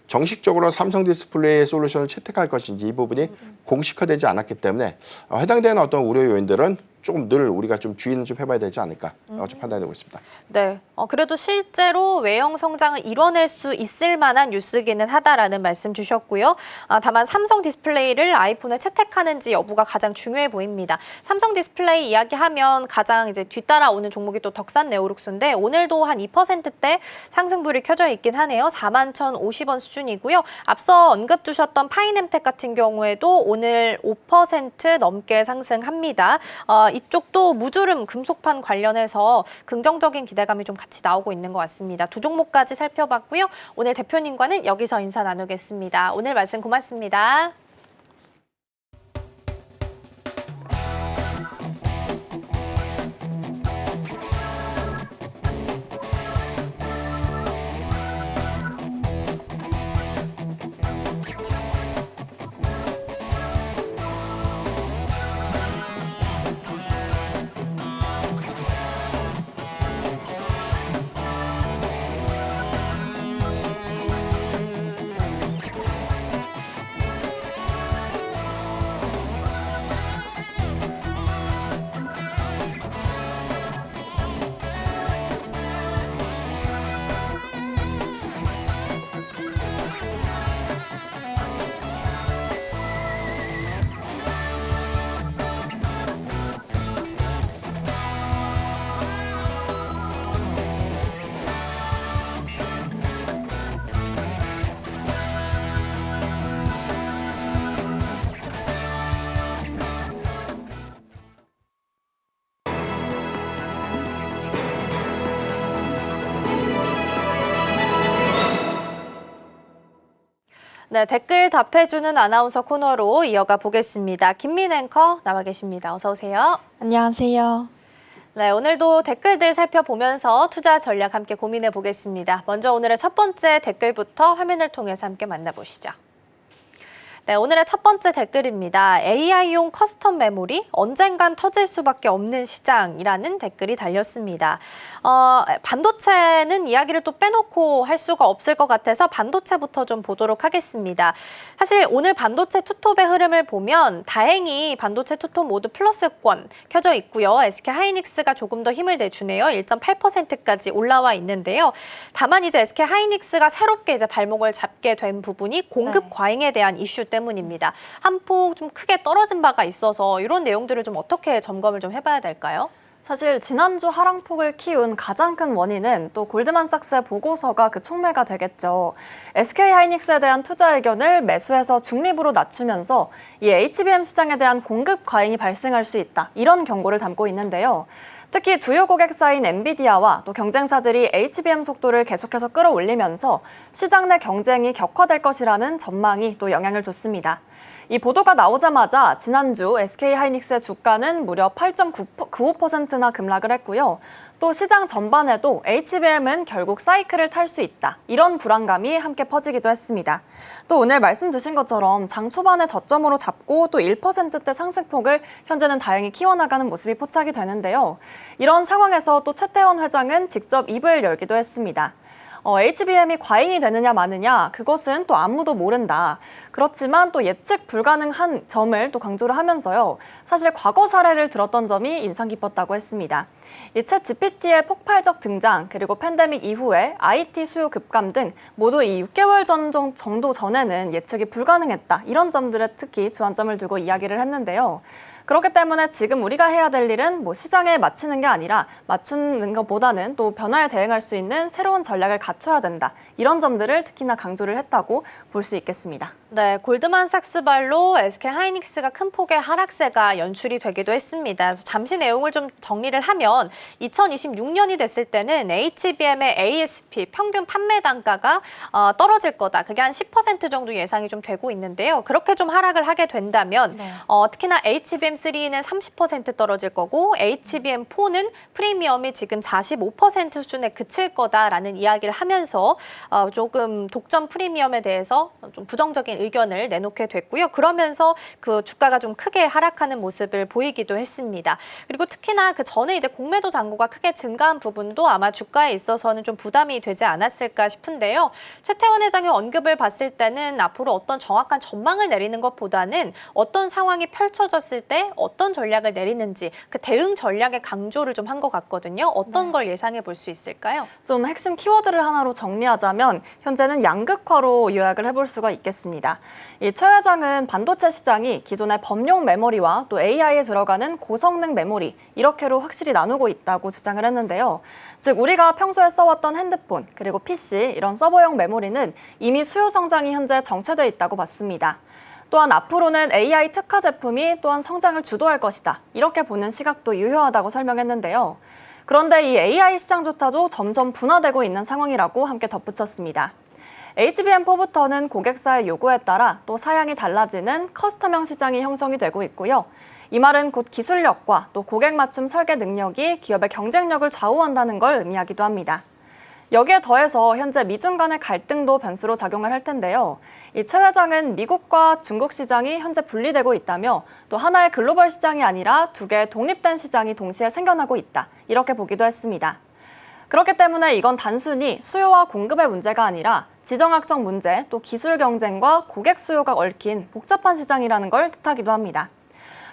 정식적으로 삼성 디스플레이의 솔루션을 채택할 것인지 이 부분이 공식화되지 않았기 때문에 해당되는 어떤 우려 요인들은 조금 늘 우리가 좀 주의는 좀 해봐야 되지 않을까 좀 판단되고 있습니다. 네, 그래도 실제로 외형 성장을 이뤄낼 수 있을 만한 뉴스기는 하다라는 말씀 주셨고요. 다만 삼성 디스플레이를 아이폰에 채택하는지 여부가 가장 중요해 보입니다. 삼성 디스플레이 이야기하면 가장 이제 뒤따라오는 종목이 또 덕산 네오룩스인데 오늘도 한 2%대 상승불이 켜져 있긴 하네요. 41,050원 수준이고요. 앞서 언급 주셨던 파이nem텍 같은 경우에도 오늘 5% 넘게 상승합니다. 이쪽도 무주름 금속판 관련해서 긍정적인 기대감이 좀 같이 나오고 있는 것 같습니다. 두 종목까지 살펴봤고요. 오늘 대표님과는 여기서 인사 나누겠습니다. 오늘 말씀 고맙습니다. 네, 댓글 답해주는 아나운서 코너로 이어가 보겠습니다. 김민 앵커 나와 계십니다. 어서 오세요. 안녕하세요. 네, 오늘도 댓글들 살펴보면서 투자 전략 함께 고민해 보겠습니다. 먼저 오늘의 첫 번째 댓글부터 화면을 통해서 함께 만나보시죠. 네, 오늘의 첫 번째 댓글입니다. AI용 커스텀 메모리 언젠간 터질 수밖에 없는 시장이라는 댓글이 달렸습니다. 반도체는 이야기를 또 빼놓고 할 수가 없을 것 같아서 반도체부터 좀 보도록 하겠습니다. 사실 오늘 반도체 투톱의 흐름을 보면 다행히 반도체 투톱 모두 플러스권 켜져 있고요. SK하이닉스가 조금 더 힘을 내주네요. 1.8%까지 올라와 있는데요. 다만 이제 SK하이닉스가 새롭게 이제 발목을 잡게 된 부분이 공급 과잉에 대한 이슈 때문입니다. 한 폭 좀 크게 떨어진 바가 있어서 이런 내용들을 좀 어떻게 점검을 좀 해봐야 될까요? 사실 지난주 하락폭을 키운 가장 큰 원인은 또 골드만삭스의 보고서가 그 촉매가 되겠죠. SK하이닉스에 대한 투자 의견을 매수해서 중립으로 낮추면서 이 HBM 시장에 대한 공급 과잉이 발생할 수 있다. 이런 경고를 담고 있는데요. 특히 주요 고객사인 엔비디아와 또 경쟁사들이 HBM 속도를 계속해서 끌어올리면서 시장 내 경쟁이 격화될 것이라는 전망이 또 영향을 줬습니다. 이 보도가 나오자마자 지난주 SK하이닉스의 주가는 무려 8.95%나 급락을 했고요. 또 시장 전반에도 HBM은 결국 사이클을 탈 수 있다. 이런 불안감이 함께 퍼지기도 했습니다. 또 오늘 말씀 주신 것처럼 장 초반에 저점으로 잡고 또 1%대 상승폭을 현재는 다행히 키워나가는 모습이 포착이 되는데요. 이런 상황에서 또 최태원 회장은 직접 입을 열기도 했습니다. HBM이 과잉이 되느냐 마느냐 그것은 또 아무도 모른다. 그렇지만 또 예측 불가능한 점을 또 강조를 하면서요. 사실 과거 사례를 들었던 점이 인상 깊었다고 했습니다. 이 챗 GPT의 폭발적 등장 그리고 팬데믹 이후에 IT 수요 급감 등 모두 이 6개월 정도 전에는 예측이 불가능했다. 이런 점들에 특히 주안점을 두고 이야기를 했는데요. 그렇기 때문에 지금 우리가 해야 될 일은 뭐 시장에 맞추는 게 아니라 맞추는 것보다는 또 변화에 대응할 수 있는 새로운 전략을 갖춰야 된다. 이런 점들을 특히나 강조를 했다고 볼 수 있겠습니다. 네, 골드만삭스발로 SK하이닉스가 큰 폭의 하락세가 연출이 되기도 했습니다. 그래서 잠시 내용을 좀 정리를 하면 2026년이 됐을 때는 HBM의 ASP 평균 판매 단가가 떨어질 거다. 그게 한 10% 정도 예상이 좀 되고 있는데요. 그렇게 좀 하락을 하게 된다면 특히나 HBM3는 30% 떨어질 거고 HBM4는 프리미엄이 지금 45% 수준에 그칠 거다라는 이야기를 하면서 조금 독점 프리미엄에 대해서 좀 부정적인 의견을 내놓게 됐고요. 그러면서 그 주가가 좀 크게 하락하는 모습을 보이기도 했습니다. 그리고 특히나 그 전에 이제 공매도 잔고가 크게 증가한 부분도 아마 주가에 있어서는 좀 부담이 되지 않았을까 싶은데요. 최태원 회장의 언급을 봤을 때는 앞으로 어떤 정확한 전망을 내리는 것보다는 어떤 상황이 펼쳐졌을 때 어떤 전략을 내리는지 그 대응 전략의 강조를 좀 한 것 같거든요. 어떤 걸 예상해 볼 수 있을까요? 좀 핵심 키워드를 하나로 정리하자면 현재는 양극화로 요약을 해볼 수가 있겠습니다. 이 최 회장은 반도체 시장이 기존의 범용 메모리와 또 AI에 들어가는 고성능 메모리 이렇게로 확실히 나누고 있다고 주장을 했는데요. 즉 우리가 평소에 써왔던 핸드폰 그리고 PC 이런 서버용 메모리는 이미 수요 성장이 현재 정체돼 있다고 봤습니다. 또한 앞으로는 AI 특화 제품이 또한 성장을 주도할 것이다. 이렇게 보는 시각도 유효하다고 설명했는데요. 그런데 이 AI 시장조차도 점점 분화되고 있는 상황이라고 함께 덧붙였습니다. HBM4부터는 고객사의 요구에 따라 또 사양이 달라지는 커스텀형 시장이 형성이 되고 있고요. 이 말은 곧 기술력과 또 고객 맞춤 설계 능력이 기업의 경쟁력을 좌우한다는 걸 의미하기도 합니다. 여기에 더해서 현재 미중 간의 갈등도 변수로 작용을 할 텐데요. 이 최 회장은 미국과 중국 시장이 현재 분리되고 있다며 또 하나의 글로벌 시장이 아니라 두 개의 독립된 시장이 동시에 생겨나고 있다. 이렇게 보기도 했습니다. 그렇기 때문에 이건 단순히 수요와 공급의 문제가 아니라 지정학적 문제, 또 기술 경쟁과 고객 수요가 얽힌 복잡한 시장이라는 걸 뜻하기도 합니다.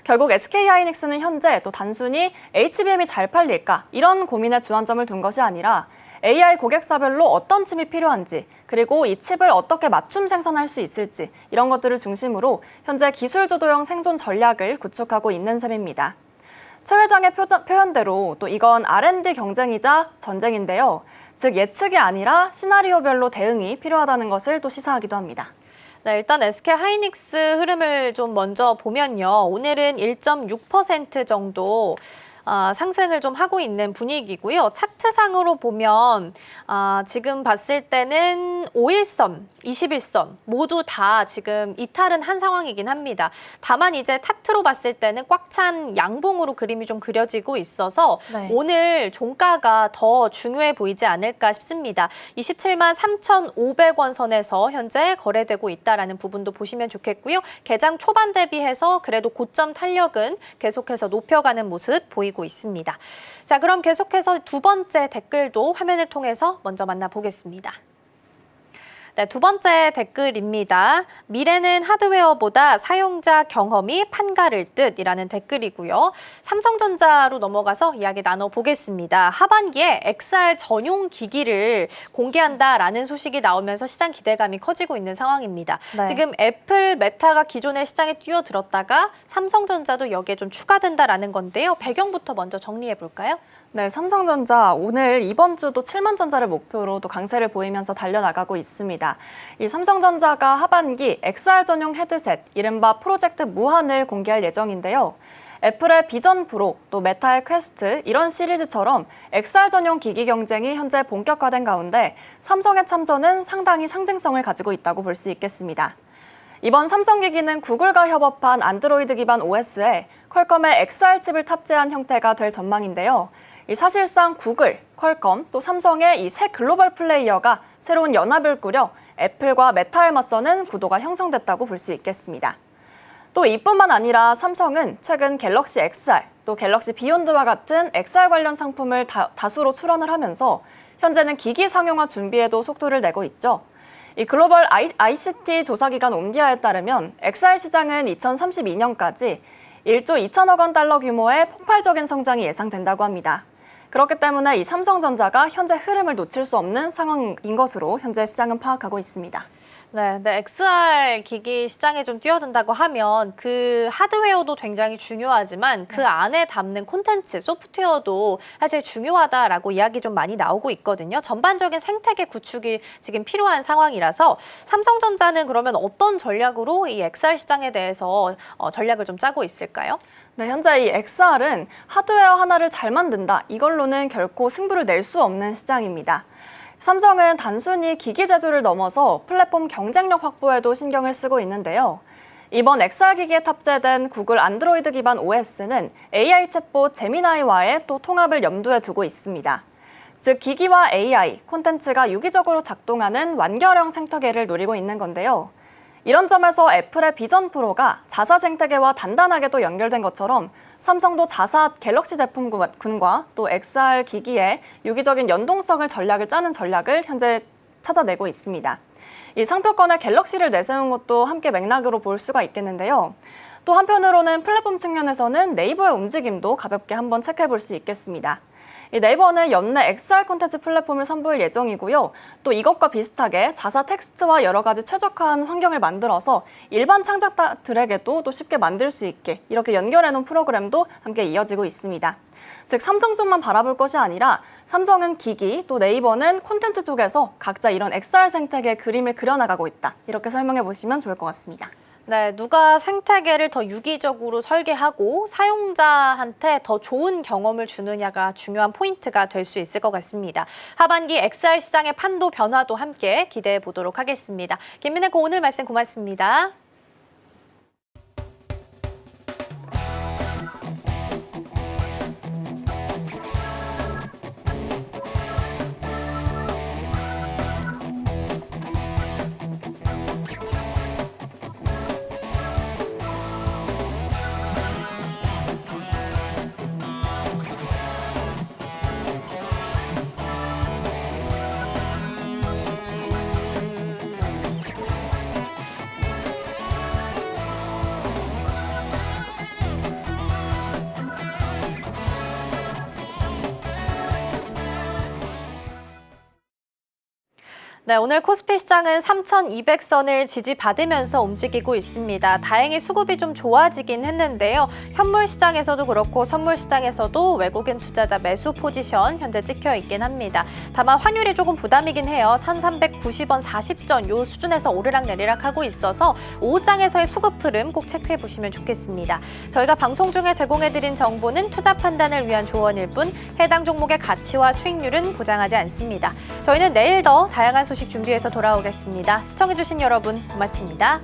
결국 SK하이닉스는 현재 또 단순히 HBM이 잘 팔릴까 이런 고민에 주안점을 둔 것이 아니라 AI 고객사별로 어떤 칩이 필요한지 그리고 이 칩을 어떻게 맞춤 생산할 수 있을지 이런 것들을 중심으로 현재 기술 주도형 생존 전략을 구축하고 있는 셈입니다. 최 회장의 표현대로 또 이건 R&D 경쟁이자 전쟁인데요. 즉 예측이 아니라 시나리오별로 대응이 필요하다는 것을 또 시사하기도 합니다. 네, 일단 SK하이닉스 흐름을 좀 먼저 보면요. 오늘은 1.6% 정도 상승을 좀 하고 있는 분위기고요. 차트상으로 보면 지금 봤을 때는 5일선, 21선 모두 다 지금 이탈은 한 상황이긴 합니다. 다만 이제 차트로 봤을 때는 꽉 찬 양봉으로 그림이 좀 그려지고 있어서 네. 오늘 종가가 더 중요해 보이지 않을까 싶습니다. 27만 3,500원 선에서 현재 거래되고 있다라는 부분도 보시면 좋겠고요. 개장 초반 대비해서 그래도 고점 탄력은 계속해서 높여가는 모습 보이고 있습니다. 자, 그럼 계속해서 두 번째 댓글도 화면을 통해서 먼저 만나보겠습니다. 네, 두 번째 댓글입니다. 미래는 하드웨어보다 사용자 경험이 판가를 듯이라는 댓글이고요. 삼성전자로 넘어가서 이야기 나눠보겠습니다. 하반기에 XR 전용 기기를 공개한다라는 소식이 나오면서 시장 기대감이 커지고 있는 상황입니다. 네. 지금 애플, 메타가 기존의 시장에 뛰어들었다가 삼성전자도 여기에 좀 추가된다라는 건데요. 배경부터 먼저 정리해 볼까요? 네, 삼성전자 오늘 이번 주도 7만 전자를 목표로 또 강세를 보이면서 달려나가고 있습니다. 이 삼성전자가 하반기 XR 전용 헤드셋, 이른바 프로젝트 무한을 공개할 예정인데요. 애플의 비전 프로, 또 메타의 퀘스트 이런 시리즈처럼 XR 전용 기기 경쟁이 현재 본격화된 가운데 삼성의 참전은 상당히 상징성을 가지고 있다고 볼 수 있겠습니다. 이번 삼성기기는 구글과 협업한 안드로이드 기반 OS에 퀄컴의 XR 칩을 탑재한 형태가 될 전망인데요. 사실상 구글, 퀄컴, 또 삼성의 이 새 글로벌 플레이어가 새로운 연합을 꾸려 애플과 메타에 맞서는 구도가 형성됐다고 볼 수 있겠습니다. 또 이뿐만 아니라 삼성은 최근 갤럭시 XR, 또 갤럭시 비욘드와 같은 XR 관련 상품을 다수로 출원을 하면서 현재는 기기 상용화 준비에도 속도를 내고 있죠. 이 글로벌 ICT 조사기관 옴디아에 따르면 XR 시장은 2032년까지 1조 2천억 원 달러 규모의 폭발적인 성장이 예상된다고 합니다. 그렇기 때문에 이 삼성전자가 현재 흐름을 놓칠 수 없는 상황인 것으로 현재 시장은 파악하고 있습니다. 네, XR 기기 시장에 좀 뛰어든다고 하면 그 하드웨어도 굉장히 중요하지만 그 안에 담는 콘텐츠, 소프트웨어도 사실 중요하다라고 이야기 좀 많이 나오고 있거든요. 전반적인 생태계 구축이 지금 필요한 상황이라서 삼성전자는 그러면 어떤 전략으로 이 XR 시장에 대해서 전략을 좀 짜고 있을까요? 네, 현재 이 XR은 하드웨어 하나를 잘 만든다. 이걸로는 결코 승부를 낼 수 없는 시장입니다. 삼성은 단순히 기기 제조를 넘어서 플랫폼 경쟁력 확보에도 신경을 쓰고 있는데요. 이번 XR 기기에 탑재된 구글 안드로이드 기반 OS는 AI 챗봇 제미나이와의 또 통합을 염두에 두고 있습니다. 즉 기기와 AI, 콘텐츠가 유기적으로 작동하는 완결형 생태계를 노리고 있는 건데요. 이런 점에서 애플의 비전 프로가 자사 생태계와 단단하게 또 연결된 것처럼 삼성도 자사 갤럭시 제품군과 또 XR 기기의 유기적인 연동성을 짜는 전략을 현재 찾아내고 있습니다. 이 상표권에 갤럭시를 내세운 것도 함께 맥락으로 볼 수가 있겠는데요. 또 한편으로는 플랫폼 측면에서는 네이버의 움직임도 가볍게 한번 체크해 볼 수 있겠습니다. 이 네이버는 연내 XR 콘텐츠 플랫폼을 선보일 예정이고요. 또 이것과 비슷하게 자사 텍스트와 여러 가지 최적화한 환경을 만들어서 일반 창작자들에게도 또 쉽게 만들 수 있게 이렇게 연결해 놓은 프로그램도 함께 이어지고 있습니다. 즉 삼성 쪽만 바라볼 것이 아니라 삼성은 기기, 또 네이버는 콘텐츠 쪽에서 각자 이런 XR 생태계의 그림을 그려나가고 있다. 이렇게 설명해 보시면 좋을 것 같습니다. 네, 누가 생태계를 더 유기적으로 설계하고 사용자한테 더 좋은 경험을 주느냐가 중요한 포인트가 될 수 있을 것 같습니다. 하반기 XR 시장의 판도 변화도 함께 기대해 보도록 하겠습니다. 김민혜 고 오늘 말씀 고맙습니다. 네, 오늘 코스피 시장은 3,200선을 지지받으면서 움직이고 있습니다. 다행히 수급이 좀 좋아지긴 했는데요. 현물 시장에서도 그렇고 선물 시장에서도 외국인 투자자 매수 포지션 현재 찍혀 있긴 합니다. 다만 환율이 조금 부담이긴 해요. 1,390원 40전 요 수준에서 오르락내리락 하고 있어서 오후장에서의 수급 흐름 꼭 체크해 보시면 좋겠습니다. 저희가 방송 중에 제공해드린 정보는 투자 판단을 위한 조언일 뿐 해당 종목의 가치와 수익률은 보장하지 않습니다. 저희는 내일 더 다양한 소식 준비해서 돌아오겠습니다. 시청해주신 여러분 고맙습니다.